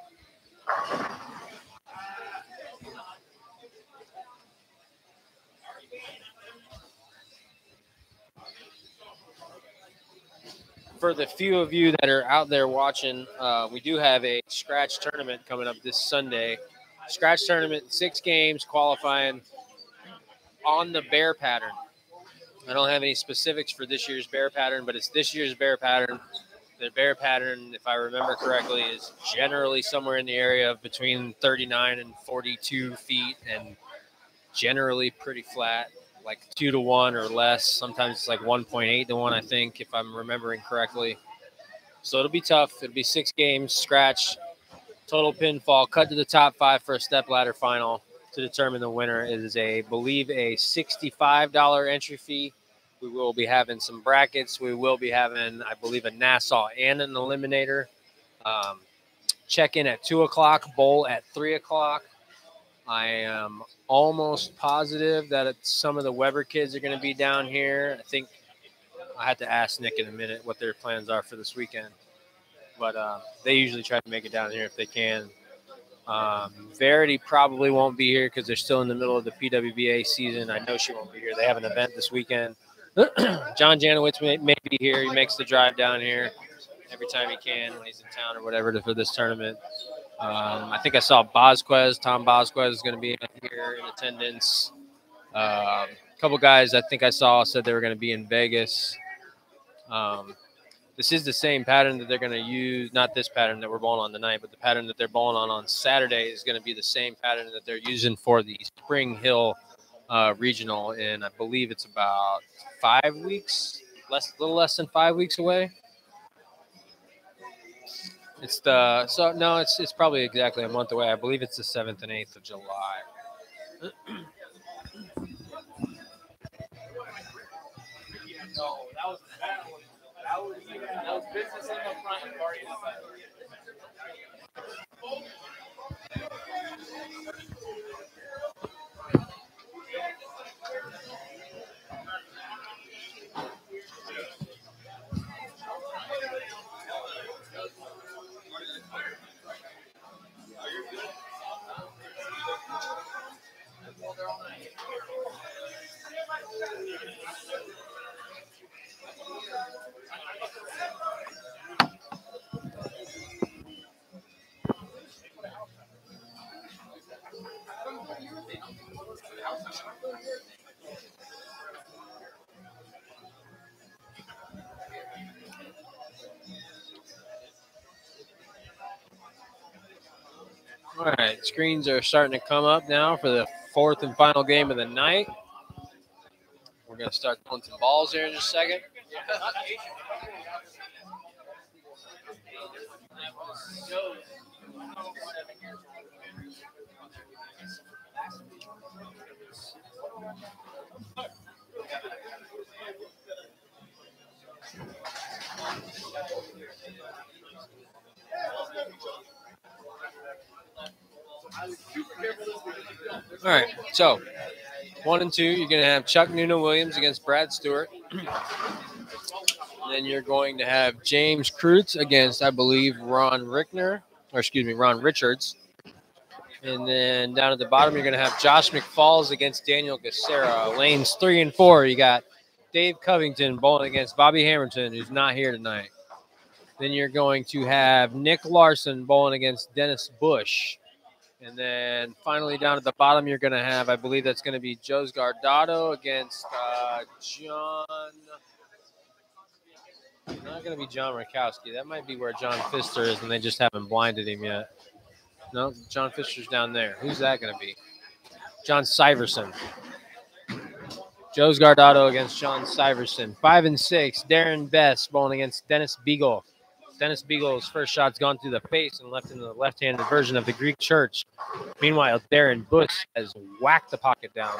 For the few of you that are out there watching, we do have a scratch tournament coming up this Sunday. Scratch tournament, 6 games, qualifying on the bear pattern. I don't have any specifics for this year's bear pattern, but it's this year's bear pattern. The bear pattern, if I remember correctly, is generally somewhere in the area of between 39 and 42 feet, and generally pretty flat, like 2-1 or less. Sometimes it's like 1.8-1, I think, if I'm remembering correctly. So it'll be tough. It'll be 6 games, scratch, total pinfall, cut to the top 5 for a step ladder final to determine the winner. It is, I believe, a $65 entry fee. We will be having some brackets. We will be having, I believe, a Nassau and an eliminator. Check in at 2 o'clock, bowl at 3 o'clock. I am almost positive that some of the Weber kids are going to be down here. I think I have to ask Nick in a minute what their plans are for this weekend. But they usually try to make it down here if they can. Verity probably won't be here because they're still in the middle of the PWBA season. I know she won't be here. They have an event this weekend. John Janowitz may be here. He makes the drive down here every time he can when he's in town or whatever for this tournament. I think I saw Bosquez. Tom Bosquez is going to be here in attendance. A couple guys I think I saw said they were going to be in Vegas. This is the same pattern that they're going to use, not this pattern that we're bowling on tonight, but the pattern that they're bowling on Saturday is going to be the same pattern that they're using for the Spring Hill Regional, and I believe it's about 5 weeks, a little less than 5 weeks away. It's probably exactly a month away. I believe it's the 7th and 8th of July. No, that was that one. That was business in the front and party in the back. All right, screens are starting to come up now for the 4th and final game of the night. We're going to start throwing some balls here in just a second. All right, so 1 and 2, you're going to have Chuck Noonan-Williams against Brad Stewart. Then you're going to have James Kreutz against, I believe, Ron Richards. And then down at the bottom, you're going to have Josh McFalls against Daniel Gacera. Lanes 3 and 4, you got Dave Covington bowling against Bobby Hamilton, who's not here tonight. Then you're going to have Nick Larson bowling against Dennis Bush. And then finally down at the bottom, you're going to have, I believe that's going to be Joe's Guardado against John. Not going to be John Rakowski. That might be where John Pfister is, and they just haven't blinded him yet. No, John Pfister's down there. Who's that going to be? John Syverson. Joe's Guardado against John Syverson. 5 and 6, Darren Best bowling against Dennis Beagle. Dennis Beagle's first shot's gone through the face and left into the left-handed version of the Greek church. Meanwhile, Darren Bush has whacked the pocket down.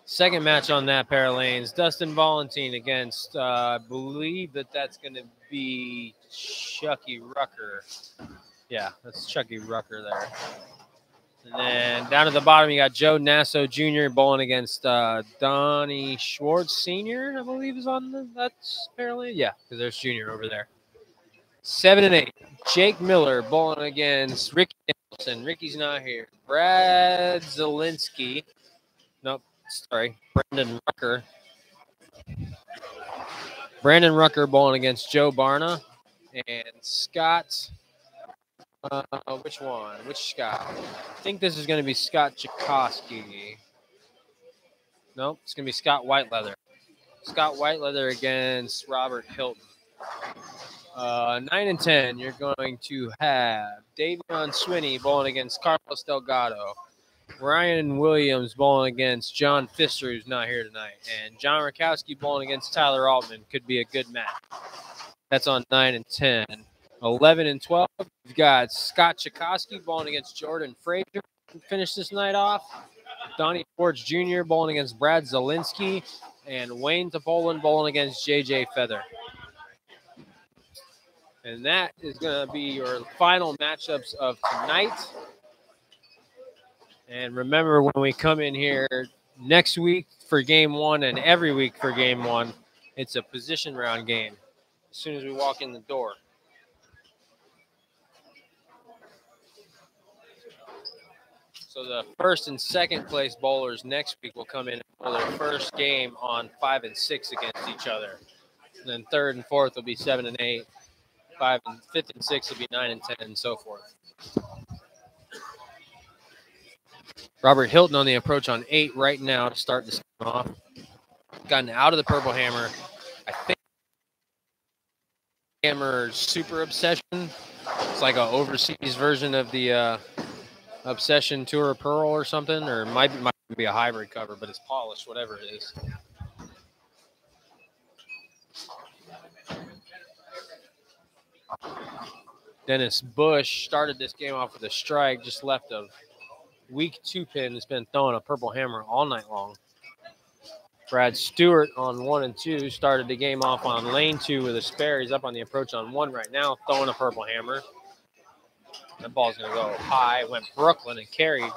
Second match on that pair of lanes, Dustin Valentine against, I believe that's going to be Chucky Rucker. Yeah, that's Chucky Rucker there. And then down at the bottom, you got Joe Nasso Jr. bowling against Donnie Schwartz Sr., I believe is on that pair of lanes. Yeah, because there's Jr. over there. 7 and 8, Jake Miller bowling against Ricky Nicholson. Ricky's not here. Brad Zielinski. Nope. Sorry, Brandon Rucker. Brandon Rucker bowling against Joe Barna. And Scott, which one? Which Scott? I think this is going to be Scott Chakosky. Nope, it's going to be Scott Whiteleather. Scott Whiteleather against Robert Hilton. 9 and 10, you're going to have Davion Swinney bowling against Carlos Delgado. Ryan Williams bowling against John Pfister, who's not here tonight. And John Rakowski bowling against Tyler Altman. Could be a good match. That's on 9 and 10. 11 and 12, we've got Scott Chakosky bowling against Jordan Frazier. Finish this night off. Donnie Schwartz Jr. bowling against Brad Zielinski. And Wayne Topolin bowling against J.J. Feather. And that is going to be your final matchups of tonight. And remember, when we come in here next week for game one and every week for game one, it's a position round game as soon as we walk in the door. So the first and second place bowlers next week will come in and bowl their first game on 5 and 6 against each other. And then third and fourth will be 7 and 8. Fifth and sixth will be 9 and 10, and so forth. Robert Hilton on the approach on 8 right now to start this game off. Gotten out of the Purple Hammer. I think Hammer Super Obsession. It's like an overseas version of the Obsession Tour Pearl or something, or might be a hybrid cover, but it's polished, whatever it is. Dennis Bush started this game off with a strike, just left a weak 2-pin. Has been throwing a Purple Hammer all night long. Brad Stewart on 1 and 2 started the game off on lane 2 with a spare. He's up on the approach on 1 right now, throwing a Purple Hammer. That ball's going to go high. Went Brooklyn and carried.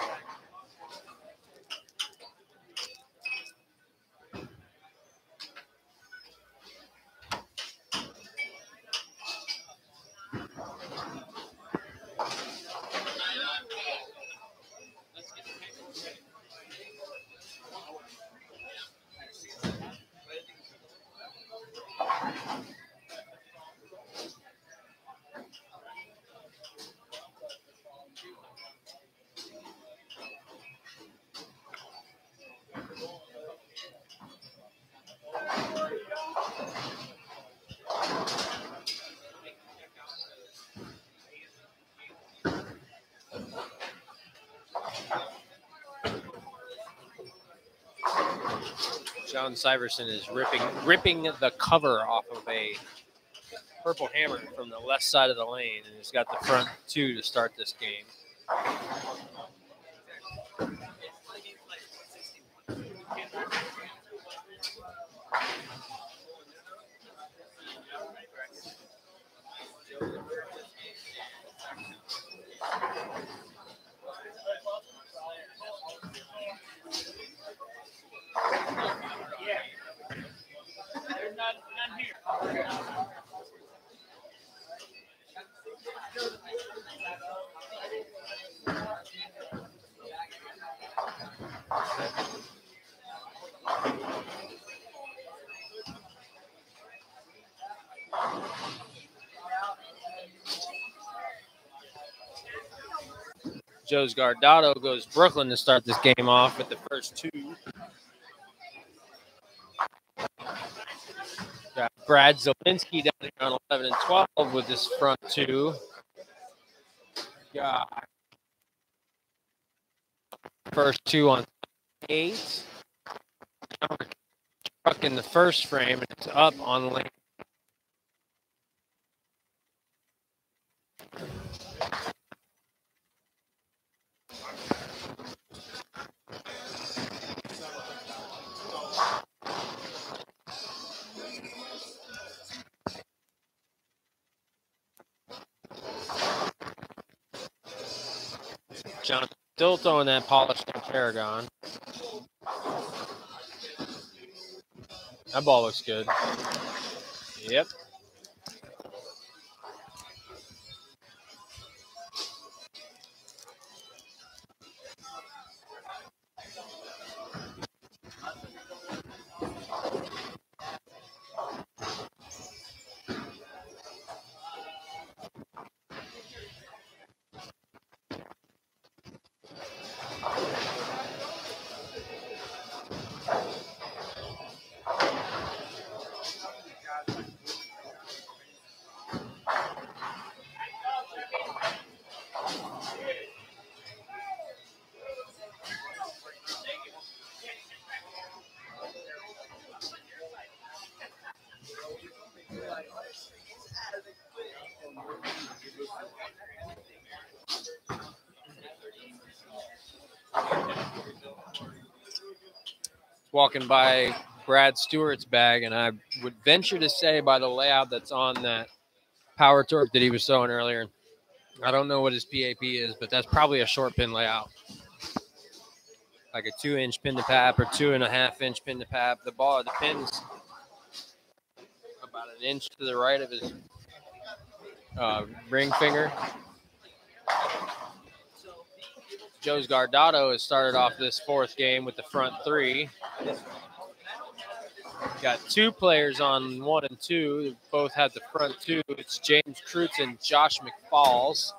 John Syverson is ripping the cover off of a Purple Hammer from the left side of the lane, and he's got the front 2 to start this game. Joe's Gardado goes Brooklyn to start this game off with the first 2. Got Brad Zielinski down here on 11 and 12 with this front 2. Got first 2 on 8. Truck in the first frame, and it's up on lane. John still throwing that polished Paragon. That ball looks good. Yep. Walking by Brad Stewart's bag, and I would venture to say by the layout that's on that power torque that he was throwing earlier, I don't know what his PAP is, but that's probably a short pin layout. Like a 2-inch pin to pap or 2.5-inch pin to pap. The pin's about an inch to the right of his ring finger. Joe's Gardado has started off this fourth game with the front three. Got two players on 1 and 2. Both have the front two. It's James Kreutz and Josh McFalls.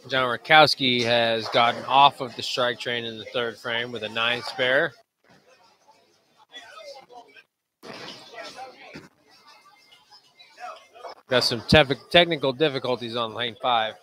John Rakowski has gotten off of the strike train in the third frame with a 9 spare. Got some technical difficulties on lane 5.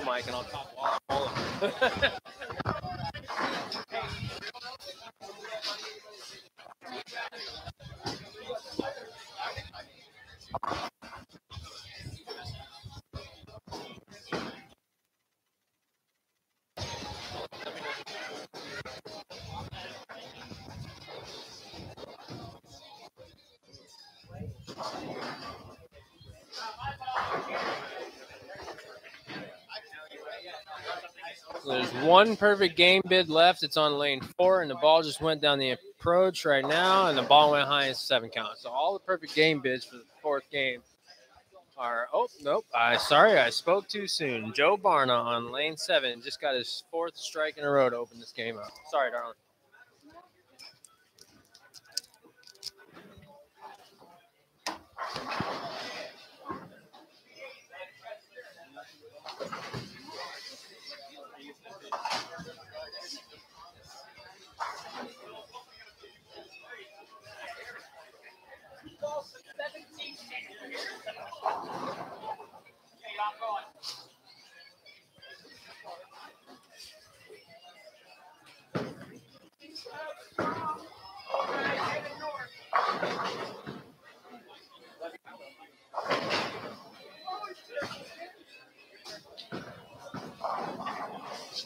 Mic and I'll talk all of them. There's one perfect game bid left. It's on lane 4, and the ball just went down the approach right now, and the ball went high in 7 count. So all the perfect game bids for the fourth game are, oh, nope, sorry, I spoke too soon. Joe Barna on lane 7 just got his 4th strike in a row to open this game up. Sorry, darling.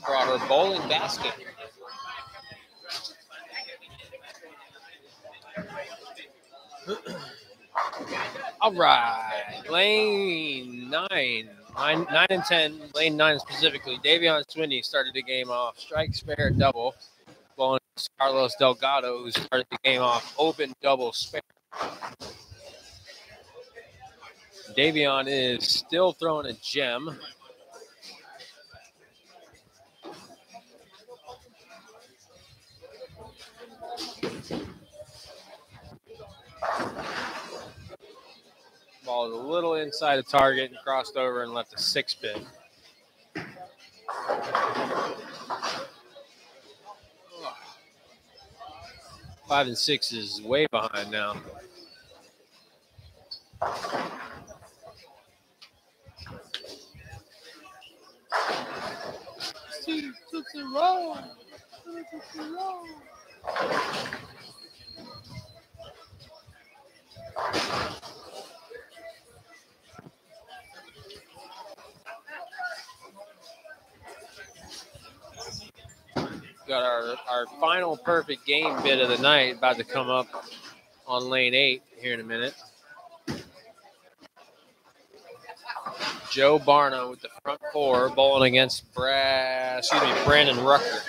Brought her bowling basket. All right, lane 9 and 10, lane 9 specifically. Davion Swindy started the game off strike, spare, double. Bowling against Carlos Delgado, who started the game off open, double, spare. Davion is still throwing a gem. Ball is a little inside the target and crossed over and left a 6-pin. 5 and 6 is way behind now. Got our final perfect game bit of the night about to come up on lane 8 here in a minute. Joe Barna with the front 4 bowling against Brandon Rucker.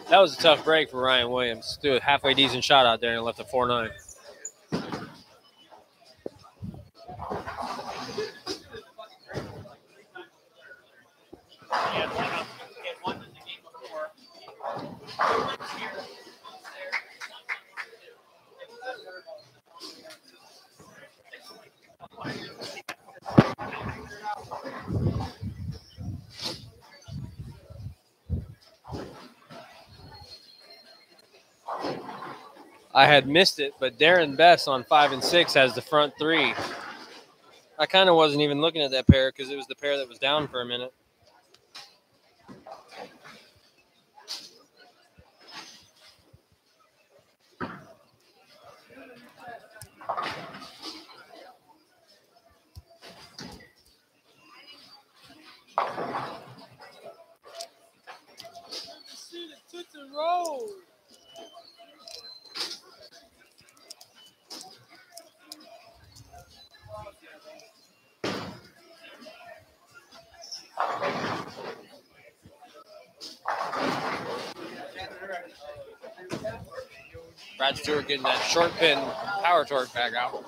That was a tough break for Ryan Williams. Threw a halfway decent shot out there and left a 4-9. I had missed it, but Darren Bess on 5 and 6 has the front 3. I kind of wasn't even looking at that pair because it was the pair that was down for a minute. Brad Stewart getting that short pin power torque back out.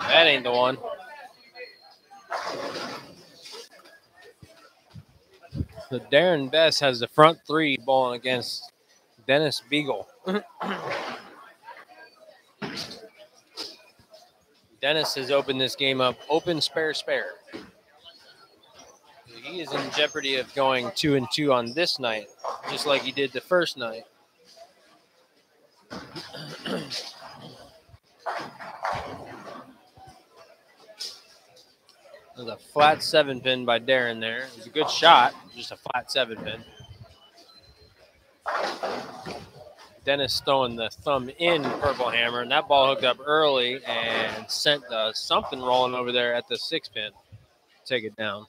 That ain't the one. So Darren Bess has the front 3 bowling against Dennis Beagle. Dennis has opened this game up open, spare, spare. He is in jeopardy of going 2 and 2 on this night, just like he did the first night. There's a flat 7-pin by Darren there. It was a good shot, just a flat 7-pin. Dennis throwing the thumb in purple hammer, and that ball hooked up early and sent something rolling over there at the 6-pin. Take it down.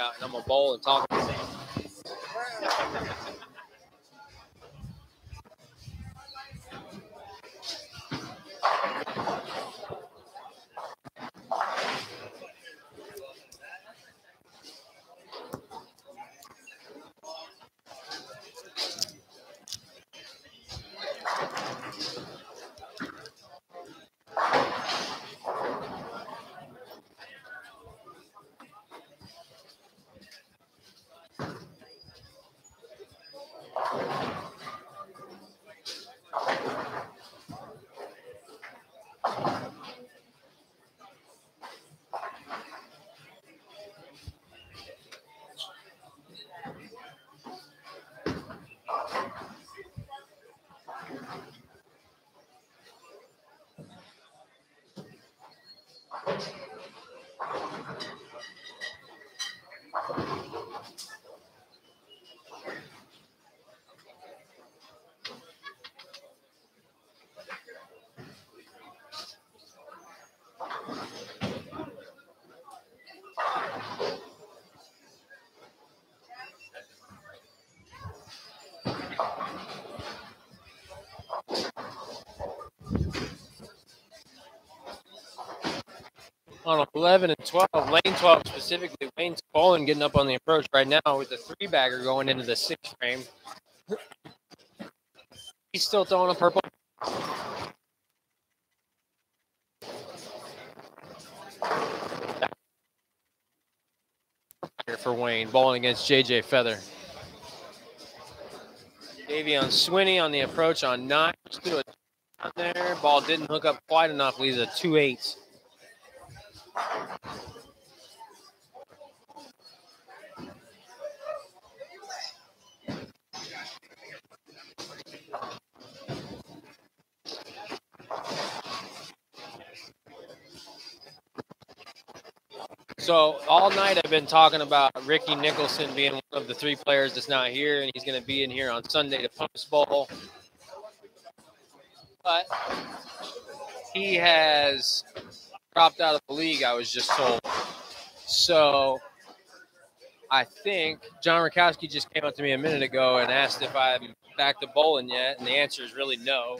out, and I'm gonna bowl and talk at the same. On 11 and 12, lane 12 specifically, Wayne's bowling, getting up on the approach right now with the 3-bagger going into the 6th frame. He's still throwing a purple. For Wayne, bowling against JJ Feather. Davion Swinney on the approach on 9. Just threw it down there. Ball didn't hook up quite enough. Leaves a 2-8. So all night I've been talking about Ricky Nicholson being one of the 3 players that's not here, and he's going to be in here on Sunday to post bowl. But he has dropped out of the league, I was just told. So I think John Rakowski just came up to me a minute ago and asked if I'm back to bowling yet, and the answer is really no.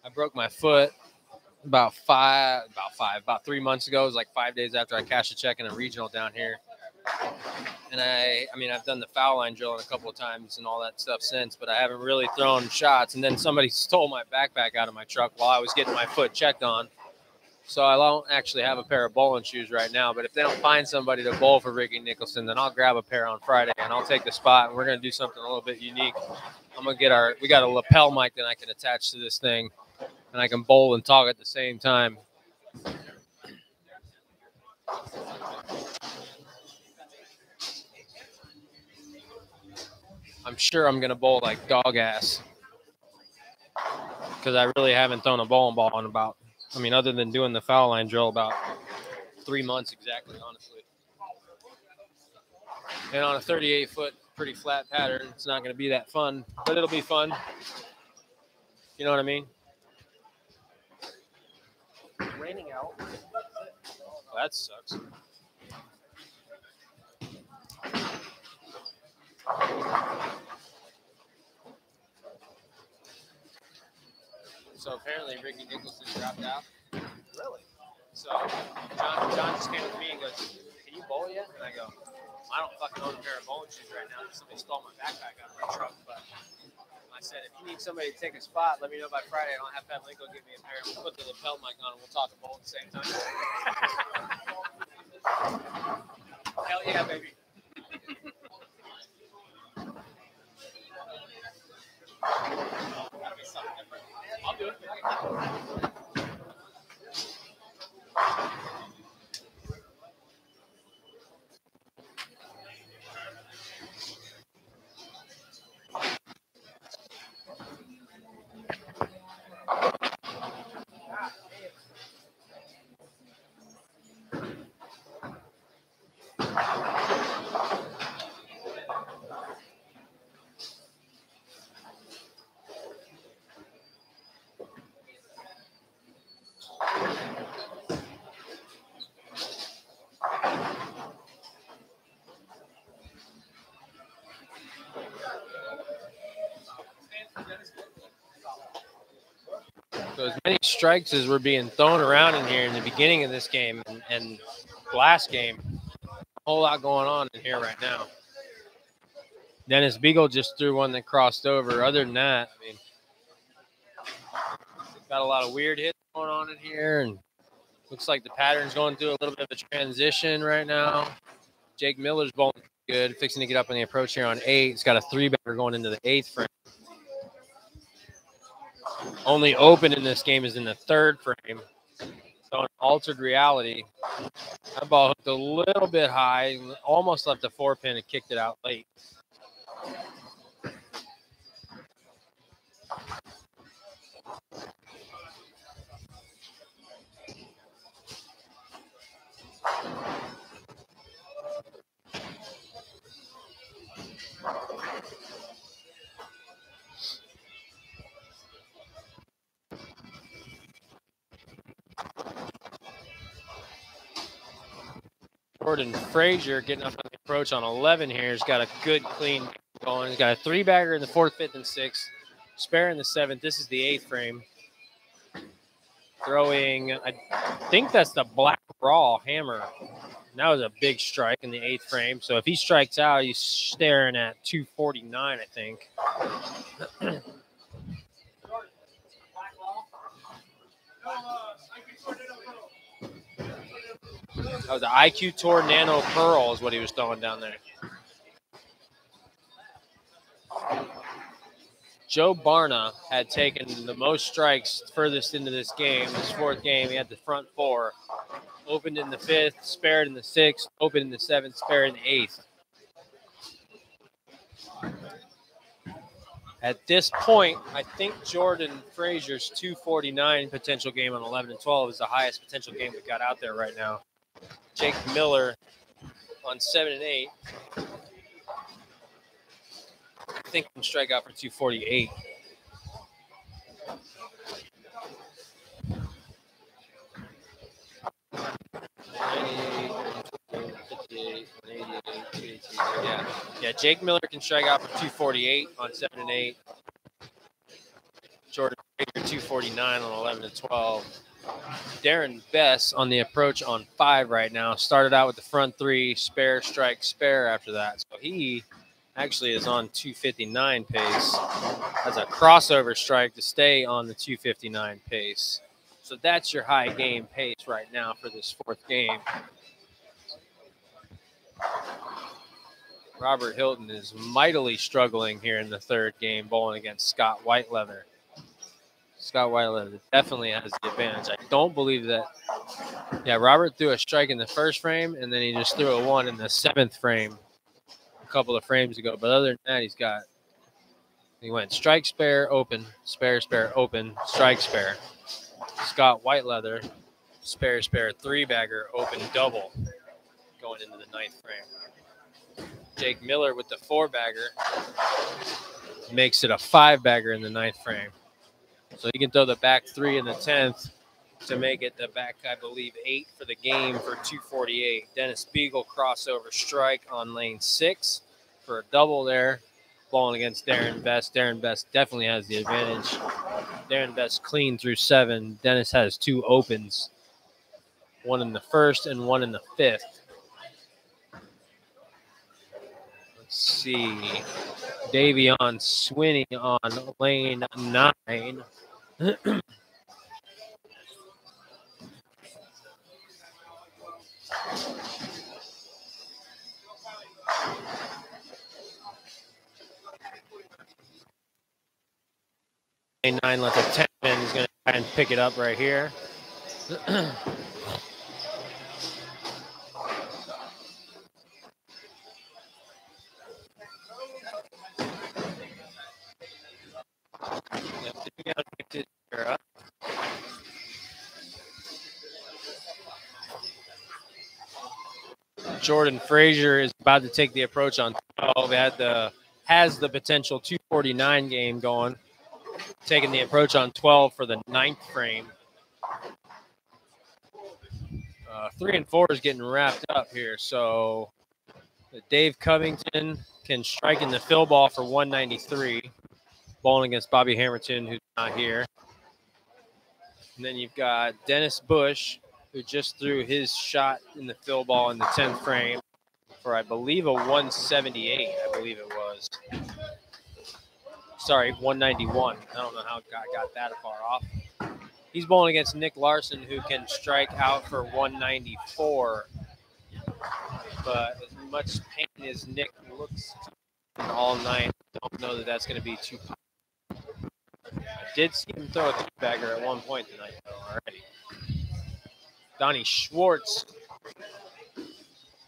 I broke my foot about 3 months ago. It was like 5 days after I cashed a check in a regional down here. And I've done the foul line drilling a couple of times and all that stuff since, but I haven't really thrown shots. And then somebody stole my backpack out of my truck while I was getting my foot checked on. So I don't actually have a pair of bowling shoes right now, but if they don't find somebody to bowl for Ricky Nicholson, then I'll grab a pair on Friday and I'll take the spot, and we're going to do something a little bit unique. I'm going to we got a lapel mic that I can attach to this thing, and I can bowl and talk at the same time. I'm sure I'm going to bowl like dog ass because I really haven't thrown a bowling ball in about, other than doing the foul line drill, about 3 months exactly, honestly. And on a 38-foot, pretty flat pattern, it's not going to be that fun, but it'll be fun. You know what I mean? Raining out. Well, that sucks. So apparently Ricky Nicholson dropped out. Really? So John just came with me and goes, "Can you bowl yet?" And I go, "I don't fucking own a pair of bowling shoes right now. Somebody stole my backpack out of my truck." But I said, if you need somebody to take a spot, let me know by Friday. I don't have to have Lincoln give me a pair. We'll put the lapel mic on and we'll talk and bowl at the same time. Hell yeah, baby. Gotta be something different. I'll do it. as many strikes as were being thrown around in here in the beginning of this game and last game. A whole lot going on in here right now. Dennis Beagle just threw one that crossed over. Other than that, I mean, got a lot of weird hits going on in here, and looks like the pattern's going through a little bit of a transition right now. Jake Miller's bowling good, fixing to get up on the approach here on 8. He's got a 3-bagger going into the 8th frame. Only open in this game is in the 3rd frame. So in altered reality, that ball hooked a little bit high, almost left the 4-pin and kicked it out late. Jordan Frazier getting up on the approach on 11 here. He's got a good clean going. He's got a 3-bagger in the 4th, 5th, and 6th. Spare in the 7th. This is the 8th frame. Throwing, I think that's the black raw hammer. And that was a big strike in the 8th frame. So if he strikes out, he's staring at 249, I think. That was the IQ Tour Nano Pearl is what he was throwing down there. Joe Barna had taken the most strikes furthest into this game. This 4th game, he had the front 4. Opened in the 5th, spared in the 6th, opened in the 7th, spared in the 8th. At this point, I think Jordan Frazier's 249 potential game on 11 and 12 is the highest potential game we've got out there right now. Jake Miller on 7 and 8. I think can strike out for 248. Yeah, Jake Miller can strike out for 248 on 7 and 8. Jordan Frazier 249 on 11 and 12. Darren Bess on the approach on 5 right now. Started out with the front 3, spare, strike, spare after that. So he actually is on 259 pace. Has a crossover strike to stay on the 259 pace. So that's your high game pace right now for this 4th game. Robert Hilton is mightily struggling here in the 3rd game, bowling against Scott Whiteleather. Scott Whiteleather definitely has the advantage. I don't believe that. Yeah, Robert threw a strike in the 1st frame, and then he just threw a 1 in the 7th frame a couple of frames ago. But other than that, he went strike, spare, open, spare, spare, open, strike, spare. Scott Whiteleather, spare, spare, 3-bagger, open, double, going into the 9th frame. Jake Miller with the 4-bagger makes it a 5-bagger in the 9th frame. So he can throw the back 3 in the 10th to make it the back, I believe, 8 for the game for 248. Dennis Beagle crossover strike on lane 6 for a double there. Bowling against Darren Best. Darren Best definitely has the advantage. Darren Best clean through 7. Dennis has 2 opens. 1 in the 1st and 1 in the 5th. Let's see. Davion Swinney on lane 9. Lane 9 left a 10 pin. He's going to try and pick it up right here. Jordan Frazier is about to take the approach on 12. Has the potential 249 game going. Taking the approach on 12 for the 9th frame. 3 and 4 is getting wrapped up here. So Dave Covington can strike in the fill ball for 193. Bowling against Bobby Hamilton, who's not here. And then you've got Dennis Bush, who just threw his shot in the fill ball in the 10th frame for, I believe, a 178, I believe it was. Sorry, 191. I don't know how I got that far off. He's bowling against Nick Larson, who can strike out for 194. But as much pain as Nick looks all night, I don't know that that's going to be too popular. I did see him throw a three-bagger at one point tonight, though, already. Donnie Schwartz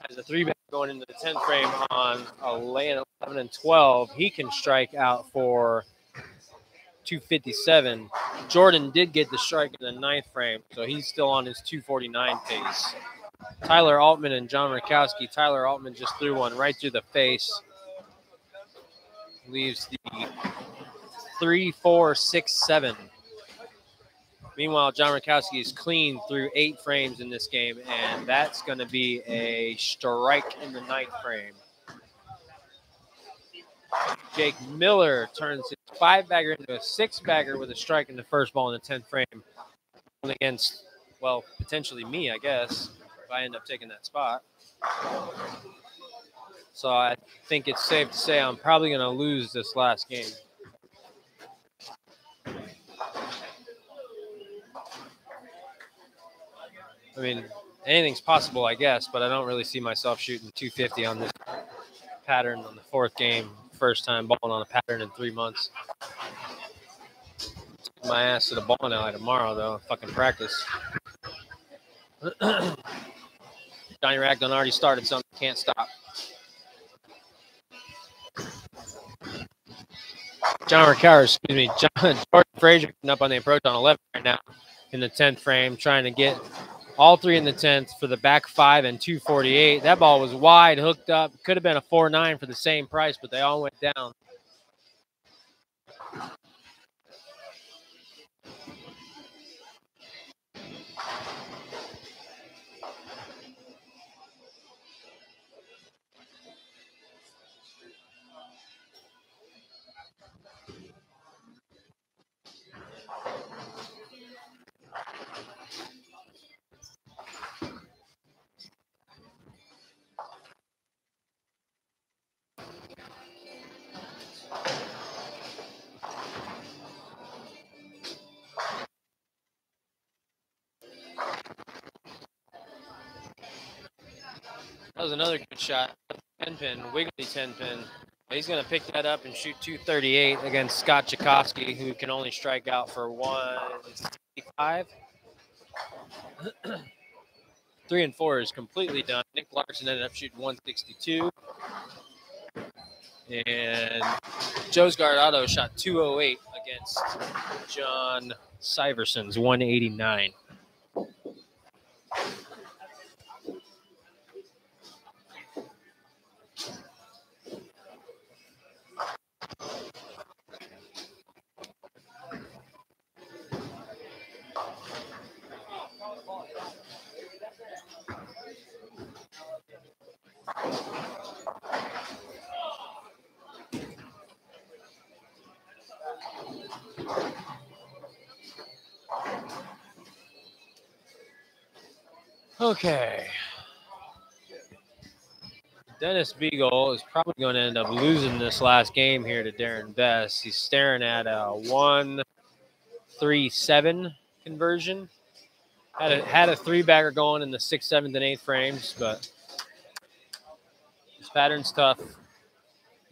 has a three-bagger going into the 10th frame on a lay at 11 and 12. He can strike out for 257. Jordan did get the strike in the 9th frame, so he's still on his 249 pace. Tyler Altman and John Rakowski. Tyler Altman just threw one right through the face. Leaves the 3, 4, 6, 7. Meanwhile, John Rakowski is clean through 8 frames in this game, and that's going to be a strike in the 9th frame. Jake Miller turns his 5-bagger into a 6-bagger with a strike in the first ball in the 10th frame against, well, potentially me, I guess, if I end up taking that spot. So I think it's safe to say I'm probably going to lose this last game. I mean, anything's possible, I guess, but I don't really see myself shooting 250 on this pattern on the 4th game. First time balling on a pattern in 3 months. Take my ass to the bowling alley tomorrow, though. Fucking practice. Johnny Ragdon already started something. Can't stop. John Jordan Frazier up on the approach on 11 right now in the 10th frame, trying to get all 3 in the 10th for the back 5 and 248. That ball was wide, hooked up. Could have been a 4-9 for the same price, but they all went down. That was another good shot. 10-pin, wiggly 10-pin. He's going to pick that up and shoot 238 against Scott Tchaikovsky, who can only strike out for 165. 3 and 4 is completely done. Nick Larson ended up shooting 162. And Joe's Guardado shot 208 against John Syverson's 189. Okay. Dennis Beagle is probably going to end up losing this last game here to Darren Best. He's staring at a 1-3-7 conversion. Had a 3-bagger going in the 6th, 7th, and 8th frames, but this pattern's tough.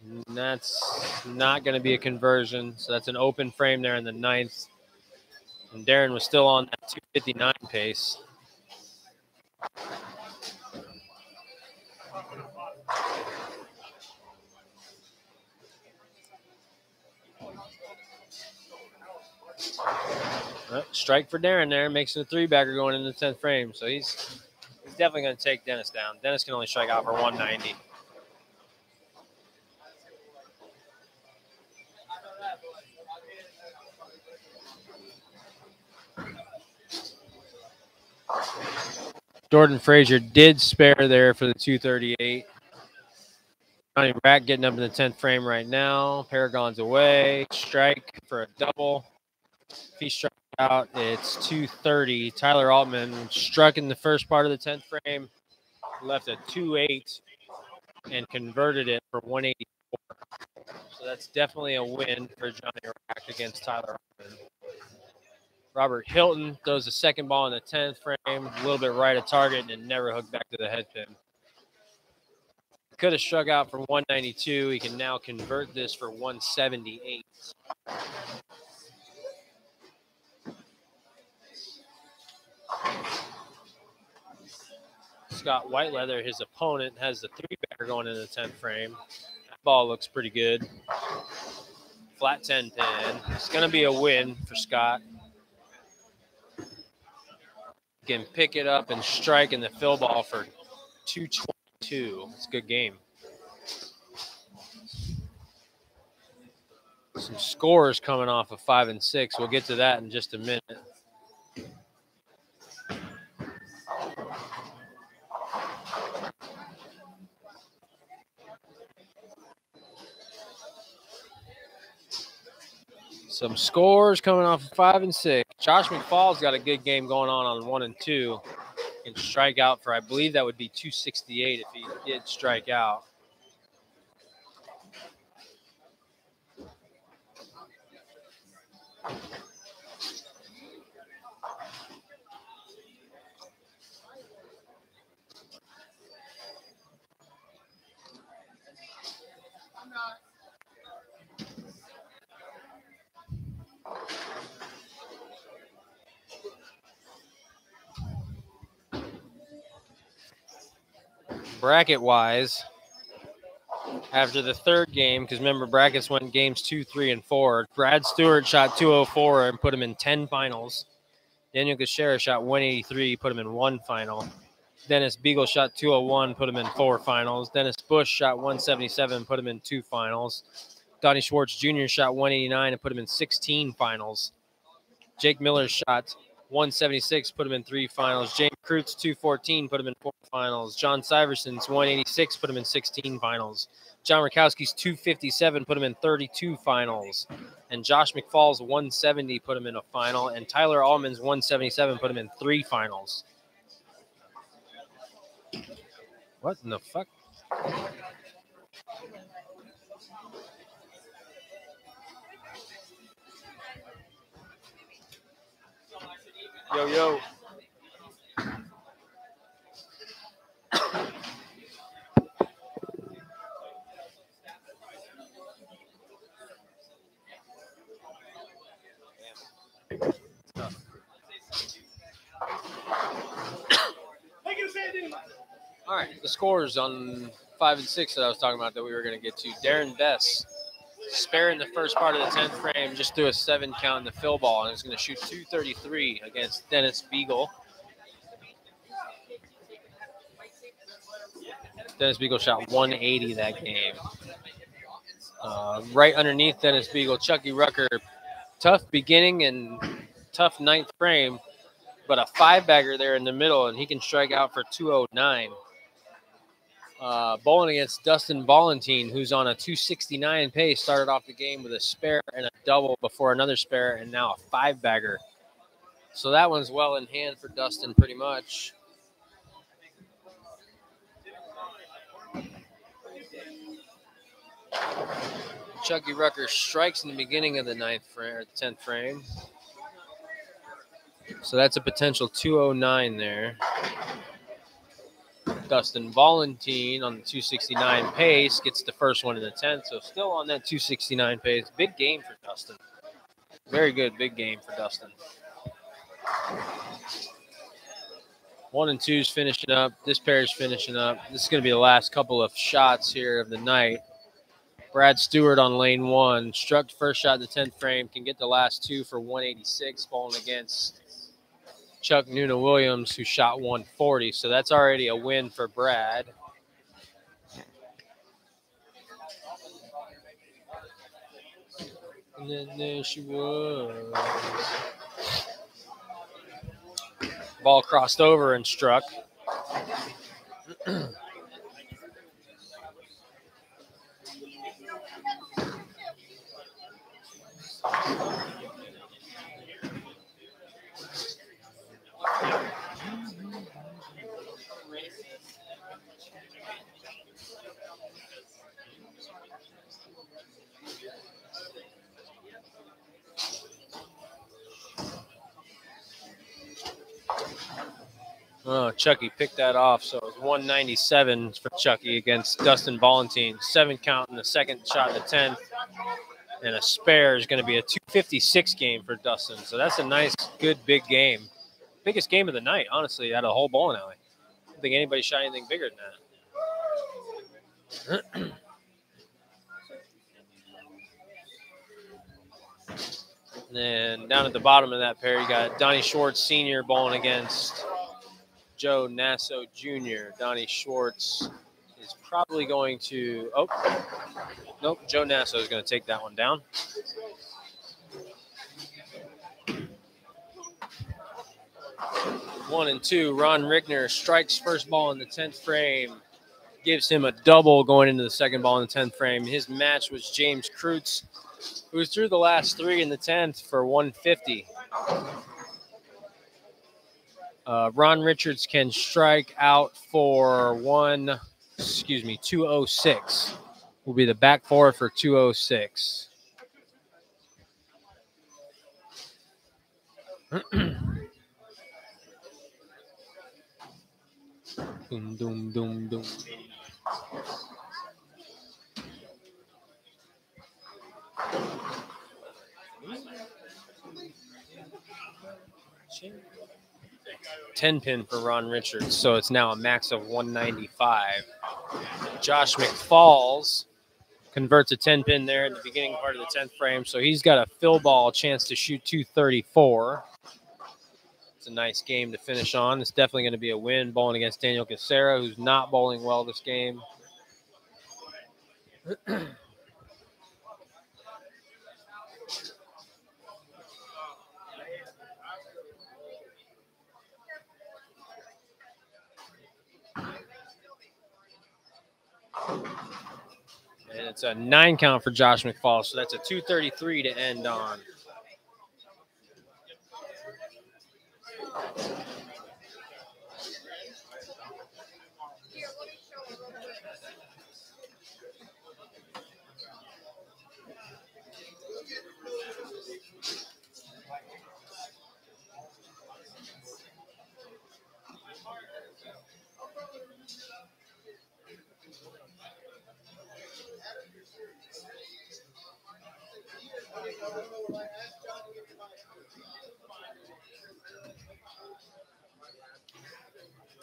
And that's not going to be a conversion, so that's an open frame there in the 9th. And Darren was still on that 259 pace. Strike for Darren there, makes it a 3-bagger going in the 10th frame. So he's definitely going to take Dennis down. Dennis can only strike out for 190. Jordan Frazier did spare there for the 238. Johnny Rack getting up in the 10th frame right now. Paragon's away. Strike for a double. If he strikes out. It's 2:30. Tyler Altman struck in the first part of the 10th frame, left a 2-8, and converted it for 184. So that's definitely a win for Johnny Rack against Tyler Altman. Robert Hilton throws the second ball in the 10th frame, a little bit right of target, and never hooked back to the head pin. Could have struck out for 192. He can now convert this for 178. Scott Whiteleather, his opponent, has the 3-bagger going in the 10th frame. That ball looks pretty good. Flat 10 pin. It's going to be a win for Scott. Can pick it up and strike in the fill ball for 222. It's a good game. Some scores coming off of 5 and 6. We'll get to that in just a minute. Some scores coming off of 5 and 6. Josh McFall's got a good game going on 1 and 2. Can strike out for, I believe that would be 268 if he did strike out. Bracket-wise, after the third game, because remember, brackets went games 2, 3, and 4. Brad Stewart shot 204 and put him in 10 finals. Daniel Gachera shot 183, put him in 1 final. Dennis Beagle shot 201, put him in 4 finals. Dennis Bush shot 177, put him in 2 finals. Donnie Schwartz Jr. shot 189 and put him in 16 finals. Jake Miller shot 176, put him in 3 finals. James Kreutz, 214, put him in 4 finals. John Syverson's 186, put him in 16 finals. John Rakowski's 257, put him in 32 finals. And Josh McFall's 170, put him in a final. And Tyler Allman's 177, put him in 3 finals. What in the fuck? Yo, yo. All right, the scores on 5 and 6 that I was talking about that we were going to get to. Darren Bess, spare in the first part of the 10th frame, just threw a 7 count in the fill ball, and is going to shoot 233 against Dennis Beagle. Dennis Beagle shot 180 that game. Right underneath Dennis Beagle, Chucky Rucker. Tough beginning and tough 9th frame, but a 5-bagger there in the middle, and he can strike out for 209. Bowling against Dustin Ballantine, who's on a 269 pace, started off the game with a spare and a double before another spare, and now a 5-bagger. So that one's well in hand for Dustin pretty much. Chucky Rucker strikes in the beginning of the 9th frame or 10th frame. So that's a potential 209 there. Dustin Ballantine on the 269 pace gets the first one in the 10th, so still on that 269 pace. Big game for Dustin. Very good, big game for Dustin. 1 and 2's finishing up. This pair is finishing up. This is going to be the last couple of shots here of the night. Brad Stewart on lane 1. Struck the first shot in the 10th frame. Can get the last 2 for 186, bowling against Chuck Nuna Williams, who shot 140. So that's already a win for Brad. And then there she was. Ball crossed over and struck. Oh, Chucky picked that off, so it was 197 for Chucky against Dustin Valentine. 7 count in the second shot in the 10th. And a spare is going to be a 256 game for Dustin. So that's a nice, good, big game. Biggest game of the night, honestly, out of the whole bowling alley. I don't think anybody shot anything bigger than that. And then down at the bottom of that pair, you got Donnie Schwartz Sr. bowling against Joe Nasso Jr. Donnie Schwartz is probably going to, nope, Joe Nasso is going to take that one down. One and two, Ron Rickner strikes first ball in the 10th frame, gives him a double going into the second ball in the 10th frame. His match was James Kreutz, who threw the last 3 in the 10th for 150. Ron Richards can strike out for 206. Will be the back 4 for 206. Doom, doom, doom, doom. Ten pin for Ron Richards, so it's now a max of 195. Josh McFalls converts a 10 pin there in the beginning part of the 10th frame, so he's got a fill ball chance to shoot 234. It's a nice game to finish on. It's definitely going to be a win bowling against Daniel Casera, who's not bowling well this game. And it's a 9 count for Josh McFall, so that's a 233 to end on.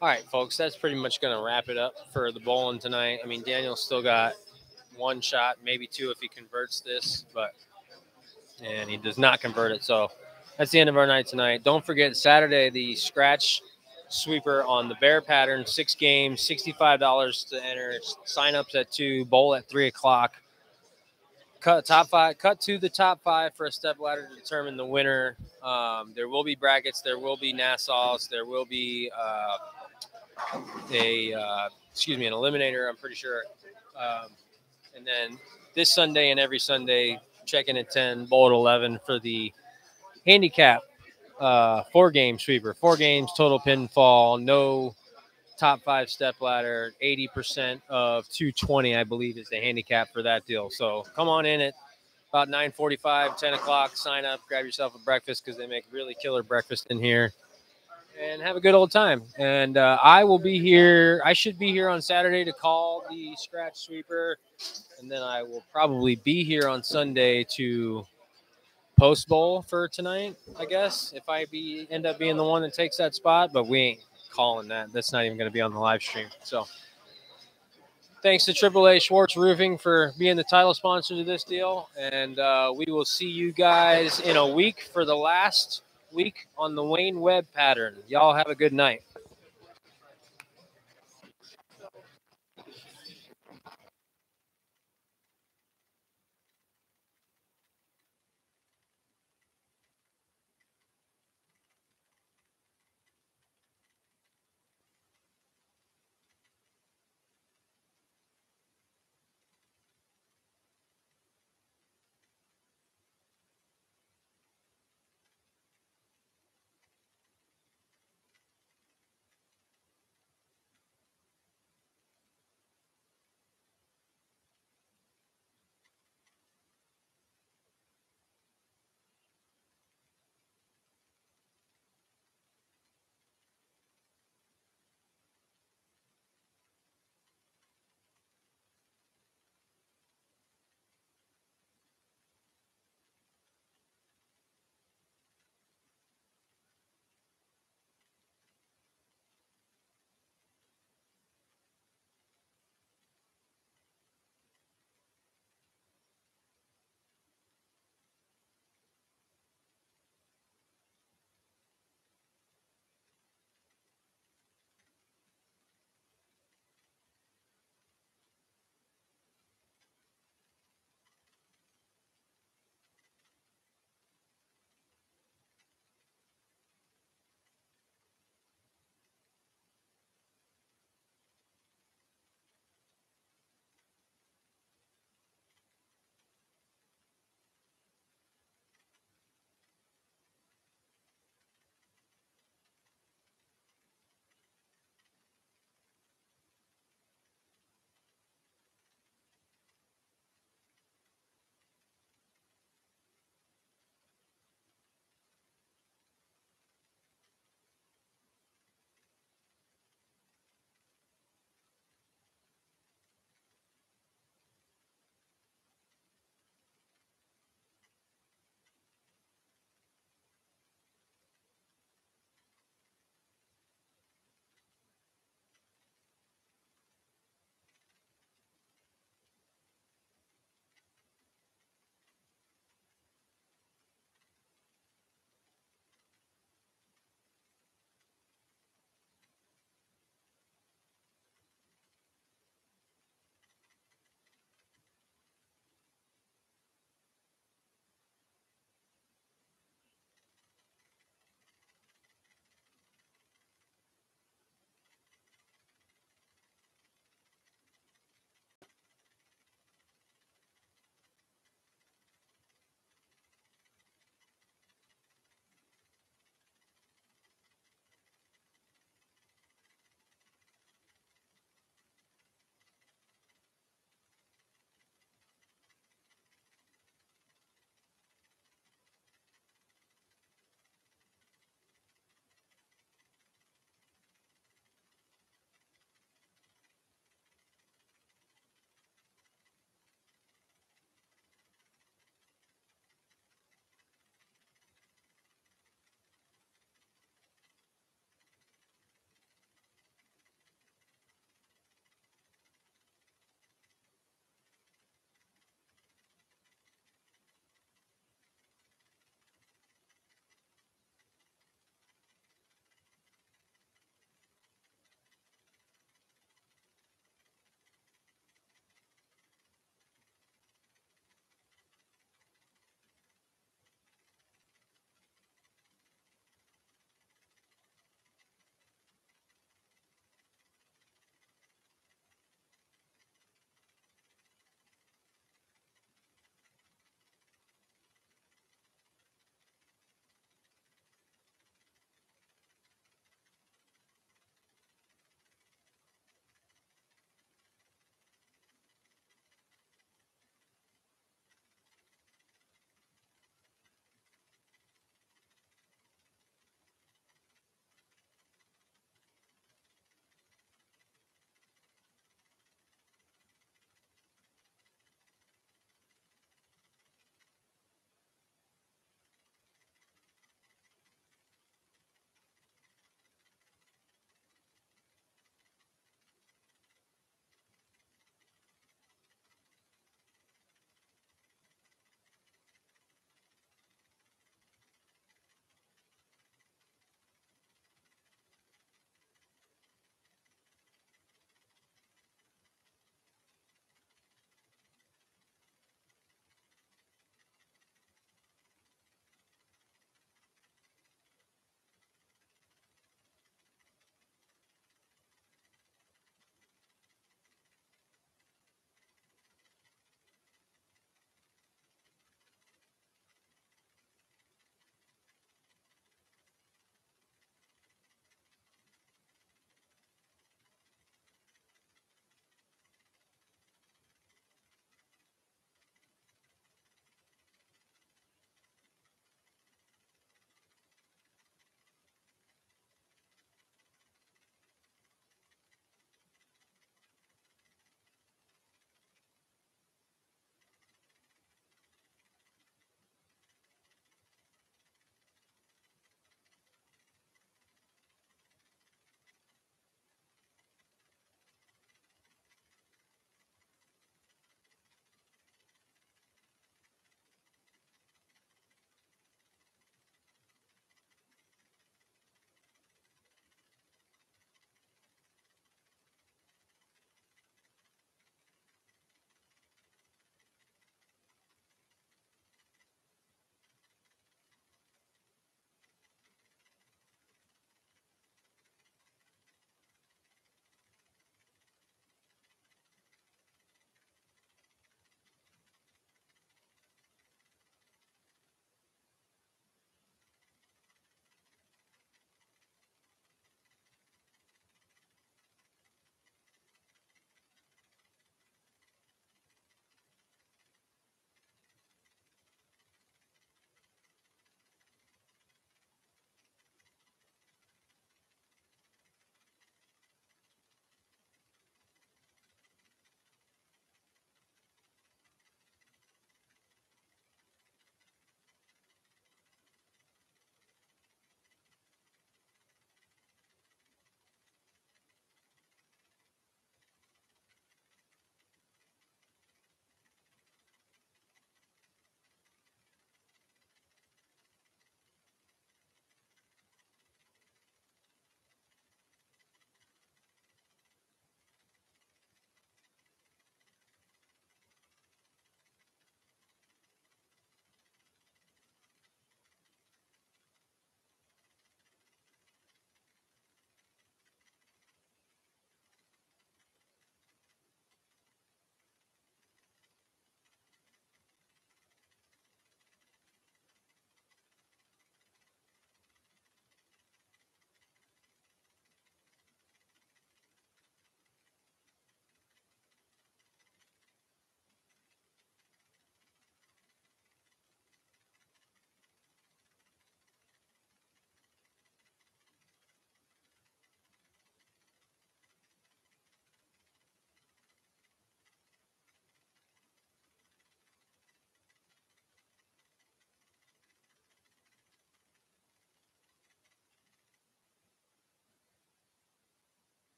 All right, folks, that's pretty much going to wrap it up for the bowling tonight. I mean, Daniel's still got 1 shot, maybe 2 if he converts this, and he does not convert it. So that's the end of our night tonight. Don't forget, Saturday, the scratch sweeper on the bear pattern, 6 games, $65 to enter. Sign-ups at 2, bowl at 3 o'clock. Cut to the top 5 for a step ladder to determine the winner. There will be brackets. There will be Nassaus. There will be an eliminator, I'm pretty sure. And then this Sunday and every Sunday, check in at 10, bowl at 11 for the handicap 4-game sweeper. 4 games, total pinfall, no top 5 step ladder, 80% of 220, I believe, is the handicap for that deal. So come on in at about 9:45, 10 o'clock, sign up, grab yourself a breakfast because they make really killer breakfast in here. And have a good old time. And I will be here. I should be here on Saturday to call the scratch sweeper. And then I will probably be here on Sunday to post bowl for tonight, I guess, if I end up being the one that takes that spot. But we ain't calling that. That's not even going to be on the live stream. So thanks to AAA Schwartz Roofing for being the title sponsor to this deal. And we will see you guys in a week for the last week on the Wayne Webb pattern. Y'all have a good night.